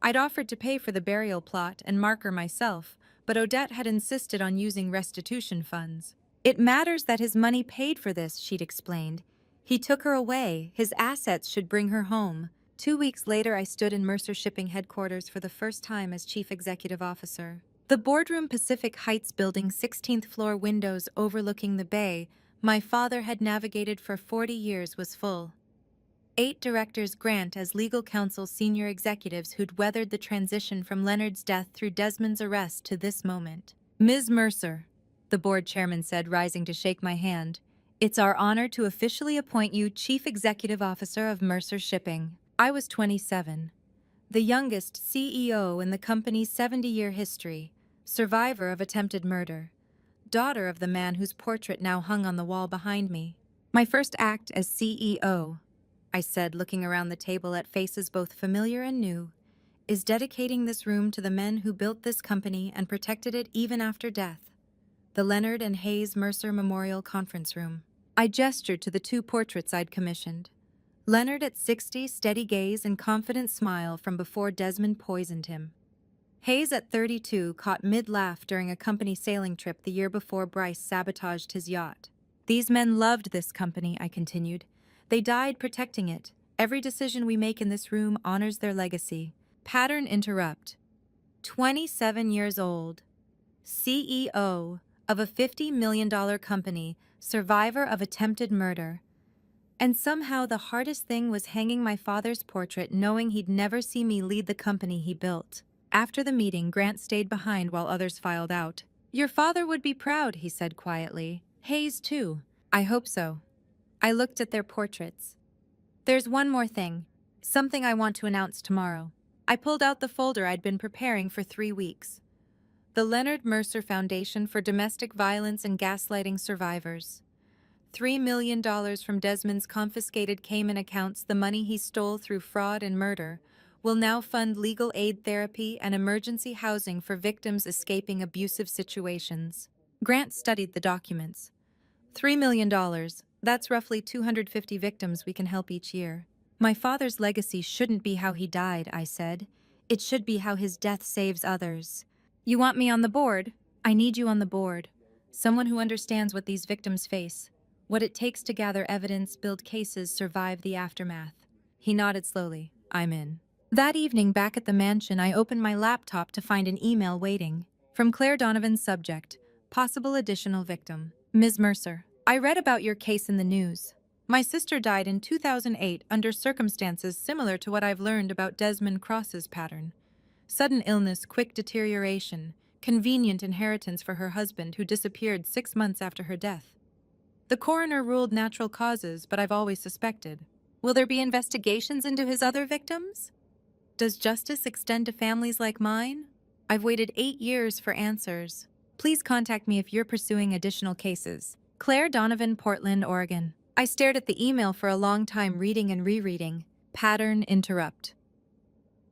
I'd offered to pay for the burial plot and marker myself, but Odette had insisted on using restitution funds. It matters that his money paid for this, she'd explained. He took her away. His assets should bring her home. 2 weeks later, I stood in Mercer Shipping headquarters for the first time as chief executive officer. The boardroom, Pacific Heights building, 16th floor windows overlooking the bay my father had navigated for 40 years, was full. 8 directors, Grant as legal counsel's senior executives who'd weathered the transition from Leonard's death through Desmond's arrest to this moment. Ms. Mercer, the board chairman said, rising to shake my hand, it's our honor to officially appoint you Chief Executive Officer of Mercer Shipping. I was 27, the youngest CEO in the company's 70-year history, survivor of attempted murder, daughter of the man whose portrait now hung on the wall behind me. My first act as CEO, I said, looking around the table at faces both familiar and new, is dedicating this room to the men who built this company and protected it even after death. The Leonard and Hayes Mercer Memorial Conference Room. I gestured to the 2 portraits I'd commissioned. Leonard at 60, steady gaze and confident smile from before Desmond poisoned him. Hayes at 32, caught mid-laugh during a company sailing trip the year before Bryce sabotaged his yacht. These men loved this company, I continued. They died protecting it. Every decision we make in this room honors their legacy. Pattern interrupt. 27 years old. CEO of a $50 million company, survivor of attempted murder. And somehow the hardest thing was hanging my father's portrait, knowing he'd never see me lead the company he built. After the meeting, Grant stayed behind while others filed out. "Your father would be proud," he said quietly. "Hayes, too." "I hope so." I looked at their portraits. "There's one more thing. Something I want to announce tomorrow." I pulled out the folder I'd been preparing for 3 weeks. The Leonard Mercer Foundation for Domestic Violence and Gaslighting Survivors. $3 million from Desmond's confiscated Cayman accounts, the money he stole through fraud and murder, will now fund legal aid therapy and emergency housing for victims escaping abusive situations. Grant studied the documents. $3 million. That's roughly 250 victims we can help each year. "My father's legacy shouldn't be how he died," I said. "It should be how his death saves others." "You want me on the board?" "I need you on the board. Someone who understands what these victims face, what it takes to gather evidence, build cases, survive the aftermath." He nodded slowly. "I'm in." That evening, back at the mansion, I opened my laptop to find an email waiting. From Claire Donovan's subject, "Possible additional victim. Ms. Mercer, I read about your case in the news. My sister died in 2008 under circumstances similar to what I've learned about Desmond Cross's pattern. Sudden illness, quick deterioration, convenient inheritance for her husband who disappeared 6 months after her death. The coroner ruled natural causes, but I've always suspected. Will there be investigations into his other victims? Does justice extend to families like mine? I've waited 8 years for answers. Please contact me if you're pursuing additional cases. Claire Donovan, Portland, Oregon." I stared at the email for a long time, reading and rereading. Pattern interrupt.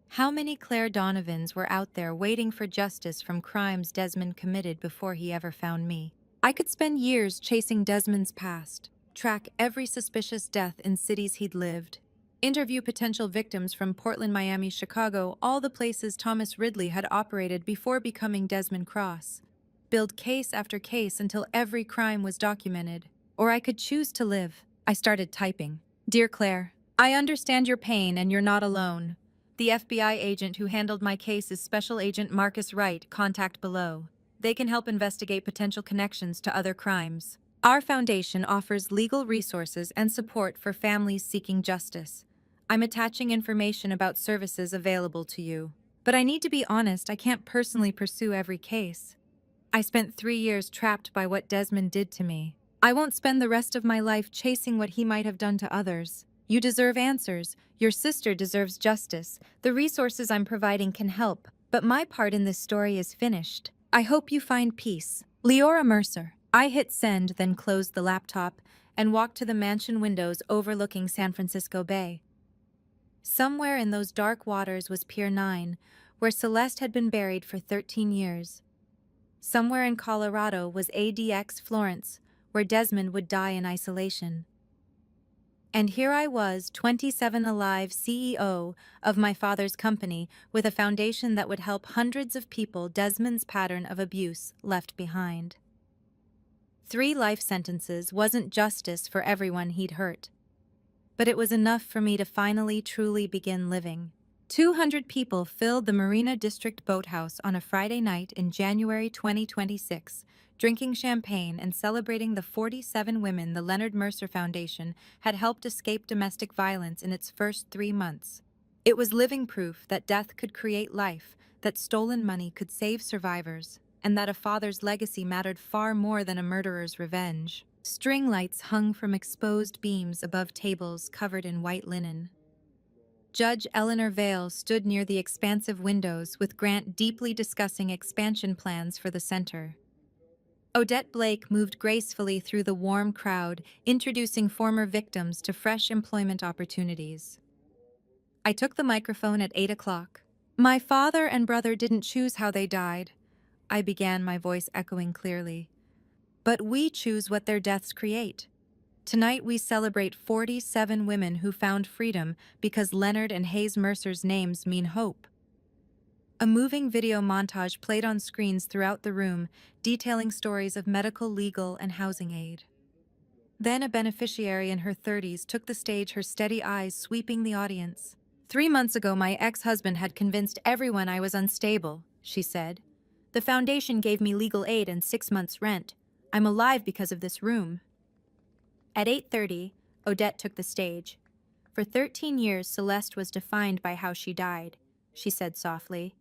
How many Claire Donovans were out there waiting for justice from crimes Desmond committed before he ever found me? I could spend years chasing Desmond's past, track every suspicious death in cities he'd lived, interview potential victims from Portland, Miami, Chicago, all the places Thomas Ridley had operated before becoming Desmond Cross, build case after case until every crime was documented. Or I could choose to live. I started typing. "Dear Claire, I understand your pain and you're not alone. The FBI agent who handled my case is Special Agent Marcus Wright. Contact below. They can help investigate potential connections to other crimes. Our foundation offers legal resources and support for families seeking justice. I'm attaching information about services available to you. But I need to be honest, I can't personally pursue every case. I spent 3 years trapped by what Desmond did to me. I won't spend the rest of my life chasing what he might have done to others. You deserve answers. Your sister deserves justice. The resources I'm providing can help, but my part in this story is finished. I hope you find peace. Leora Mercer." I hit send, then closed the laptop and walked to the mansion windows overlooking San Francisco Bay. Somewhere in those dark waters was Pier 9, where Celeste had been buried for 13 years. Somewhere in Colorado was ADX Florence, where Desmond would die in isolation. And here I was, 27 alive, CEO of my father's company, with a foundation that would help hundreds of people Desmond's pattern of abuse left behind. 3 life sentences wasn't justice for everyone he'd hurt, but it was enough for me to finally truly begin living. 200 people filled the Marina District Boathouse on a Friday night in January 2026, drinking champagne and celebrating the 47 women the Leonard Mercer Foundation had helped escape domestic violence in its first 3 months. It was living proof that death could create life, that stolen money could save survivors, and that a father's legacy mattered far more than a murderer's revenge. String lights hung from exposed beams above tables covered in white linen. Judge Eleanor Vale stood near the expansive windows, with Grant deeply discussing expansion plans for the center. Odette Blake moved gracefully through the warm crowd, introducing former victims to fresh employment opportunities. I took the microphone at 8 o'clock. "My father and brother didn't choose how they died," I began, my voice echoing clearly. "But we choose what their deaths create. Tonight we celebrate 47 women who found freedom because Leonard and Hayes Mercer's names mean hope." A moving video montage played on screens throughout the room, detailing stories of medical, legal, and housing aid. Then a beneficiary in her 30s took the stage, her steady eyes sweeping the audience. "3 months ago, my ex-husband had convinced everyone I was unstable," she said. "The foundation gave me legal aid and 6 months' rent. I'm alive because of this room." At 8:30, Odette took the stage. For 13 years, Celeste was defined by how she died, she said softly.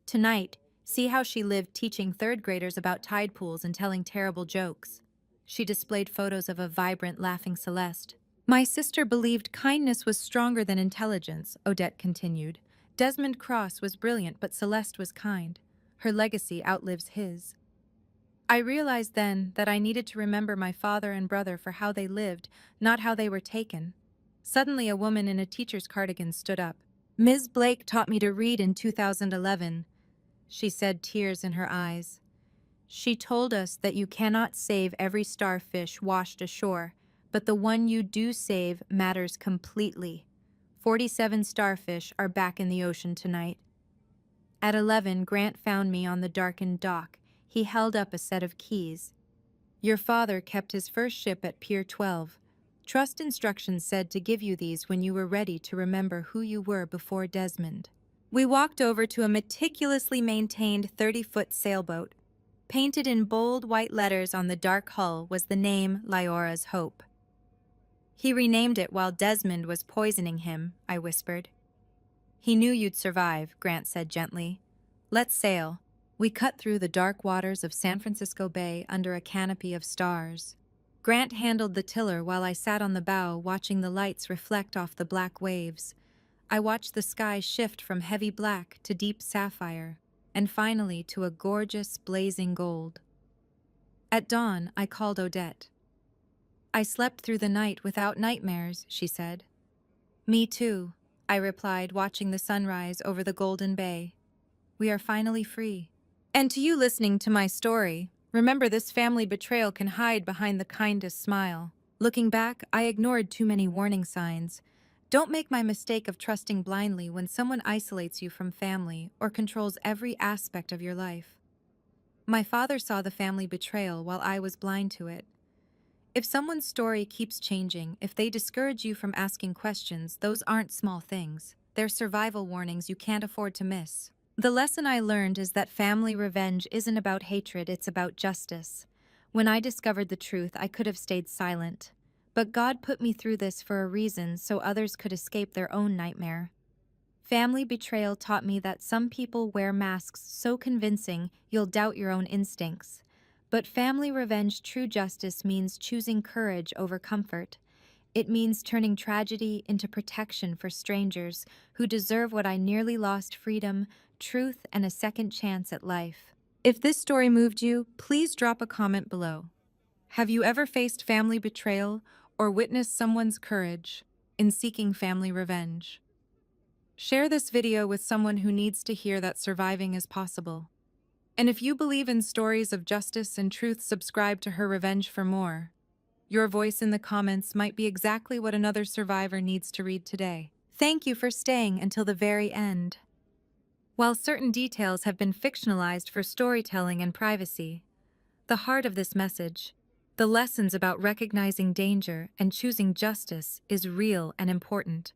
Tonight, see how she lived teaching third graders about tide pools and telling terrible jokes. She displayed photos of a vibrant, laughing Celeste. My sister believed kindness was stronger than intelligence, Odette continued. Desmond Cross was brilliant, but Celeste was kind. Her legacy outlives his. I realized then that I needed to remember my father and brother for how they lived, not how they were taken. Suddenly, a woman in a teacher's cardigan stood up. Ms. Blake taught me to read in 2011, she said, tears in her eyes. She told us that you cannot save every starfish washed ashore, but the one you do save matters completely. 47 starfish are back in the ocean tonight. At 11, Grant found me on the darkened dock. He held up a set of keys. Your father kept his first ship at Pier 12. Trust instructions said to give you these when you were ready to remember who you were before Desmond. We walked over to a meticulously maintained 30-foot sailboat. Painted in bold white letters on the dark hull was the name Lyora's Hope. He renamed it while Desmond was poisoning him, I whispered. He knew you'd survive, Grant said gently. Let's sail. We cut through the dark waters of San Francisco Bay under a canopy of stars. Grant handled the tiller while I sat on the bow watching the lights reflect off the black waves. I watched the sky shift from heavy black to deep sapphire, and finally to a gorgeous, blazing gold. At dawn, I called Odette. I slept through the night without nightmares, she said. Me too, I replied, watching the sunrise over the Golden Bay. We are finally free. And to you listening to my story, remember this family betrayal can hide behind the kindest smile. Looking back, I ignored too many warning signs. Don't make my mistake of trusting blindly when someone isolates you from family or controls every aspect of your life. My father saw the family betrayal while I was blind to it. If someone's story keeps changing, if they discourage you from asking questions, those aren't small things. They're survival warnings you can't afford to miss. The lesson I learned is that family revenge isn't about hatred, it's about justice. When I discovered the truth, I could have stayed silent. But God put me through this for a reason so others could escape their own nightmare. Family betrayal taught me that some people wear masks so convincing you'll doubt your own instincts. But family revenge, true justice, means choosing courage over comfort. It means turning tragedy into protection for strangers who deserve what I nearly lost: freedom, truth, and a second chance at life. If this story moved you, please drop a comment below. Have you ever faced family betrayal or witnessed someone's courage in seeking family revenge? Share this video with someone who needs to hear that surviving is possible. And if you believe in stories of justice and truth, subscribe to Her Revenge for more. Your voice in the comments might be exactly what another survivor needs to read today. Thank you for staying until the very end. While certain details have been fictionalized for storytelling and privacy, the heart of this message, the lessons about recognizing danger and choosing justice, is real and important.